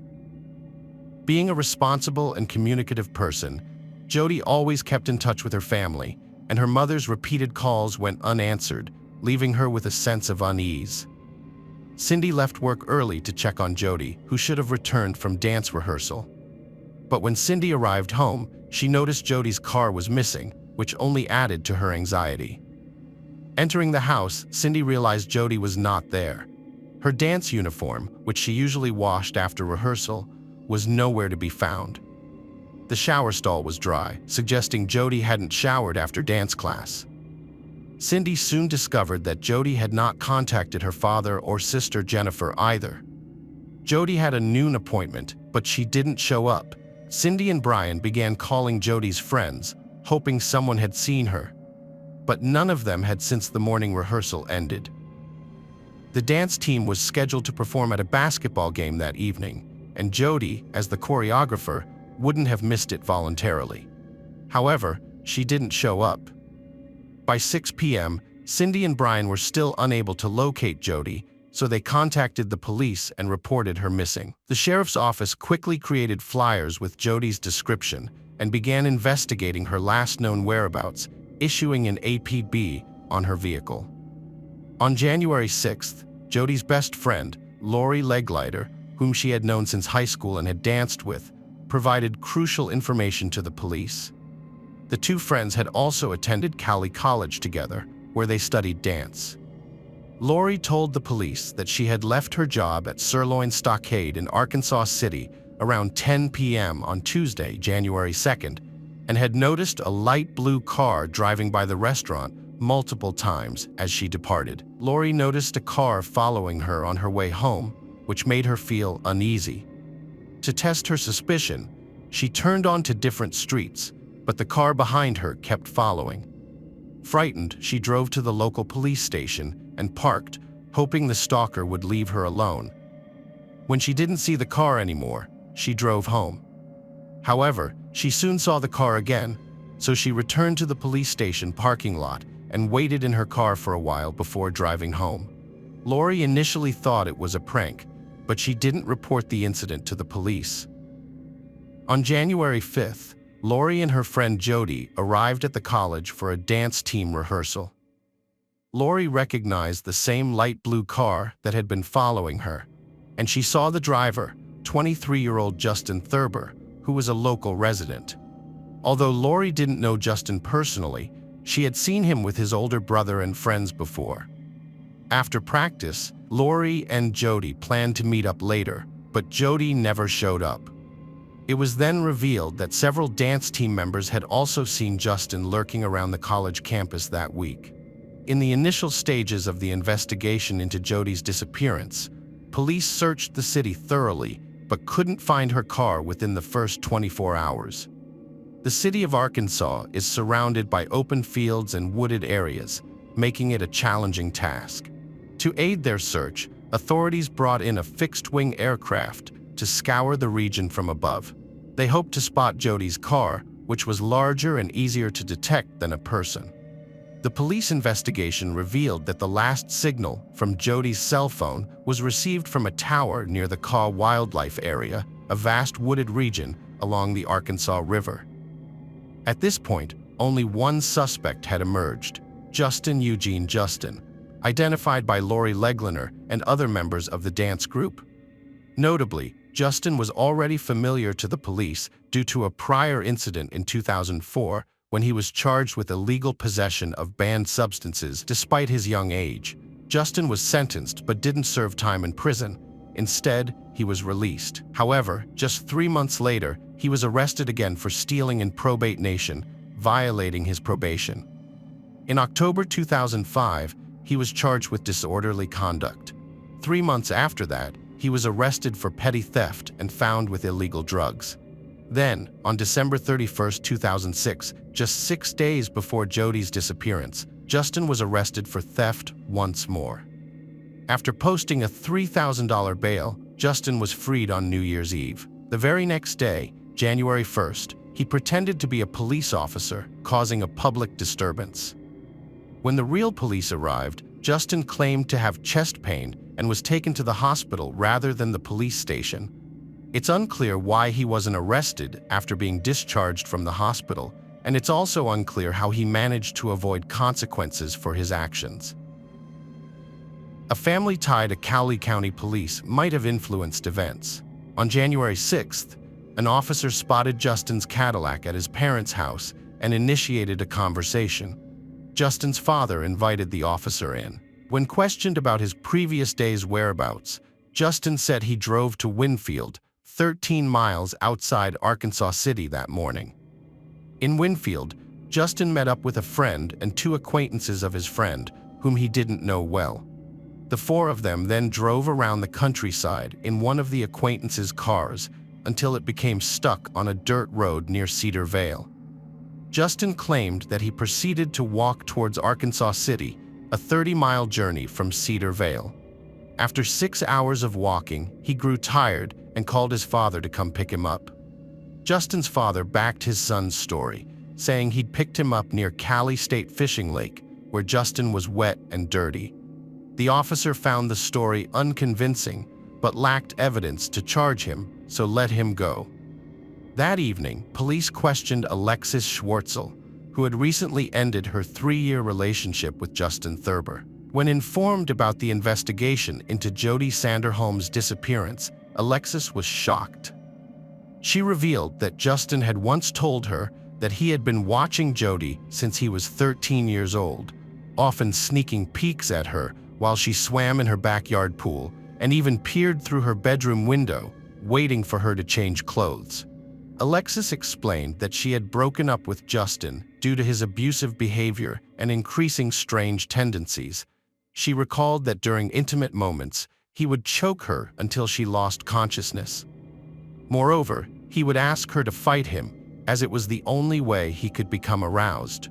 Being a responsible and communicative person, Jody always kept in touch with her family, and her mother's repeated calls went unanswered, leaving her with a sense of unease. Cindy left work early to check on Jody, who should have returned from dance rehearsal. But when Cindy arrived home, she noticed Jody's car was missing, which only added to her anxiety. Entering the house, Cindy realized Jody was not there. Her dance uniform, which she usually washed after rehearsal, was nowhere to be found. The shower stall was dry, suggesting Jody hadn't showered after dance class. Cindy soon discovered that Jody had not contacted her father or sister Jennifer either. Jody had a noon appointment, but she didn't show up. Cindy and Brian began calling Jody's friends, hoping someone had seen her. But none of them had since the morning rehearsal ended. The dance team was scheduled to perform at a basketball game that evening, and Jody, as the choreographer, wouldn't have missed it voluntarily. However, she didn't show up. By 6 p.m., Cindy and Brian were still unable to locate Jody, so they contacted the police and reported her missing. The sheriff's office quickly created flyers with Jody's description and began investigating her last known whereabouts, issuing an APB on her vehicle. On January 6th, Jody's best friend, Lori Leglider, whom she had known since high school and had danced with, provided crucial information to the police. The two friends had also attended Cowley College together, where they studied dance. Lori told the police that she had left her job at Sirloin Stockade in Arkansas City around 10 p.m. on Tuesday, January 2nd, and had noticed a light blue car driving by the restaurant multiple times as she departed. Lori noticed a car following her on her way home, which made her feel uneasy. To test her suspicion, she turned onto different streets, but the car behind her kept following. Frightened, she drove to the local police station and parked, hoping the stalker would leave her alone. When she didn't see the car anymore, she drove home. However, she soon saw the car again, so she returned to the police station parking lot and waited in her car for a while before driving home. Lori initially thought it was a prank, but she didn't report the incident to the police. On January 5th, Lori and her friend Jody arrived at the college for a dance team rehearsal. Lori recognized the same light blue car that had been following her, and she saw the driver, 23-year-old Justin Thurber, who was a local resident. Although Lori didn't know Justin personally, she had seen him with his older brother and friends before. After practice, Lori and Jody planned to meet up later, but Jody never showed up. It was then revealed that several dance team members had also seen Justin lurking around the college campus that week. In the initial stages of the investigation into Jody's disappearance, police searched the city thoroughly but couldn't find her car within the first 24 hours. The city of Arkansas is surrounded by open fields and wooded areas, making it a challenging task. To aid their search, authorities brought in a fixed-wing aircraft to scour the region from above. They hoped to spot Jody's car, which was larger and easier to detect than a person. The police investigation revealed that the last signal from Jody's cell phone was received from a tower near the Kaw Wildlife Area, a vast wooded region along the Arkansas River. At this point, only one suspect had emerged, Justin Eugene Justin, identified by Lori Leglider and other members of the dance group. Notably, Justin was already familiar to the police due to a prior incident in 2004 when he was charged with illegal possession of banned substances despite his young age. Justin was sentenced but didn't serve time in prison. Instead, he was released. However, just 3 months later, he was arrested again for stealing in probate nation, violating his probation. In October 2005, he was charged with disorderly conduct. 3 months after that, he was arrested for petty theft and found with illegal drugs. Then, on December 31, 2006, just 6 days before Jody's disappearance, Justin was arrested for theft once more. After posting a $3,000 bail, Justin was freed on New Year's Eve. The very next day, January 1st, he pretended to be a police officer, causing a public disturbance. When the real police arrived, Justin claimed to have chest pain and was taken to the hospital rather than the police station. It's unclear why he wasn't arrested after being discharged from the hospital, and it's also unclear how he managed to avoid consequences for his actions. A family tie to Cowley County Police might have influenced events. On January 6th, an officer spotted Justin's Cadillac at his parents' house and initiated a conversation. Justin's father invited the officer in. When questioned about his previous day's whereabouts, Justin said he drove to Winfield, 13 miles outside Arkansas City that morning. In Winfield, Justin met up with a friend and 2 acquaintances of his friend, whom he didn't know well. The 4 of them then drove around the countryside in one of the acquaintances' cars until it became stuck on a dirt road near Cedar Vale. Justin claimed that he proceeded to walk towards Arkansas City, a 30-mile journey from Cedar Vale. After 6 hours of walking, he grew tired and called his father to come pick him up. Justin's father backed his son's story, saying he'd picked him up near Cali State Fishing Lake, where Justin was wet and dirty. The officer found the story unconvincing, but lacked evidence to charge him, so let him go. That evening, police questioned Alexis Schwartzel, who had recently ended her 3-year relationship with Justin Thurber. When informed about the investigation into Jody Sanderholm's disappearance, Alexis was shocked. She revealed that Justin had once told her that he had been watching Jody since he was 13 years old, often sneaking peeks at her while she swam in her backyard pool, and even peered through her bedroom window, waiting for her to change clothes. Alexis explained that she had broken up with Justin due to his abusive behavior and increasing strange tendencies. She recalled that during intimate moments, he would choke her until she lost consciousness. Moreover, he would ask her to fight him, as it was the only way he could become aroused.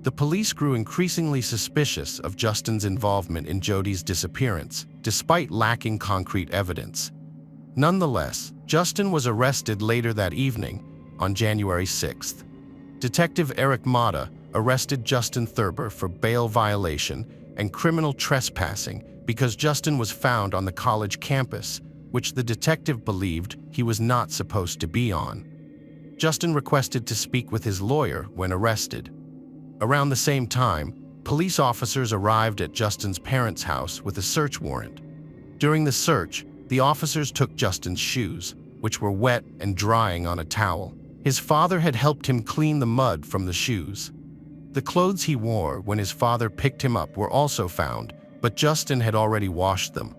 The police grew increasingly suspicious of Justin's involvement in Jody's disappearance, despite lacking concrete evidence. Nonetheless, Justin was arrested later that evening, on January 6th. Detective Eric Mata arrested Justin Thurber for bail violation and criminal trespassing because Justin was found on the college campus, which the detective believed he was not supposed to be on. Justin requested to speak with his lawyer when arrested. Around the same time, police officers arrived at Justin's parents' house with a search warrant. During the search, the officers took Justin's shoes, which were wet and drying on a towel. His father had helped him clean the mud from the shoes. The clothes he wore when his father picked him up were also found, but Justin had already washed them.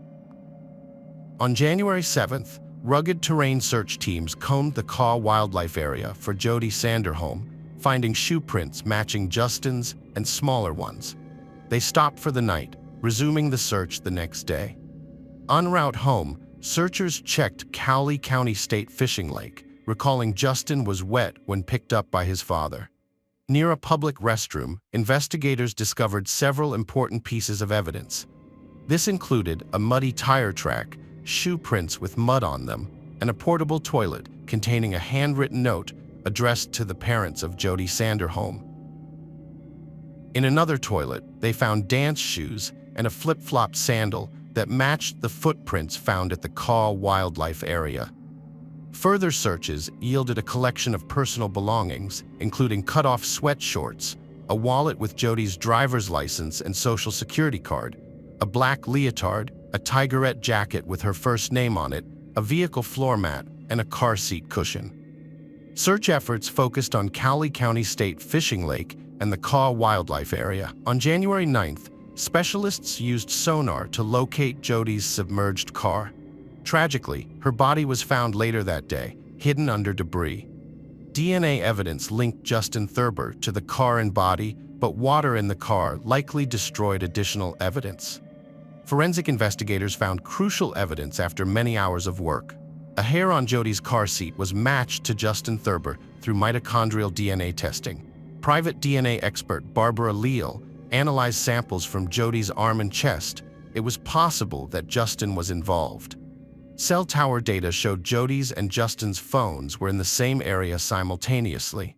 On January 7th, rugged terrain search teams combed the Caw Wildlife Area for Jody Sanderholm, finding shoe prints matching Justin's and smaller ones. They stopped for the night, resuming the search the next day. En route home, searchers checked Cowley County State Fishing Lake, recalling Justin was wet when picked up by his father. Near a public restroom, investigators discovered several important pieces of evidence. This included a muddy tire track, shoe prints with mud on them, and a portable toilet containing a handwritten note addressed to the parents of Jody Sanderholm. In another toilet, they found dance shoes and a flip-flop sandal that matched the footprints found at the Caw Wildlife Area. Further searches yielded a collection of personal belongings, including cut-off sweat shorts, a wallet with Jody's driver's license and social security card, a black leotard, a tigerette jacket with her first name on it, a vehicle floor mat, and a car seat cushion. Search efforts focused on Cowley County State Fishing Lake and the Caw Wildlife Area. On January 9th, specialists used sonar to locate Jody's submerged car. Tragically, her body was found later that day, hidden under debris. DNA evidence linked Justin Thurber to the car and body, but water in the car likely destroyed additional evidence. Forensic investigators found crucial evidence after many hours of work. A hair on Jody's car seat was matched to Justin Thurber through mitochondrial DNA testing. Private DNA expert Barbara Leal analyzed samples from Jody's arm and chest. It was possible that Justin was involved. Cell tower data showed Jody's and Justin's phones were in the same area simultaneously.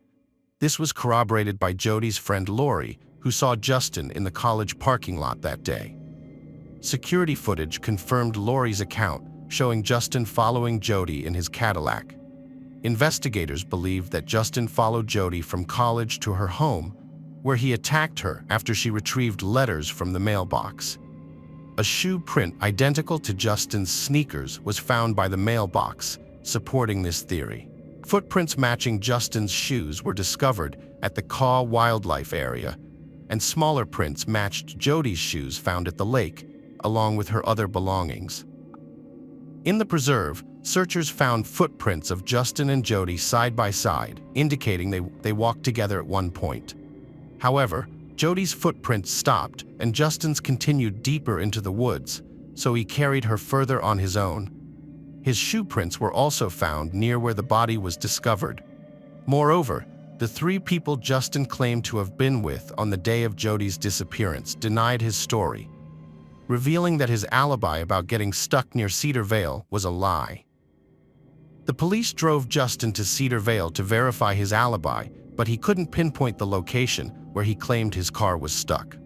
This was corroborated by Jody's friend Lori, who saw Justin in the college parking lot that day. Security footage confirmed Lori's account, showing Justin following Jody in his Cadillac. Investigators believed that Justin followed Jody from college to her home, where he attacked her after she retrieved letters from the mailbox. A shoe print identical to Justin's sneakers was found by the mailbox, supporting this theory. Footprints matching Justin's shoes were discovered at the Caw Wildlife Area, and smaller prints matched Jody's shoes found at the lake, along with her other belongings. In the preserve, searchers found footprints of Justin and Jody side by side, indicating they walked together at one point. However, Jody's footprints stopped and Justin's continued deeper into the woods, so he carried her further on his own. His shoe prints were also found near where the body was discovered. Moreover, the three people Justin claimed to have been with on the day of Jody's disappearance denied his story, revealing that his alibi about getting stuck near Cedar Vale was a lie. The police drove Justin to Cedar Vale to verify his alibi, but he couldn't pinpoint the location where he claimed his car was stuck.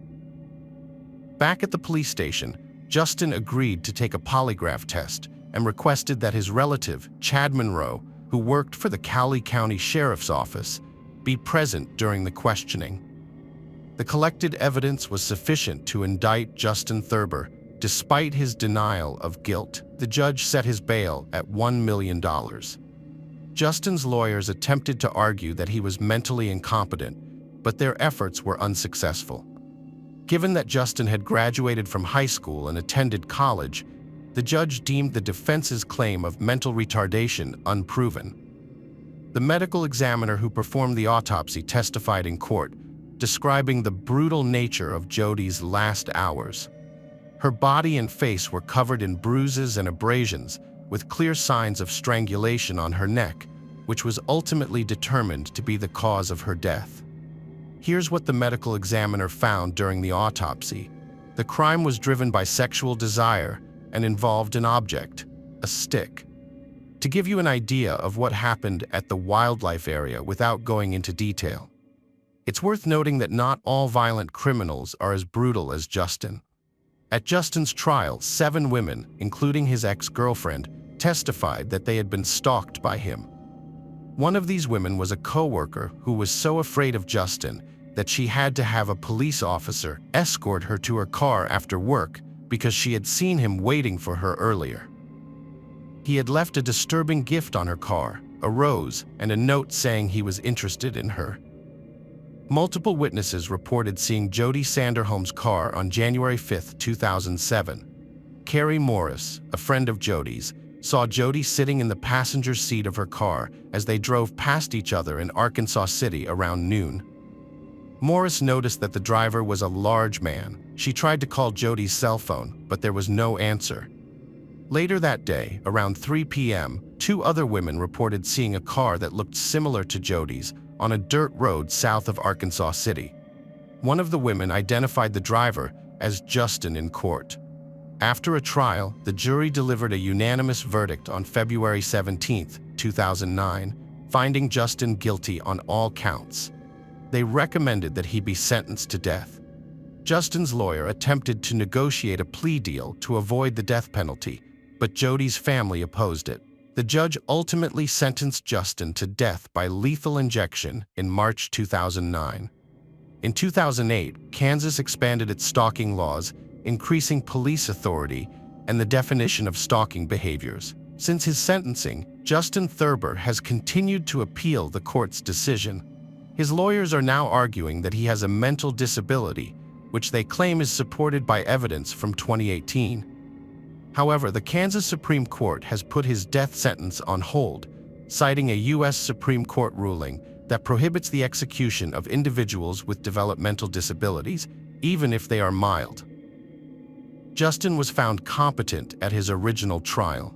Back at the police station, Justin agreed to take a polygraph test and requested that his relative, Chad Monroe, who worked for the Cowley County Sheriff's Office, be present during the questioning. The collected evidence was sufficient to indict Justin Thurber. Despite his denial of guilt, the judge set his bail at $1 million. Justin's lawyers attempted to argue that he was mentally incompetent, but their efforts were unsuccessful. Given that Justin had graduated from high school and attended college, the judge deemed the defense's claim of mental retardation unproven. The medical examiner who performed the autopsy testified in court, describing the brutal nature of Jody's last hours. Her body and face were covered in bruises and abrasions, with clear signs of strangulation on her neck, which was ultimately determined to be the cause of her death. Here's what the medical examiner found during the autopsy. The crime was driven by sexual desire and involved an object, a stick. To give you an idea of what happened at the wildlife area without going into detail, it's worth noting that not all violent criminals are as brutal as Justin. At Justin's trial, 7 women, including his ex-girlfriend, testified that they had been stalked by him. One of these women was a co-worker who was so afraid of Justin that she had to have a police officer escort her to her car after work because she had seen him waiting for her earlier. He had left a disturbing gift on her car, a rose, and a note saying he was interested in her. Multiple witnesses reported seeing Jody Sanderholm's car on January 5, 2007. Carrie Morris, a friend of Jody's, saw Jody sitting in the passenger seat of her car as they drove past each other in Arkansas City around noon. Morris noticed that the driver was a large man. She tried to call Jody's cell phone, but there was no answer. Later that day, around 3 p.m., 2 other women reported seeing a car that looked similar to Jody's on a dirt road south of Arkansas City. One of the women identified the driver as Justin in court. After a trial, the jury delivered a unanimous verdict on February 17, 2009, finding Justin guilty on all counts. They recommended that he be sentenced to death. Justin's lawyer attempted to negotiate a plea deal to avoid the death penalty, but Jody's family opposed it. The judge ultimately sentenced Justin to death by lethal injection in March 2009. In 2008, Kansas expanded its stalking laws, increasing police authority and the definition of stalking behaviors. Since his sentencing, Justin Thurber has continued to appeal the court's decision. His lawyers are now arguing that he has a mental disability, which they claim is supported by evidence from 2018. However, the Kansas Supreme Court has put his death sentence on hold, citing a U.S. Supreme Court ruling that prohibits the execution of individuals with developmental disabilities, even if they are mild. Justin was found competent at his original trial.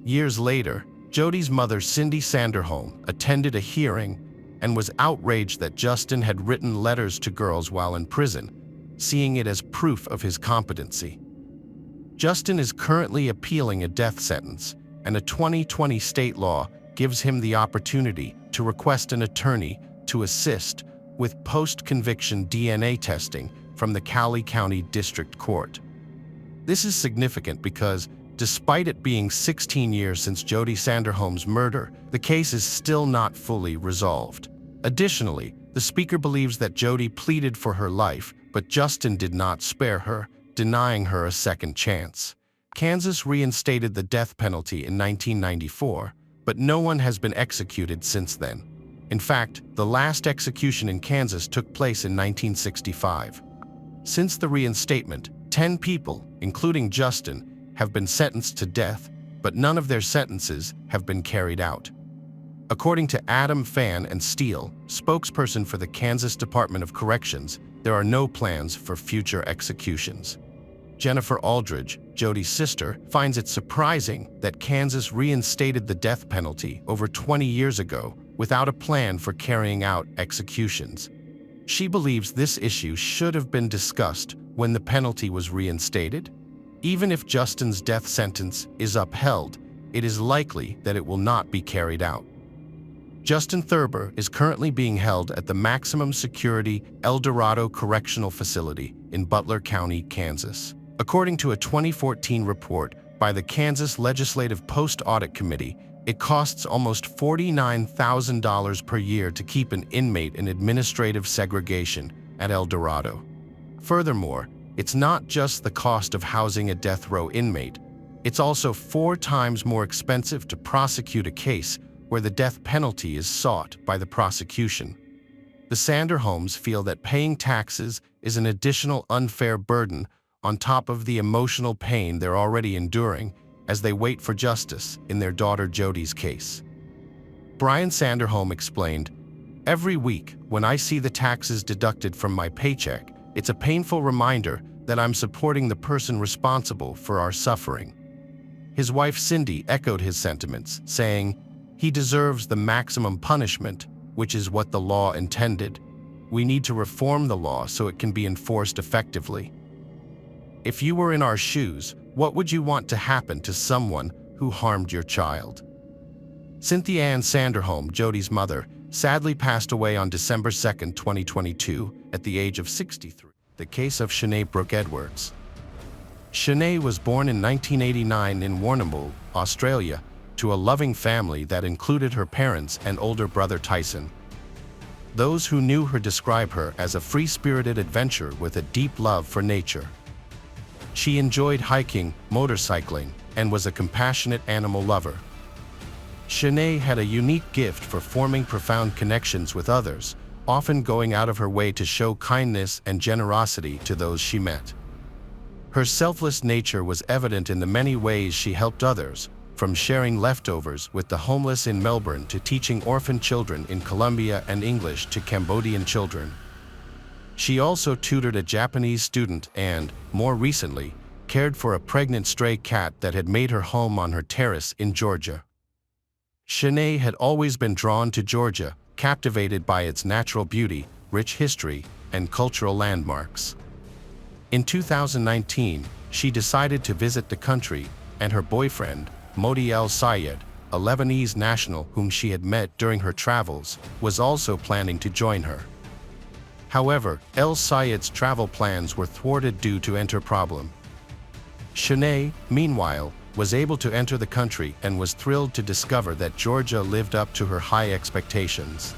Years later, Jody's mother, Cindy Sanderholm, attended a hearing and was outraged that Justin had written letters to girls while in prison, seeing it as proof of his competency. Justin is currently appealing a death sentence, and a 2020 state law gives him the opportunity to request an attorney to assist with post-conviction DNA testing from the Cowley County District Court. This is significant because, despite it being 16 years since Jody Sanderholm's murder, the case is still not fully resolved. Additionally, the speaker believes that Jody pleaded for her life, but Justin did not spare her, denying her a second chance. Kansas reinstated the death penalty in 1994, but no one has been executed since then. In fact, the last execution in Kansas took place in 1965. Since the reinstatement, 10 people, including Justin, have been sentenced to death, but none of their sentences have been carried out. According to Adam Fan and Steele, spokesperson for the Kansas Department of Corrections, there are no plans for future executions. Jennifer Aldridge, Jody's sister, finds it surprising that Kansas reinstated the death penalty over 20 years ago without a plan for carrying out executions. She believes this issue should have been discussed when the penalty was reinstated. Even if Justin's death sentence is upheld, it is likely that it will not be carried out. Justin Thurber is currently being held at the maximum security El Dorado Correctional Facility in Butler County, Kansas. According to a 2014 report by the Kansas Legislative Post-Audit Committee, it costs almost $49,000 per year to keep an inmate in administrative segregation at El Dorado. Furthermore, it's not just the cost of housing a death row inmate, it's also 4 times more expensive to prosecute a case where the death penalty is sought by the prosecution. The Sanderholms feel that paying taxes is an additional unfair burden on top of the emotional pain they're already enduring as they wait for justice in their daughter Jody's case. Brian Sanderholm explained, "Every week, when I see the taxes deducted from my paycheck, it's a painful reminder that I'm supporting the person responsible for our suffering." His wife Cindy echoed his sentiments, saying, "He deserves the maximum punishment, which is what the law intended. We need to reform the law so it can be enforced effectively." If you were in our shoes, what would you want to happen to someone who harmed your child? Cynthia Ann Sanderholm, Jody's mother, sadly passed away on December 2, 2022, at the age of 63. The case of Shanae Brooke Edwards. Shanae was born in 1989 in Warrnambool, Australia, to a loving family that included her parents and older brother Tyson. Those who knew her describe her as a free-spirited adventurer with a deep love for nature. She enjoyed hiking, motorcycling, and was a compassionate animal lover. Shanae had a unique gift for forming profound connections with others, often going out of her way to show kindness and generosity to those she met. Her selfless nature was evident in the many ways she helped others, from sharing leftovers with the homeless in Melbourne to teaching orphan children in Colombia and English to Cambodian children. She also tutored a Japanese student and, more recently, cared for a pregnant stray cat that had made her home on her terrace in Georgia. Shanae had always been drawn to Georgia, captivated by its natural beauty, rich history, and cultural landmarks. In 2019, she decided to visit the country, and her boyfriend, Modi El Sayed, a Lebanese national whom she had met during her travels, was also planning to join her. However, El Sayed's travel plans were thwarted due to enter problem. Shanae, meanwhile, was able to enter the country and was thrilled to discover that Georgia lived up to her high expectations.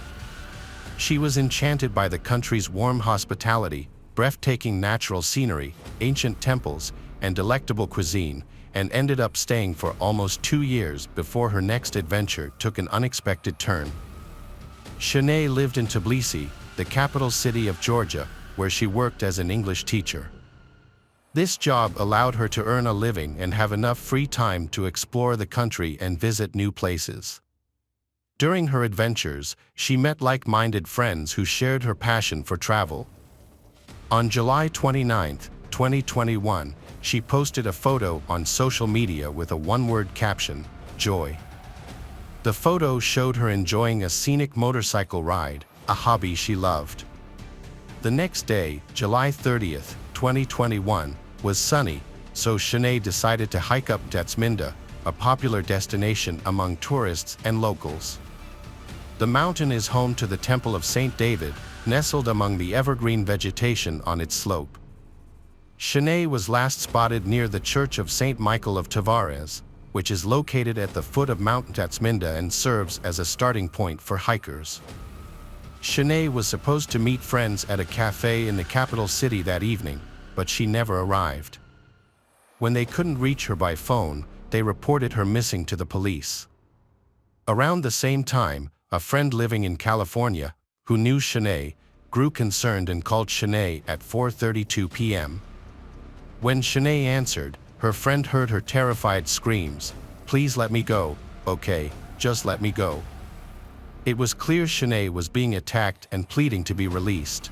She was enchanted by the country's warm hospitality, breathtaking natural scenery, ancient temples, and delectable cuisine, and ended up staying for almost 2 years before her next adventure took an unexpected turn. Shanae lived in Tbilisi, the capital city of Georgia, where she worked as an English teacher. This job allowed her to earn a living and have enough free time to explore the country and visit new places. During her adventures, she met like-minded friends who shared her passion for travel. On July 29, 2021, she posted a photo on social media with a one-word caption, "Joy." The photo showed her enjoying a scenic motorcycle ride, a hobby she loved. The next day, July 30, 2021, was sunny, so Shanae decided to hike up Dismembered, a popular destination among tourists and locals. The mountain is home to the Temple of St. David, nestled among the evergreen vegetation on its slope. Shanae was last spotted near the Church of St. Michael of Tavares, which is located at the foot of Mount Dismembered and serves as a starting point for hikers. Shanae was supposed to meet friends at a cafe in the capital city that evening, but she never arrived. When they couldn't reach her by phone, they reported her missing to the police. Around the same time, a friend living in California, who knew Shanae, grew concerned and called Shanae at 4:32 p.m. When Shanae answered, her friend heard her terrified screams, "Please let me go, okay, just let me go." It was clear Shanae was being attacked and pleading to be released.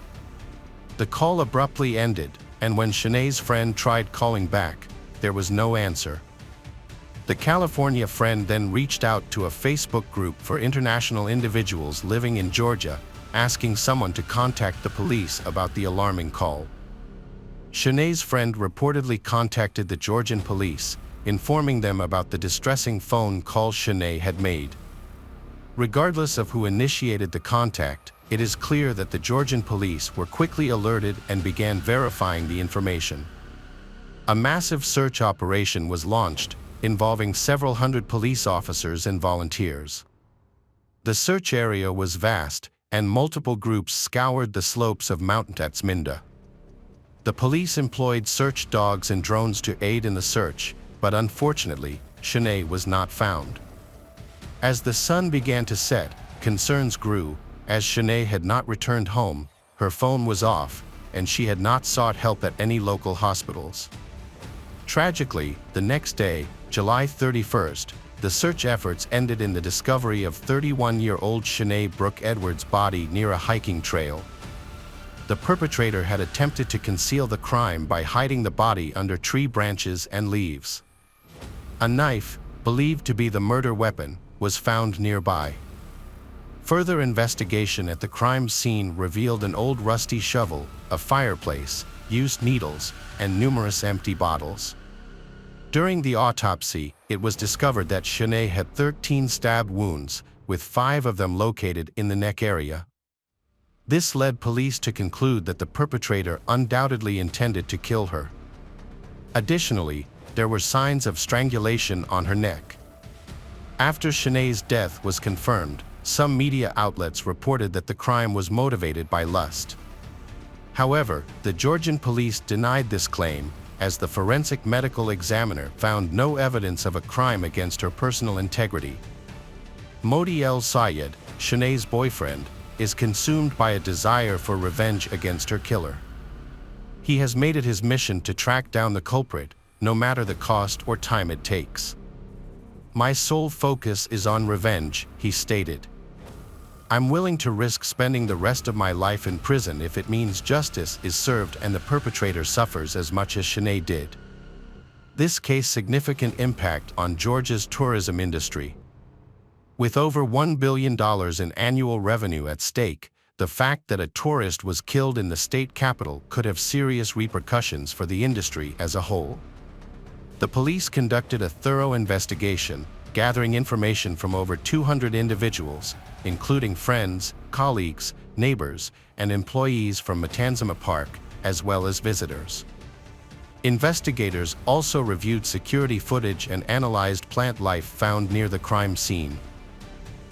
The call abruptly ended, and when Shanae's friend tried calling back, there was no answer. The California friend then reached out to a Facebook group for international individuals living in Georgia, asking someone to contact the police about the alarming call. Shanae's friend reportedly contacted the Georgian police, informing them about the distressing phone call Shanae had made. Regardless of who initiated the contact, it is clear that the Georgian police were quickly alerted and began verifying the information. A massive search operation was launched, involving several hundred police officers and volunteers. The search area was vast, and multiple groups scoured the slopes of Mount Dismembered. The police employed search dogs and drones to aid in the search, but unfortunately, Shanae was not found. As the sun began to set, concerns grew, as Shanae had not returned home, her phone was off, and she had not sought help at any local hospitals. Tragically, the next day, July 31st, the search efforts ended in the discovery of 31-year-old Shanae Brooke Edwards' body near a hiking trail. The perpetrator had attempted to conceal the crime by hiding the body under tree branches and leaves. A knife, believed to be the murder weapon, was found nearby. Further investigation at the crime scene revealed an old rusty shovel, a fireplace, used needles, and numerous empty bottles. During the autopsy, it was discovered that Shanae had 13 stab wounds, with 5 of them located in the neck area. This led police to conclude that the perpetrator undoubtedly intended to kill her. Additionally, there were signs of strangulation on her neck. After Shanae's death was confirmed, some media outlets reported that the crime was motivated by lust. However, the Georgian police denied this claim, as the forensic medical examiner found no evidence of a crime against her personal integrity. Modi El Sayed, Shanae's boyfriend, is consumed by a desire for revenge against her killer. He has made it his mission to track down the culprit, no matter the cost or time it takes. "My sole focus is on revenge," he stated. "I'm willing to risk spending the rest of my life in prison if it means justice is served and the perpetrator suffers as much as Shanae did." This case significant impact on Georgia's tourism industry. With over $1 billion in annual revenue at stake, the fact that a tourist was killed in the state capital could have serious repercussions for the industry as a whole. The police conducted a thorough investigation, gathering information from over 200 individuals, including friends, colleagues, neighbors, and employees from Matanzama Park, as well as visitors. Investigators also reviewed security footage and analyzed plant life found near the crime scene.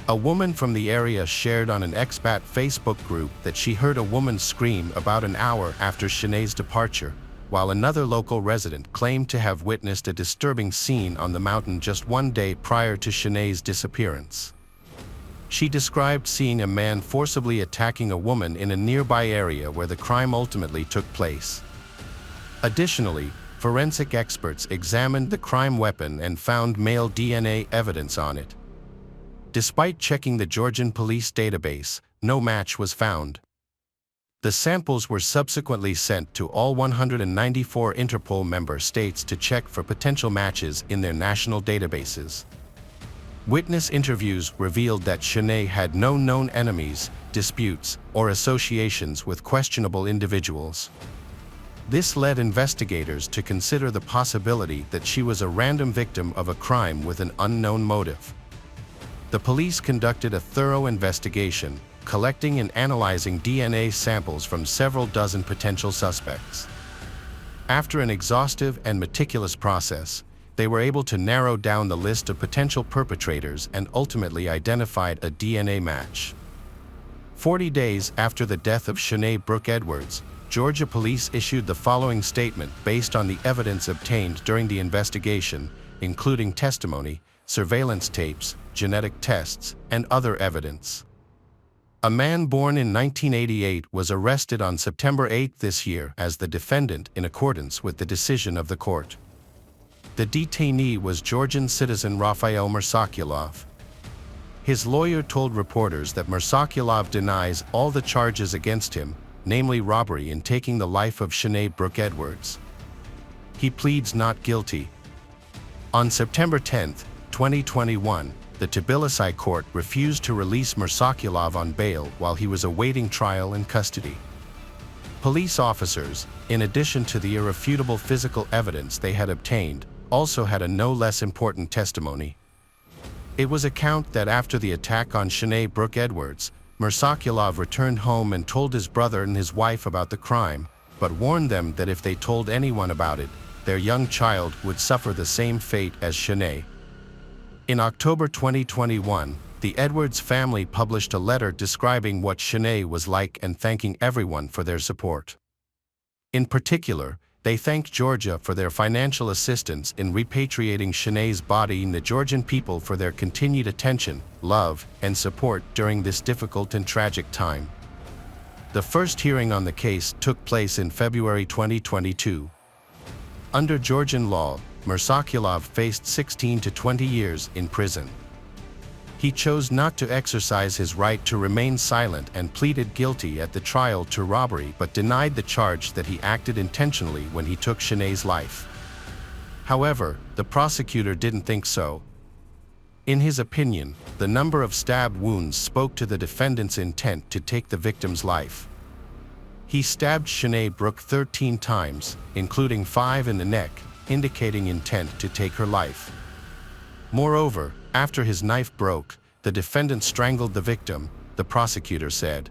A woman from the area shared on an expat Facebook group that she heard a woman scream about an hour after Shanae's departure, while another local resident claimed to have witnessed a disturbing scene on the mountain just one day prior to Shanae's disappearance. She described seeing a man forcibly attacking a woman in a nearby area where the crime ultimately took place. Additionally, forensic experts examined the crime weapon and found male DNA evidence on it. Despite checking the Georgian police database, no match was found. The samples were subsequently sent to all 194 Interpol member states to check for potential matches in their national databases. Witness interviews revealed that Shanae had no known enemies, disputes, or associations with questionable individuals. This led investigators to consider the possibility that she was a random victim of a crime with an unknown motive. The police conducted a thorough investigation, collecting and analyzing DNA samples from several dozen potential suspects. After an exhaustive and meticulous process, they were able to narrow down the list of potential perpetrators and ultimately identified a DNA match. 40 days after the death of Shanae Brooke Edwards, Georgia police issued the following statement based on the evidence obtained during the investigation, including testimony, surveillance tapes, genetic tests, and other evidence. A man born in 1988 was arrested on September 8 this year as the defendant in accordance with the decision of the court. The detainee was Georgian citizen Rafael Mirsakulov. His lawyer told reporters that Mirsakulov denies all the charges against him, namely robbery and taking the life of Shanae Brooke Edwards. He pleads not guilty. On September 10, 2021, the Tbilisi court refused to release Mirsakulov on bail while he was awaiting trial in custody. Police officers, in addition to the irrefutable physical evidence they had obtained, also had a no less important testimony. It was a count that after the attack on Shanae Brooke Edwards, Mirsakulov returned home and told his brother and his wife about the crime, but warned them that if they told anyone about it, their young child would suffer the same fate as Shanae. In October 2021, the Edwards family published a letter describing what Shanae was like and thanking everyone for their support. In particular, they thanked Georgia for their financial assistance in repatriating Shanae's body and the Georgian people for their continued attention, love, and support during this difficult and tragic time. The first hearing on the case took place in February 2022. Under Georgian law, Mirsakulov faced 16 to 20 years in prison. He chose not to exercise his right to remain silent and pleaded guilty at the trial to robbery but denied the charge that he acted intentionally when he took Shanae's life. However, the prosecutor didn't think so. In his opinion, the number of stab wounds spoke to the defendant's intent to take the victim's life. He stabbed Shanae Brooke 13 times, including 5 in the neck, indicating intent to take her life. Moreover, after his knife broke, the defendant strangled the victim, the prosecutor said.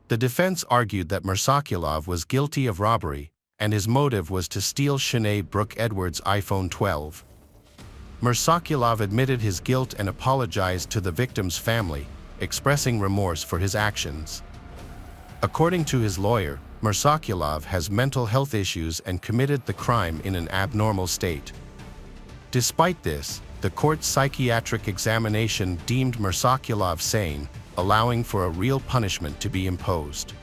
The defense argued that Mirsakulov was guilty of robbery, and his motive was to steal Shanae Brooke Edwards' iPhone 12. Mirsakulov admitted his guilt and apologized to the victim's family, expressing remorse for his actions. According to his lawyer, Mirsakulov has mental health issues and committed the crime in an abnormal state. Despite this, the court's psychiatric examination deemed Mirsakulov sane, allowing for a real punishment to be imposed.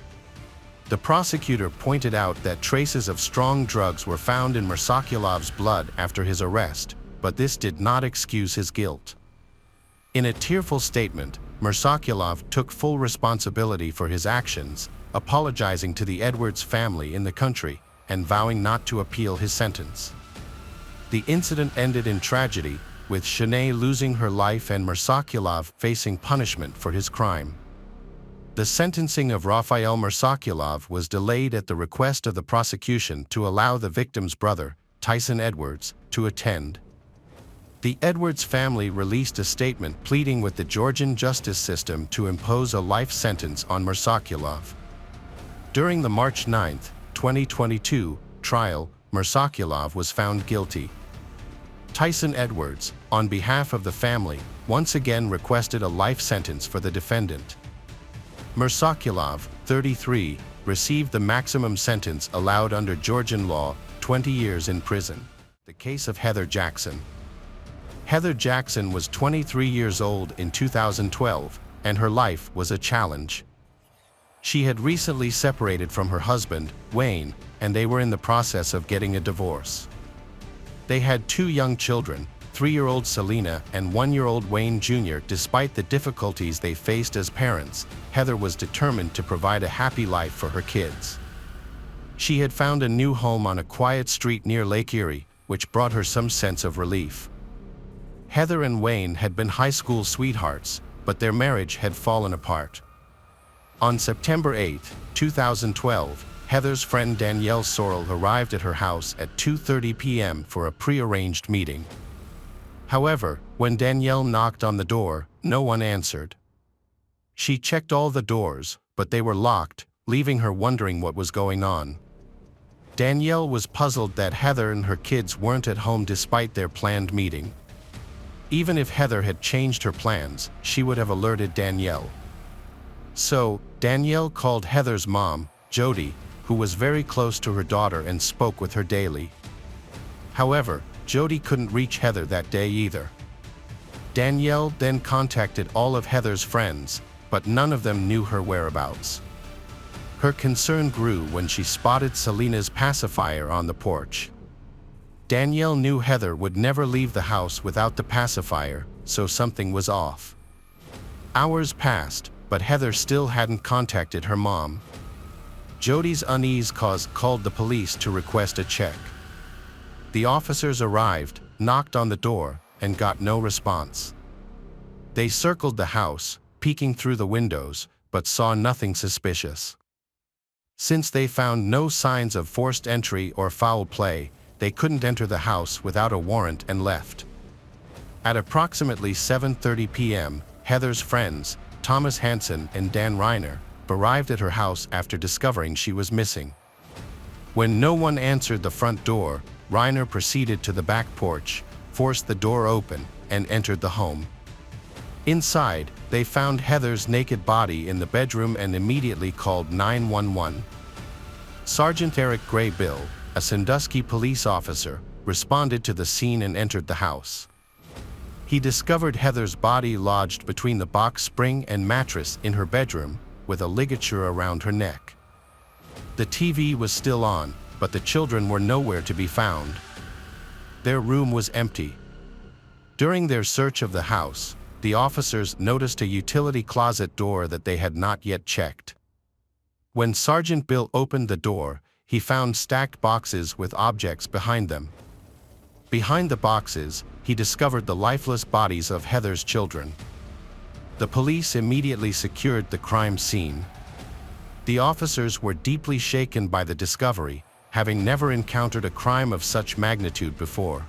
The prosecutor pointed out that traces of strong drugs were found in Mirsakulov's blood after his arrest, but this did not excuse his guilt. In a tearful statement, Mirsakulov took full responsibility for his actions, apologizing to the Edwards family in the country and vowing not to appeal his sentence. The incident ended in tragedy, with Shanae losing her life and Mirsakulov facing punishment for his crime. The sentencing of Rafael Mirsakulov was delayed at the request of the prosecution to allow the victim's brother, Tyson Edwards, to attend. The Edwards family released a statement pleading with the Georgian justice system to impose a life sentence on Mirsakulov. During the March 9, 2022, trial, Mirsakulov was found guilty. Tyson Edwards, on behalf of the family, once again requested a life sentence for the defendant. Mirsakulov, 33, received the maximum sentence allowed under Georgian law, 20 years in prison. The case of Heather Jackson. Heather Jackson was 23 years old in 2012, and her life was a challenge. She had recently separated from her husband, Wayne, and they were in the process of getting a divorce. They had 2 young children, 3-year-old Selena and 1-year-old Wayne Jr. Despite the difficulties they faced as parents, Heather was determined to provide a happy life for her kids. She had found a new home on a quiet street near Lake Erie, which brought her some sense of relief. Heather and Wayne had been high school sweethearts, but their marriage had fallen apart. On September 8, 2012, Heather's friend Danielle Sorrell arrived at her house at 2:30 p.m. for a pre-arranged meeting. However, when Danielle knocked on the door, no one answered. She checked all the doors, but they were locked, leaving her wondering what was going on. Danielle was puzzled that Heather and her kids weren't at home despite their planned meeting. Even if Heather had changed her plans, she would have alerted Danielle. So, Danielle called Heather's mom, Jody, who was very close to her daughter and spoke with her daily. However, Jody couldn't reach Heather that day either. Danielle then contacted all of Heather's friends, but none of them knew her whereabouts. Her concern grew when she spotted Selena's pacifier on the porch. Danielle knew Heather would never leave the house without the pacifier, so something was off. Hours passed, but Heather still hadn't contacted her mom. Jody's unease called the police to request a check. The officers arrived, knocked on the door, and got no response. They circled the house, peeking through the windows, but saw nothing suspicious. Since they found no signs of forced entry or foul play, they couldn't enter the house without a warrant and left. At approximately 7:30 p.m., Heather's friends, Thomas Hansen and Dan Reiner, arrived at her house after discovering she was missing. When no one answered the front door, Reiner proceeded to the back porch, forced the door open, and entered the home. Inside, they found Heather's naked body in the bedroom and immediately called 911. Sergeant Eric Gray Bill, a Sandusky police officer, responded to the scene and entered the house. He discovered Heather's body lodged between the box spring and mattress in her bedroom, with a ligature around her neck. The TV was still on, but the children were nowhere to be found. Their room was empty. During their search of the house, the officers noticed a utility closet door that they had not yet checked. When Sergeant Bill opened the door, he found stacked boxes with objects behind them. Behind the boxes, he discovered the lifeless bodies of Heather's children. The police immediately secured the crime scene. The officers were deeply shaken by the discovery, having never encountered a crime of such magnitude before.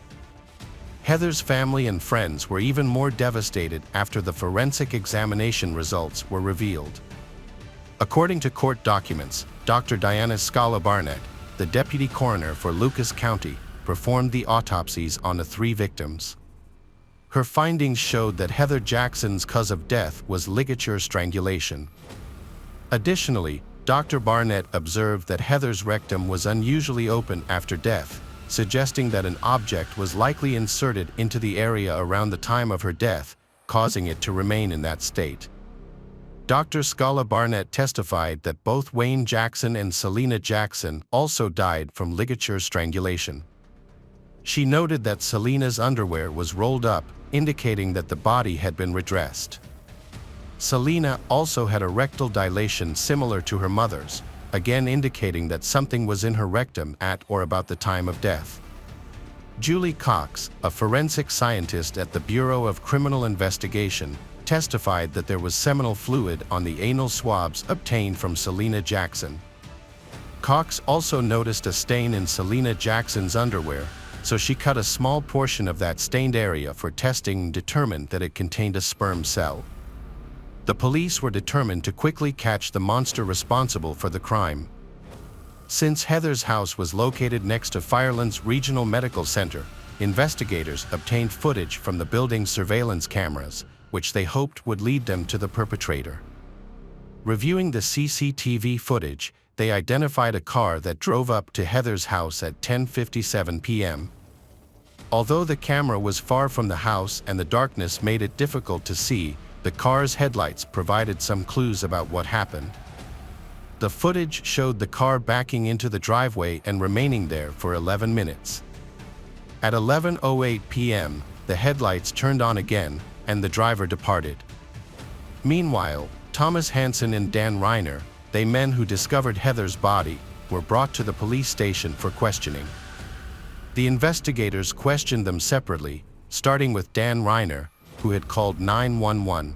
Heather's family and friends were even more devastated after the forensic examination results were revealed. According to court documents, Dr. Diana Scala Barnett, the deputy coroner for Lucas County, performed the autopsies on the 3 victims. Her findings showed that Heather Jackson's cause of death was ligature strangulation. Additionally, Dr. Barnett observed that Heather's rectum was unusually open after death, suggesting that an object was likely inserted into the area around the time of her death, causing it to remain in that state. Dr. Scala Barnett testified that both Wayne Jackson and Selena Jackson also died from ligature strangulation. She noted that Selena's underwear was rolled up, indicating that the body had been redressed. Selena also had a rectal dilation similar to her mother's, again indicating that something was in her rectum at or about the time of death. Julie Cox, a forensic scientist at the Bureau of Criminal Investigation, testified that there was seminal fluid on the anal swabs obtained from Selena Jackson. Cox also noticed a stain in Selena Jackson's underwear, so she cut a small portion of that stained area for testing and determined that it contained a sperm cell. The police were determined to quickly catch the monster responsible for the crime. Since Heather's house was located next to Firelands Regional Medical Center, investigators obtained footage from the building's surveillance cameras, which they hoped would lead them to the perpetrator. Reviewing the CCTV footage, they identified a car that drove up to Heather's house at 10:57 p.m. Although the camera was far from the house and the darkness made it difficult to see, the car's headlights provided some clues about what happened. The footage showed the car backing into the driveway and remaining there for 11 minutes. At 11:08 p.m., the headlights turned on again, and the driver departed. Meanwhile, Thomas Hansen and Dan Reiner, the men who discovered Heather's body, were brought to the police station for questioning. The investigators questioned them separately, starting with Dan Reiner, who had called 911.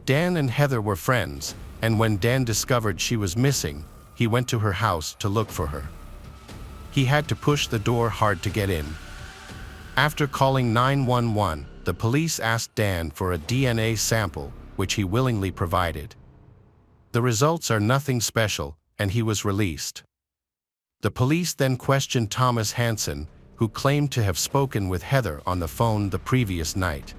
Dan and Heather were friends, and when Dan discovered she was missing, he went to her house to look for her. He had to push the door hard to get in. After calling 911, the police asked Dan for a DNA sample, which he willingly provided. The results are nothing special, and he was released. The police then questioned Thomas Hansen, who claimed to have spoken with Heather on the phone the previous night.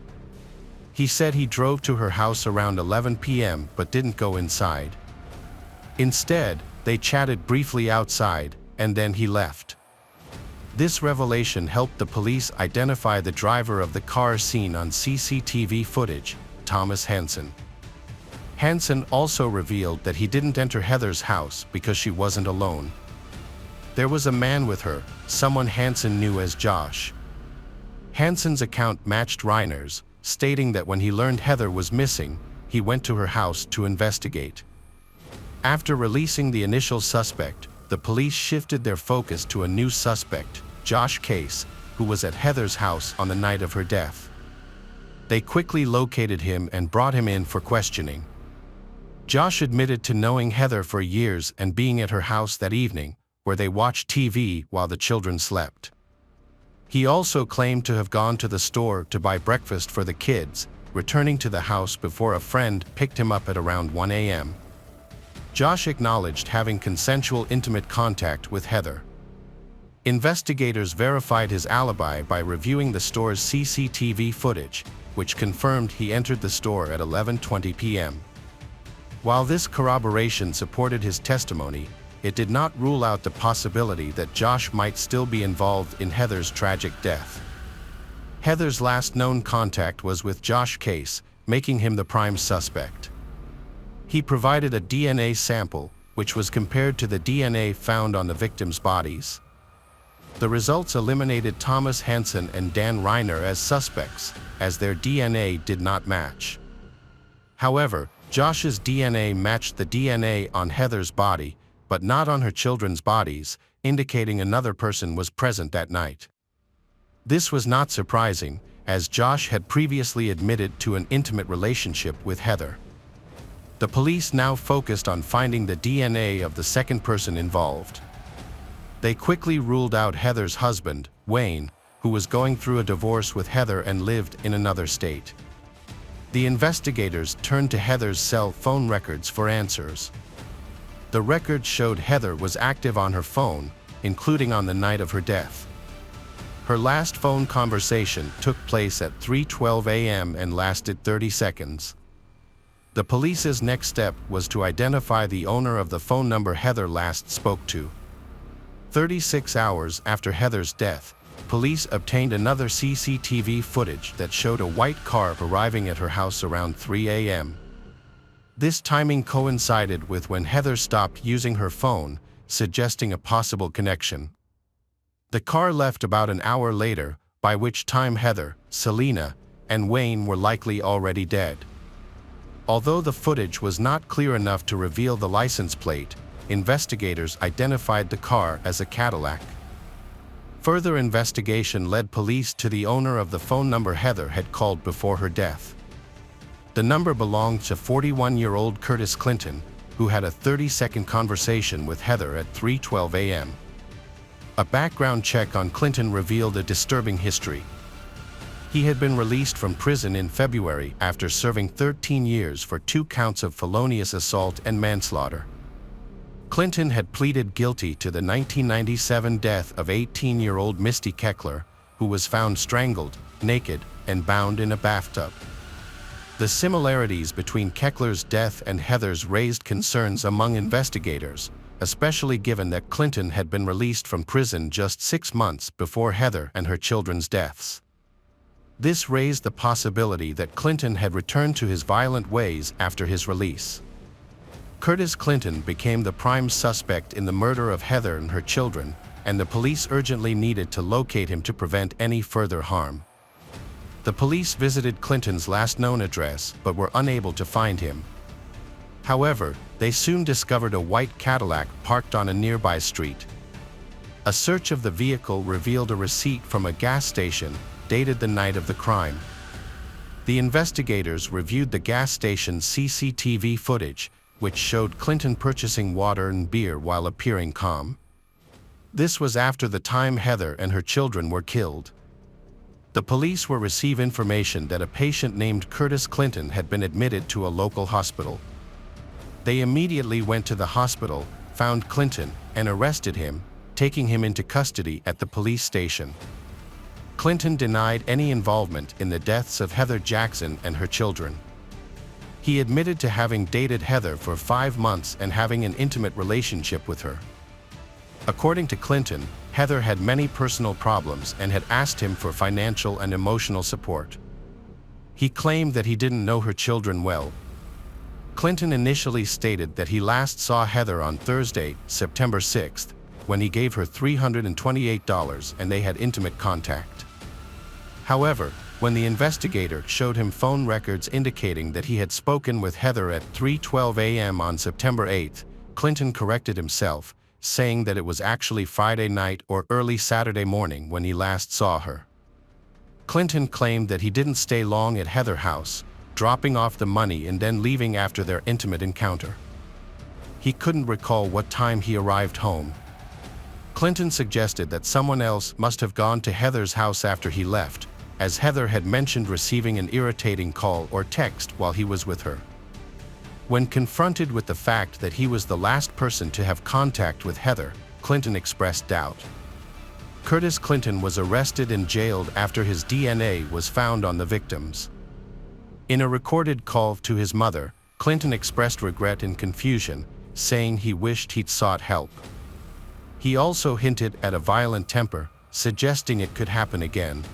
He said he drove to her house around 11 p.m. but didn't go inside. Instead, they chatted briefly outside, and then he left. This revelation helped the police identify the driver of the car seen on CCTV footage, Thomas Hansen. Hansen also revealed that he didn't enter Heather's house because she wasn't alone. There was a man with her, someone Hansen knew as Josh. Hansen's account matched Reiner's, stating that when he learned Heather was missing, he went to her house to investigate. After releasing the initial suspect, the police shifted their focus to a new suspect, Josh Case, who was at Heather's house on the night of her death. They quickly located him and brought him in for questioning. Josh admitted to knowing Heather for years and being at her house that evening, where they watched TV while the children slept. He also claimed to have gone to the store to buy breakfast for the kids, returning to the house before a friend picked him up at around 1 a.m. Josh acknowledged having consensual intimate contact with Heather. Investigators verified his alibi by reviewing the store's CCTV footage, which confirmed he entered the store at 11:20 p.m. While this corroboration supported his testimony, it did not rule out the possibility that Josh might still be involved in Heather's tragic death. Heather's last known contact was with Josh Case, making him the prime suspect. He provided a DNA sample, which was compared to the DNA found on the victims' bodies. The results eliminated Thomas Hansen and Dan Reiner as suspects, as their DNA did not match. However, Josh's DNA matched the DNA on Heather's body, but not on her children's bodies, indicating another person was present that night. This was not surprising, as Josh had previously admitted to an intimate relationship with Heather. The police now focused on finding the DNA of the second person involved. They quickly ruled out Heather's husband, Wayne, who was going through a divorce with Heather and lived in another state. The investigators turned to Heather's cell phone records for answers. The records showed Heather was active on her phone, including on the night of her death. Her last phone conversation took place at 3:12 a.m. and lasted 30 seconds. The police's next step was to identify the owner of the phone number Heather last spoke to. 36 hours after Heather's death, police obtained another CCTV footage that showed a white car arriving at her house around 3 a.m. This timing coincided with when Heather stopped using her phone, suggesting a possible connection. The car left about an hour later, by which time Heather, Selena, and Wayne were likely already dead. Although the footage was not clear enough to reveal the license plate, investigators identified the car as a Cadillac. Further investigation led police to the owner of the phone number Heather had called before her death. The number belonged to 41-year-old Curtis Clinton, who had a 30-second conversation with Heather at 3:12 a.m. A background check on Clinton revealed a disturbing history. He had been released from prison in February after serving 13 years for 2 counts of felonious assault and manslaughter. Clinton had pleaded guilty to the 1997 death of 18-year-old Misty Keckler, who was found strangled, naked, and bound in a bathtub. The similarities between Keckler's death and Heather's raised concerns among investigators, especially given that Clinton had been released from prison just 6 months before Heather and her children's deaths. This raised the possibility that Clinton had returned to his violent ways after his release. Curtis Clinton became the prime suspect in the murder of Heather and her children, and the police urgently needed to locate him to prevent any further harm. The police visited Clinton's last known address but were unable to find him. However, they soon discovered a white Cadillac parked on a nearby street. A search of the vehicle revealed a receipt from a gas station dated the night of the crime. The investigators reviewed the gas station's CCTV footage, which showed Clinton purchasing water and beer while appearing calm. This was after the time Heather and her children were killed. The police will receive information that a patient named Curtis Clinton had been admitted to a local hospital. They immediately went to the hospital, found Clinton, and arrested him, taking him into custody at the police station. Clinton denied any involvement in the deaths of Heather Jackson and her children. He admitted to having dated Heather for 5 months and having an intimate relationship with her. According to Clinton, Heather had many personal problems and had asked him for financial and emotional support. He claimed that he didn't know her children well. Clinton initially stated that he last saw Heather on Thursday, September 6th, when he gave her $328 and they had intimate contact. However, when the investigator showed him phone records indicating that he had spoken with Heather at 3:12 a.m. on September 8th, Clinton corrected himself, saying that it was actually Friday night or early Saturday morning when he last saw her. Clinton claimed that he didn't stay long at Heather House, dropping off the money and then leaving after their intimate encounter. He couldn't recall what time he arrived home. Clinton suggested that someone else must have gone to Heather's house after he left, as Heather had mentioned receiving an irritating call or text while he was with her. When confronted with the fact that he was the last person to have contact with Heather, Clinton expressed doubt. Curtis Clinton was arrested and jailed after his DNA was found on the victims. In a recorded call to his mother, Clinton expressed regret and confusion, saying he wished he'd sought help. He also hinted at a violent temper, suggesting it could happen again.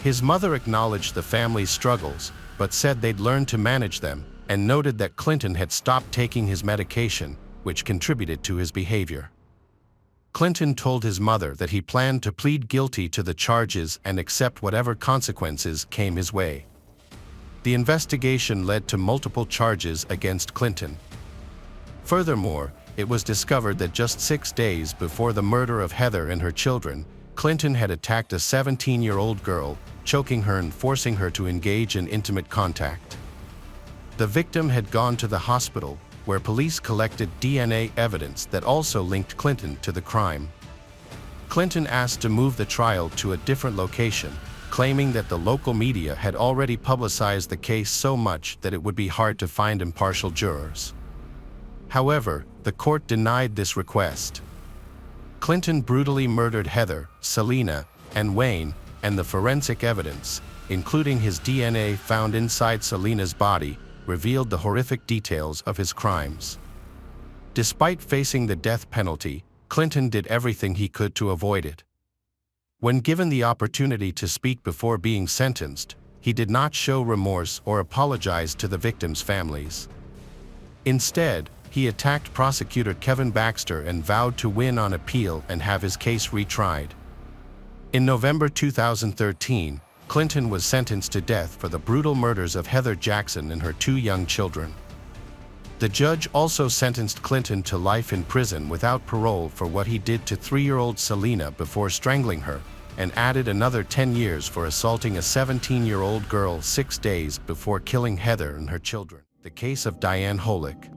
His mother acknowledged the family's struggles, but said they'd learned to manage them, and noted that Clinton had stopped taking his medication, which contributed to his behavior. Clinton told his mother that he planned to plead guilty to the charges and accept whatever consequences came his way. The investigation led to multiple charges against Clinton. Furthermore, it was discovered that just 6 days before the murder of Heather and her children, Clinton had attacked a 17-year-old girl, choking her and forcing her to engage in intimate contact. The victim had gone to the hospital, where police collected DNA evidence that also linked Clinton to the crime. Clinton asked to move the trial to a different location, claiming that the local media had already publicized the case so much that it would be hard to find impartial jurors. However, the court denied this request. Clinton brutally murdered Heather, Selena, and Wayne, and the forensic evidence, including his DNA found inside Selena's body, revealed the horrific details of his crimes. Despite facing the death penalty, Clinton did everything he could to avoid it. When given the opportunity to speak before being sentenced, he did not show remorse or apologize to the victims' families. Instead, he attacked prosecutor Kevin Baxter and vowed to win on appeal and have his case retried. In November 2013, Clinton was sentenced to death for the brutal murders of Heather Jackson and her 2 young children. The judge also sentenced Clinton to life in prison without parole for what he did to 3-year-old Selena before strangling her, and added another 10 years for assaulting a 17-year-old girl 6 days before killing Heather and her children. The case of Diane Holick.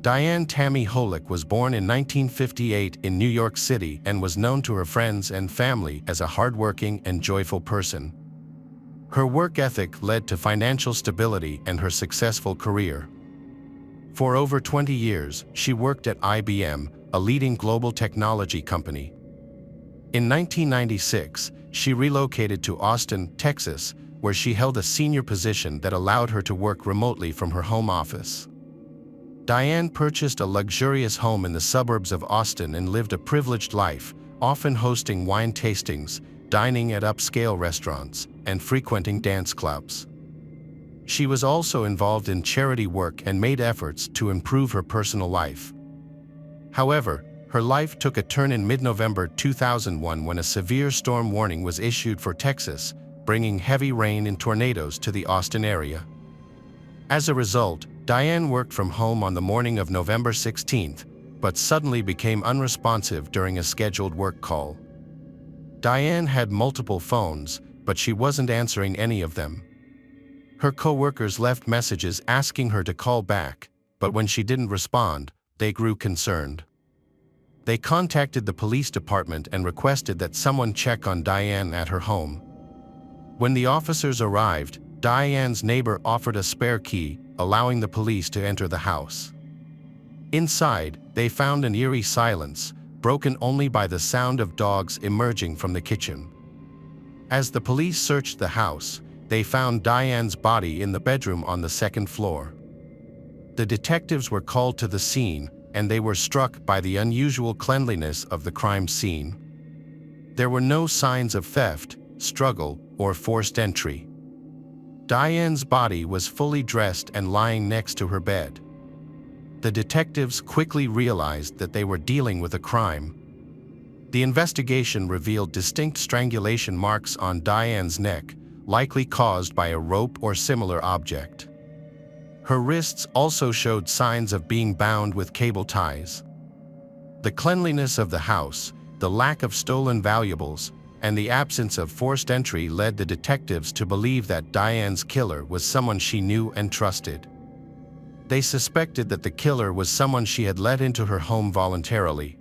Diane Tammy Holick was born in 1958 in New York City and was known to her friends and family as a hardworking and joyful person. Her work ethic led to financial stability and her successful career. For over 20 years, she worked at IBM, a leading global technology company. In 1996, she relocated to Austin, Texas, where she held a senior position that allowed her to work remotely from her home office. Diane purchased a luxurious home in the suburbs of Austin and lived a privileged life, often hosting wine tastings, dining at upscale restaurants, and frequenting dance clubs. She was also involved in charity work and made efforts to improve her personal life. However, her life took a turn in mid-November 2001 when a severe storm warning was issued for Texas, bringing heavy rain and tornadoes to the Austin area. As a result, Diane worked from home on the morning of November 16th, but suddenly became unresponsive during a scheduled work call. Diane had multiple phones, but she wasn't answering any of them. Her co-workers left messages asking her to call back, but when she didn't respond, they grew concerned. They contacted the police department and requested that someone check on Diane at her home. When the officers arrived, Diane's neighbor offered a spare key, allowing the police to enter the house. Inside, they found an eerie silence, broken only by the sound of dogs emerging from the kitchen. As the police searched the house, they found Diane's body in the bedroom on the second floor. The detectives were called to the scene, and they were struck by the unusual cleanliness of the crime scene. There were no signs of theft, struggle, or forced entry. Diane's body was fully dressed and lying next to her bed. The detectives quickly realized that they were dealing with a crime. The investigation revealed distinct strangulation marks on Diane's neck, likely caused by a rope or similar object. Her wrists also showed signs of being bound with cable ties. The cleanliness of the house, the lack of stolen valuables, and the absence of forced entry led the detectives to believe that Diane's killer was someone she knew and trusted. They suspected that the killer was someone she had let into her home voluntarily.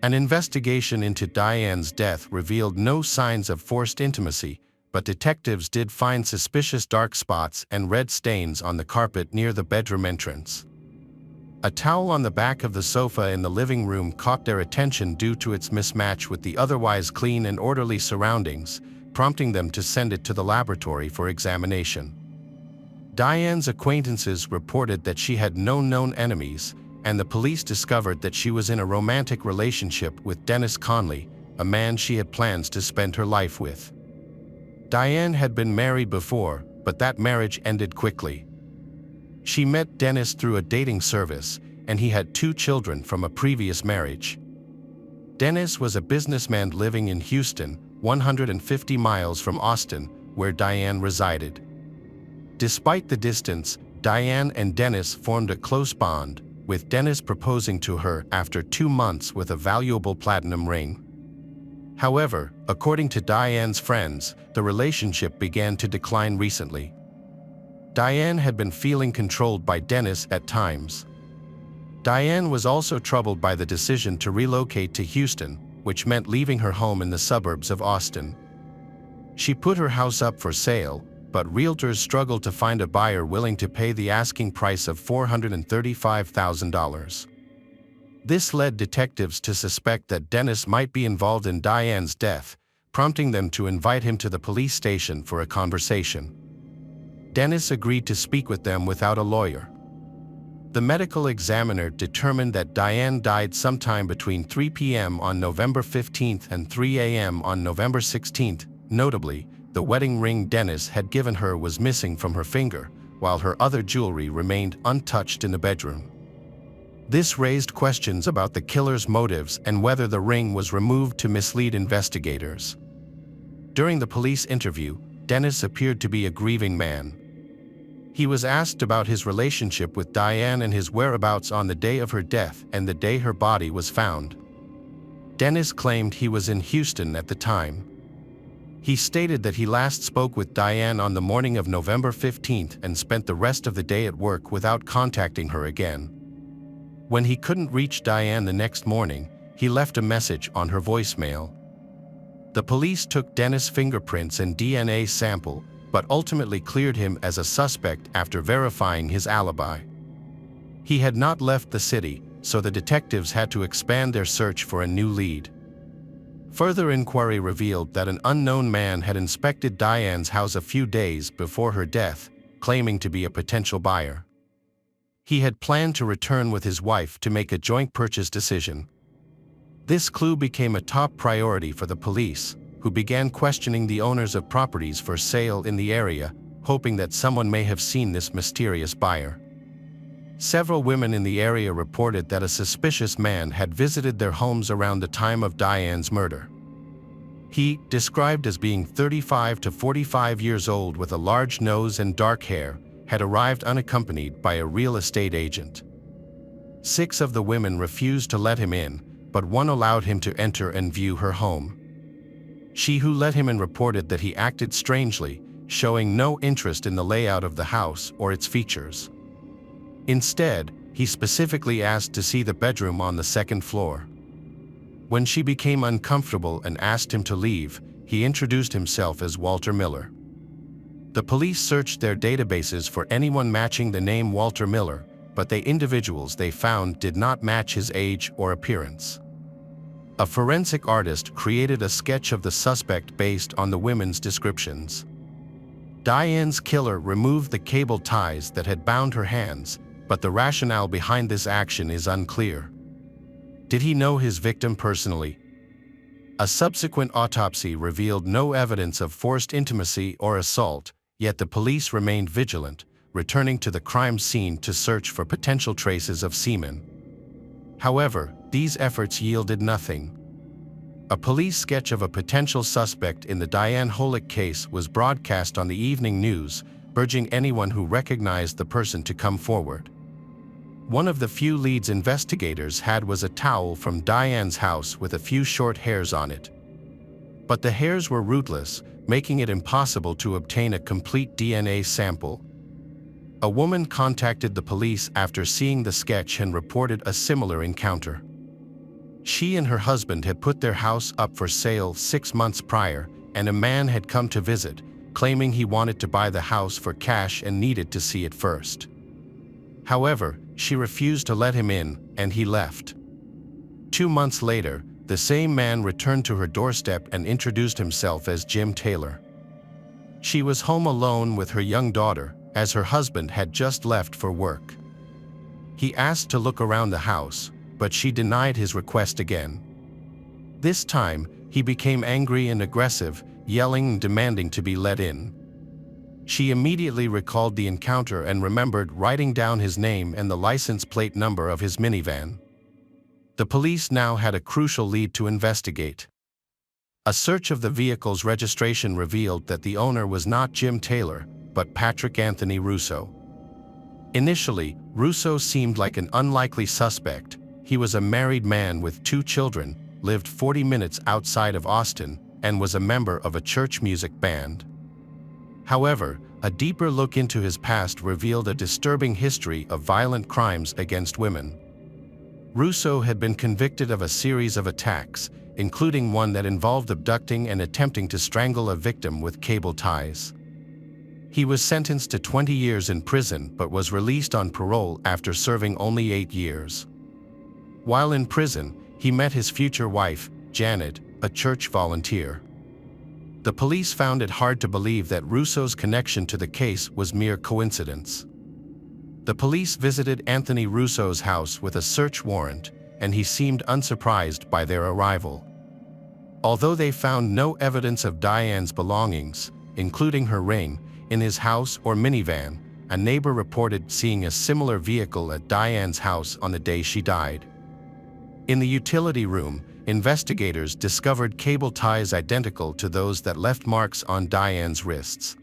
An investigation into Diane's death revealed no signs of forced intimacy, but detectives did find suspicious dark spots and red stains on the carpet near the bedroom entrance. A towel on the back of the sofa in the living room caught their attention due to its mismatch with the otherwise clean and orderly surroundings, prompting them to send it to the laboratory for examination. Diane's acquaintances reported that she had no known enemies, and the police discovered that she was in a romantic relationship with Dennis Conley, a man she had plans to spend her life with. Diane had been married before, but that marriage ended quickly. She met Dennis through a dating service, and he had 2 children from a previous marriage. Dennis was a businessman living in Houston, 150 miles from Austin, where Diane resided. Despite the distance, Diane and Dennis formed a close bond, with Dennis proposing to her after 2 months with a valuable platinum ring. However, according to Diane's friends, the relationship began to decline recently. Diane had been feeling controlled by Dennis at times. Diane was also troubled by the decision to relocate to Houston, which meant leaving her home in the suburbs of Austin. She put her house up for sale, but realtors struggled to find a buyer willing to pay the asking price of $435,000. This led detectives to suspect that Dennis might be involved in Diane's death, prompting them to invite him to the police station for a conversation. Dennis agreed to speak with them without a lawyer. The medical examiner determined that Diane died sometime between 3 p.m. on November 15th and 3 a.m. on November 16th. Notably, the wedding ring Dennis had given her was missing from her finger, while her other jewelry remained untouched in the bedroom. This raised questions about the killer's motives and whether the ring was removed to mislead investigators. During the police interview, Dennis appeared to be a grieving man. He was asked about his relationship with Diane and his whereabouts on the day of her death and the day her body was found. Dennis claimed he was in Houston at the time. He stated that he last spoke with Diane on the morning of November 15th and spent the rest of the day at work without contacting her again. When he couldn't reach Diane the next morning, he left a message on her voicemail. The police took Dennis' fingerprints and DNA sample, but ultimately cleared him as a suspect after verifying his alibi. He had not left the city, so the detectives had to expand their search for a new lead. Further inquiry revealed that an unknown man had inspected Diane's house a few days before her death, claiming to be a potential buyer. He had planned to return with his wife to make a joint purchase decision. This clue became a top priority for the police, who began questioning the owners of properties for sale in the area, hoping that someone may have seen this mysterious buyer. Several women in the area reported that a suspicious man had visited their homes around the time of Diane's murder. He, described as being 35 to 45 years old with a large nose and dark hair, had arrived unaccompanied by a real estate agent. 6 of the women refused to let him in, but one allowed him to enter and view her home. She who let him in reported that he acted strangely, showing no interest in the layout of the house or its features. Instead, he specifically asked to see the bedroom on the 2nd floor. When she became uncomfortable and asked him to leave, he introduced himself as Walter Miller. The police searched their databases for anyone matching the name Walter Miller, but the individuals they found did not match his age or appearance. A forensic artist created a sketch of the suspect based on the women's descriptions. Diane's killer removed the cable ties that had bound her hands, but the rationale behind this action is unclear. Did he know his victim personally? A subsequent autopsy revealed no evidence of forced intimacy or assault, yet the police remained vigilant, returning to the crime scene to search for potential traces of semen. However, these efforts yielded nothing. A police sketch of a potential suspect in the Diane Holick case was broadcast on the evening news, urging anyone who recognized the person to come forward. One of the few leads investigators had was a towel from Diane's house with a few short hairs on it. But the hairs were rootless, making it impossible to obtain a complete DNA sample. A woman contacted the police after seeing the sketch and reported a similar encounter. She and her husband had put their house up for sale 6 months prior, and a man had come to visit, claiming he wanted to buy the house for cash and needed to see it first. However, she refused to let him in, and he left. 2 months later, the same man returned to her doorstep and introduced himself as Jim Taylor. She was home alone with her young daughter, as her husband had just left for work. He asked to look around the house, but she denied his request again. This time, he became angry and aggressive, yelling and demanding to be let in. She immediately recalled the encounter and remembered writing down his name and the license plate number of his minivan. The police now had a crucial lead to investigate. A search of the vehicle's registration revealed that the owner was not Jim Taylor, but Patrick Anthony Russo. Initially, Russo seemed like an unlikely suspect. He was a married man with 2 children, lived 40 minutes outside of Austin, and was a member of a church music band. However, a deeper look into his past revealed a disturbing history of violent crimes against women. Russo had been convicted of a series of attacks, including one that involved abducting and attempting to strangle a victim with cable ties. He was sentenced to 20 years in prison but was released on parole after serving only 8 years. While in prison, he met his future wife, Janet, a church volunteer. The police found it hard to believe that Russo's connection to the case was mere coincidence. The police visited Anthony Russo's house with a search warrant, and he seemed unsurprised by their arrival. Although they found no evidence of Diane's belongings, including her ring, in his house or minivan, a neighbor reported seeing a similar vehicle at Diane's house on the day she died. In the utility room, investigators discovered cable ties identical to those that left marks on Diane's wrists.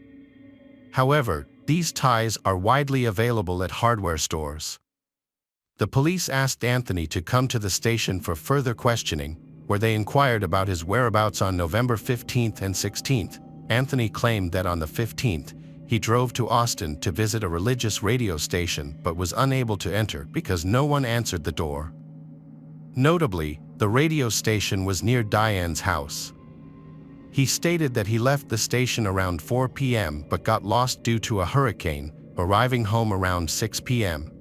However, these ties are widely available at hardware stores. The police asked Anthony to come to the station for further questioning, where they inquired about his whereabouts on November 15th and 16th. Anthony claimed that on the 15th, he drove to Austin to visit a religious radio station but was unable to enter because no one answered the door. Notably, the radio station was near Diane's house. He stated that he left the station around 4 p.m. but got lost due to a hurricane, arriving home around 6 p.m.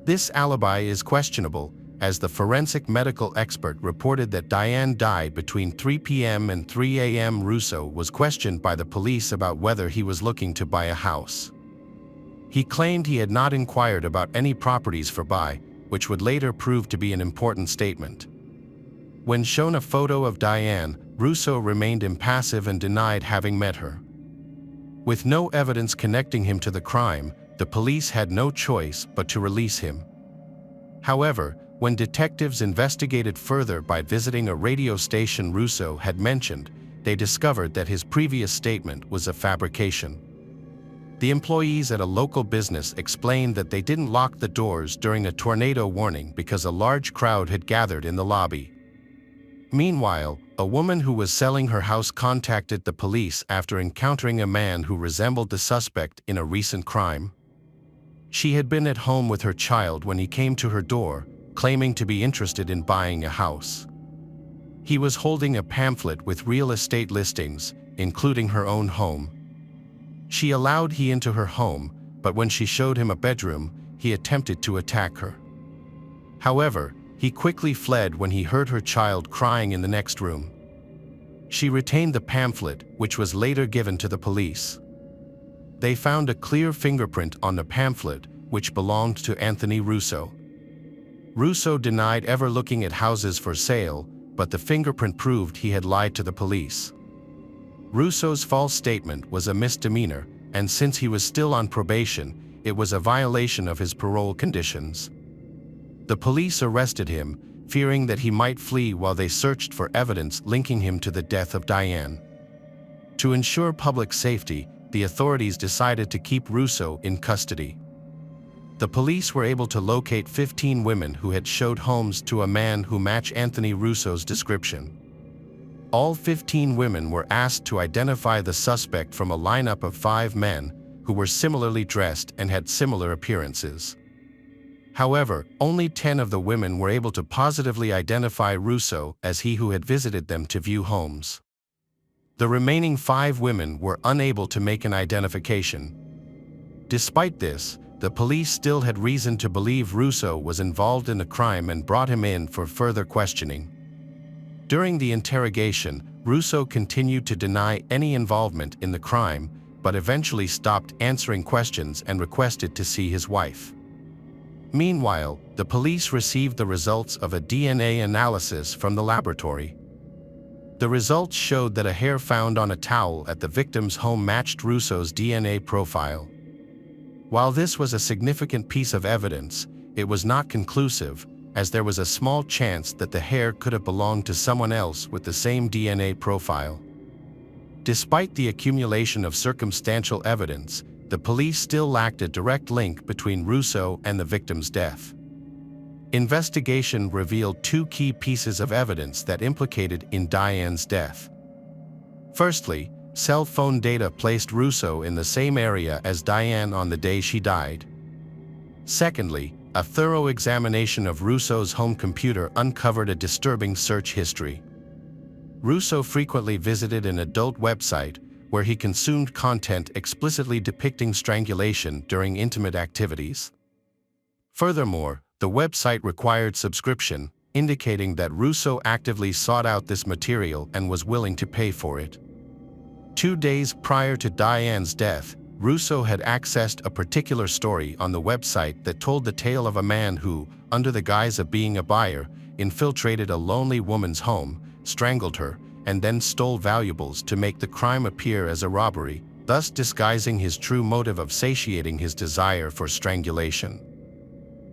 This alibi is questionable, as the forensic medical expert reported that Diane died between 3 p.m. and 3 a.m. Russo was questioned by the police about whether he was looking to buy a house. He claimed he had not inquired about any properties for buy, which would later prove to be an important statement. When shown a photo of Diane, Russo remained impassive and denied having met her. With no evidence connecting him to the crime, the police had no choice but to release him. However, when detectives investigated further by visiting a radio station Russo had mentioned, they discovered that his previous statement was a fabrication. The employees at a local business explained that they didn't lock the doors during a tornado warning because a large crowd had gathered in the lobby. Meanwhile, a woman who was selling her house contacted the police after encountering a man who resembled the suspect in a recent crime. She had been at home with her child when he came to her door, claiming to be interested in buying a house. He was holding a pamphlet with real estate listings, including her own home. She allowed him into her home, but when she showed him a bedroom, he attempted to attack her. However, he quickly fled when he heard her child crying in the next room. She retained the pamphlet, which was later given to the police. They found a clear fingerprint on the pamphlet, which belonged to Anthony Russo. Russo denied ever looking at houses for sale, but the fingerprint proved he had lied to the police. Russo's false statement was a misdemeanor, and since he was still on probation, it was a violation of his parole conditions. The police arrested him, fearing that he might flee while they searched for evidence linking him to the death of Diane. To ensure public safety, the authorities decided to keep Russo in custody. The police were able to locate 15 women who had showed homes to a man who matched Anthony Russo's description. All 15 women were asked to identify the suspect from a lineup of 5 men who were similarly dressed and had similar appearances. However, only 10 of the women were able to positively identify Russo as he who had visited them to view homes. The remaining 5 women were unable to make an identification. Despite this, the police still had reason to believe Russo was involved in the crime and brought him in for further questioning. During the interrogation, Russo continued to deny any involvement in the crime, but eventually stopped answering questions and requested to see his wife. Meanwhile, the police received the results of a DNA analysis from the laboratory. The results showed that a hair found on a towel at the victim's home matched Russo's DNA profile. While this was a significant piece of evidence, it was not conclusive, as there was a small chance that the hair could have belonged to someone else with the same DNA profile. Despite the accumulation of circumstantial evidence, the police still lacked a direct link between Russo and the victim's death. Investigation revealed 2 key pieces of evidence that implicated in Diane's death. Firstly, cell phone data placed Russo in the same area as Diane on the day she died. Secondly, a thorough examination of Russo's home computer uncovered a disturbing search history. Russo frequently visited an adult website where he consumed content explicitly depicting strangulation during intimate activities. Furthermore, the website required subscription, indicating that Russo actively sought out this material and was willing to pay for it. 2 days prior to Diane's death, Russo had accessed a particular story on the website that told the tale of a man who, under the guise of being a buyer, infiltrated a lonely woman's home, strangled her, and then stole valuables to make the crime appear as a robbery, thus disguising his true motive of satiating his desire for strangulation.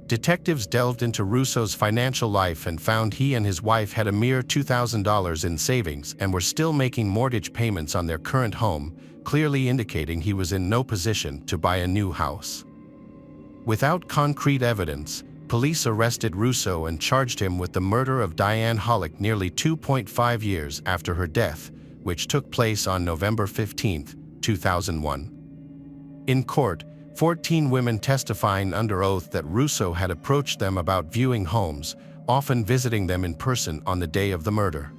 Detectives delved into Russo's financial life and found he and his wife had a mere $2,000 in savings and were still making mortgage payments on their current home, clearly indicating he was in no position to buy a new house. Without concrete evidence, police arrested Russo and charged him with the murder of Diane Hollick nearly 2.5 years after her death, which took place on November 15, 2001. In court, 14 women testifying under oath that Russo had approached them about viewing homes, often visiting them in person on the day of the murder.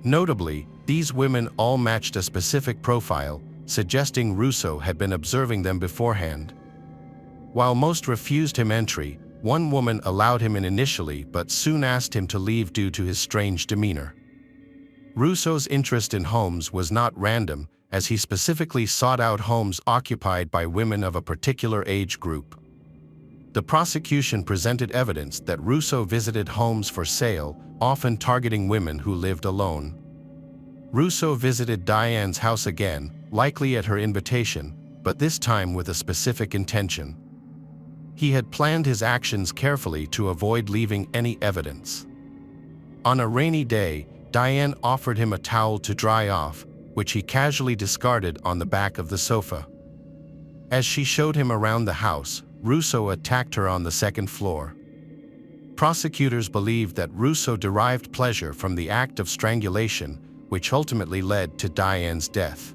Notably, these women all matched a specific profile, suggesting Russo had been observing them beforehand. While most refused him entry, one woman allowed him in initially but soon asked him to leave due to his strange demeanor. Russo's interest in homes was not random, as he specifically sought out homes occupied by women of a particular age group. The prosecution presented evidence that Russo visited homes for sale, often targeting women who lived alone. Russo visited Diane's house again, likely at her invitation, but this time with a specific intention. He had planned his actions carefully to avoid leaving any evidence. On a rainy day, Diane offered him a towel to dry off, which he casually discarded on the back of the sofa. As she showed him around the house, Russo attacked her on the second floor. Prosecutors believed that Russo derived pleasure from the act of strangulation, which ultimately led to Diane's death.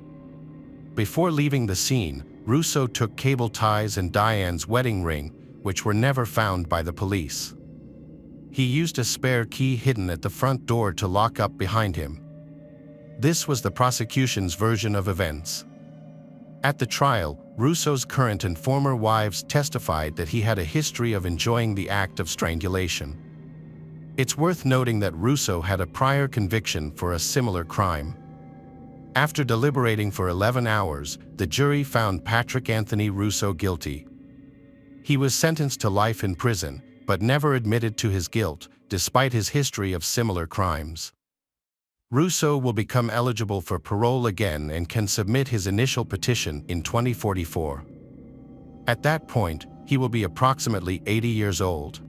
Before leaving the scene, Russo took cable ties and Diane's wedding ring, which were never found by the police. He used a spare key hidden at the front door to lock up behind him. This was the prosecution's version of events. At the trial, Russo's current and former wives testified that he had a history of enjoying the act of strangulation. It's worth noting that Russo had a prior conviction for a similar crime. After deliberating for 11 hours, the jury found Patrick Anthony Russo guilty. He was sentenced to life in prison, but never admitted to his guilt, despite his history of similar crimes. Russo will become eligible for parole again and can submit his initial petition in 2044. At that point, he will be approximately 80 years old.